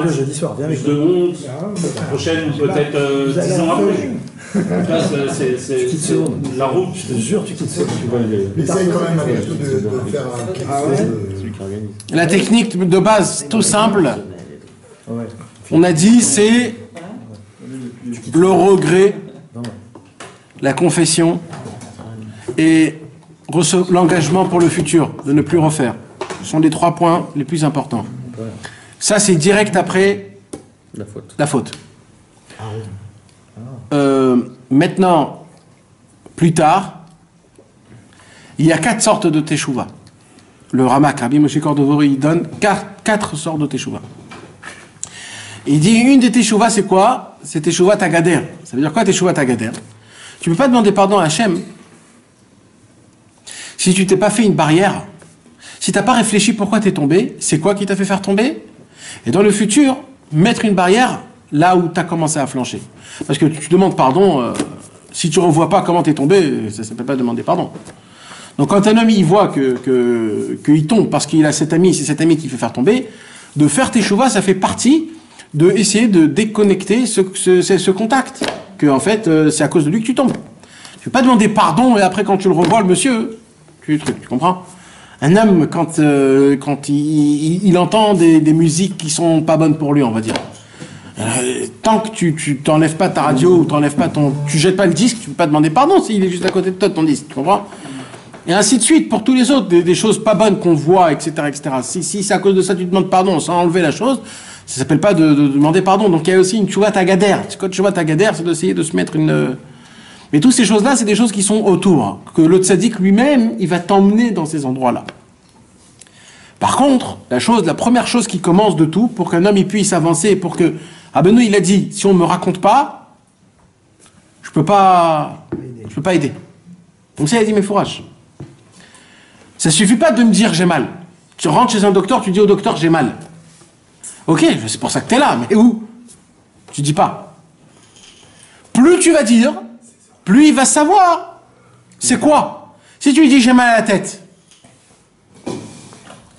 Le jeudi soir, viens avec Plus de honte. La prochaine, peut-être 10 ans après. Là, c'est la route. Je te jure, tu quittes ça. Essaye quand même malgré tout de faire quelque chose. La technique de base, tout simple, on a dit, c'est le regret, la confession et l'engagement pour le futur, de ne plus refaire. Ce sont les 3 points les plus importants. Ça, c'est direct après la faute. Maintenant, plus tard, il y a 4 sortes de teshuva. Le Ramak, Rabbi Moshe Cordovori, il donne 4 sortes de teshuva. Il dit une des teshuva, c'est quoi? C'est teshuva tagader. Ça veut dire quoi teshuva tagader? Tu ne peux pas demander pardon à Hachem si tu t'es pas fait une barrière, si tu n'as pas réfléchi pourquoi tu es tombé, c'est quoi qui t'a fait faire tomber? Et dans le futur, mettre une barrière là où tu as commencé à flancher. Parce que tu demandes pardon, si tu ne revois pas comment tu es tombé, ça ne s'appelle pas demander pardon. Donc quand un homme il voit qu'il tombe parce qu'il a cet ami, c'est cet ami qui fait faire tomber, de faire teshuva, ça fait partie de essayer de déconnecter ce contact. Que en fait, c'est à cause de lui que tu tombes. Tu ne peux pas demander pardon et après quand tu le revois, le monsieur, tu comprends? Un homme, quand il entend des musiques qui sont pas bonnes pour lui, on va dire. Tant que tu t'enlèves pas ta radio ou tu jettes pas le disque, tu peux pas demander pardon s'il est juste à côté de toi ton disque, tu comprends? Et ainsi de suite pour tous les autres, des choses pas bonnes qu'on voit, etc., etc. Si c'est à cause de ça tu demandes pardon sans enlever la chose, ça s'appelle pas de demander pardon. Donc il y a aussi une tchouva tagader. C'est quoi tchouva tagader? C'est d'essayer de se mettre une... Mais toutes ces choses-là, c'est des choses qui sont autour, que le tzaddik lui-même, il va t'emmener dans ces endroits-là. Par contre, la première chose qui commence de tout, pour qu'un homme il puisse avancer, pour que... Rabbeinu, il a dit, si on ne me raconte pas, je peux pas aider. Donc ça, il a dit, mais fourrage. Ça suffit pas de me dire j'ai mal. Tu rentres chez un docteur, tu dis au docteur j'ai mal. Ok, c'est pour ça que tu es là, mais où? Tu dis pas. Plus tu vas dire, plus il va savoir. C'est quoi? Si tu lui dis j'ai mal à la tête,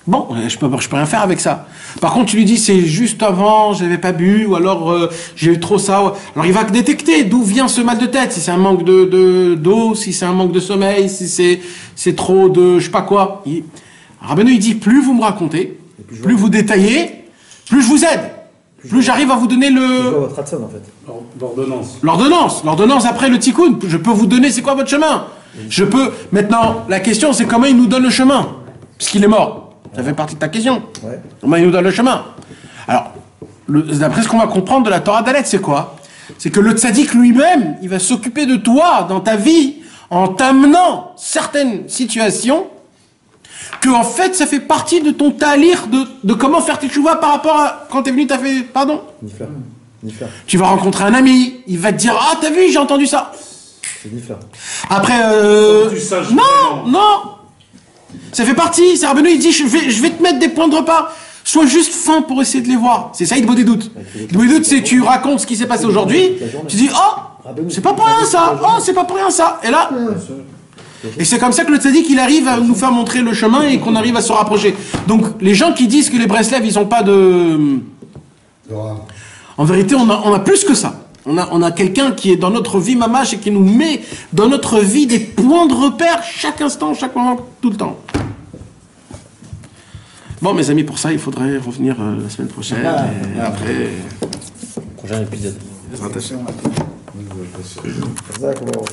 bon, je peux rien faire avec ça. Par contre, tu lui dis c'est juste avant, j'avais pas bu, ou alors j'ai eu trop ça. Alors il va détecter d'où vient ce mal de tête. Si c'est un manque d'eau, si c'est un manque de sommeil, si c'est trop de je sais pas quoi. Rabbeinu il dit plus vous me racontez, plus vous détaillez, plus je vous aide. Plus j'arrive à vous donner votre Hudson, en fait. L'ordonnance après le tikkun. Je peux vous donner c'est quoi votre chemin. Je peux. Maintenant, la question c'est comment il nous donne le chemin, puisqu'il est mort. Ça fait partie de ta question. Ouais. Comment il nous donne le chemin? Alors, d'après ce qu'on va comprendre de la Torah d'Alet, c'est quoi? C'est que le tzaddik lui-même, il va s'occuper de toi dans ta vie en t'amenant certaines situations que en fait ça fait partie de ton talir de comment faire tes tchouva par rapport à quand t'es venu t'as fait pardon. Tu vas rencontrer un ami, il va te dire ah t'as vu j'ai entendu ça. C'est différent. Après non. Ça fait partie, c'est Rabbeinu, il dit je vais te mettre des points de repas, sois juste fin pour essayer de les voir. C'est ça, il des doutes. Le doute, c'est tu racontes ce qui s'est passé aujourd'hui, tu dis oh, c'est pas pour rien ça, oh, c'est pas pour rien ça. Et là, et c'est comme ça que le tzaddik, il arrive à nous faire montrer le chemin et qu'on arrive à se rapprocher. Donc, les gens qui disent que les Breslev, ils ont pas de... En vérité, on a plus que ça. On a quelqu'un qui est dans notre vie mamache et qui nous met dans notre vie des points de repère chaque instant, chaque moment, tout le temps. Bon, mes amis, pour ça, il faudrait revenir la semaine prochaine. Et après... Prochain épisode. Exactement.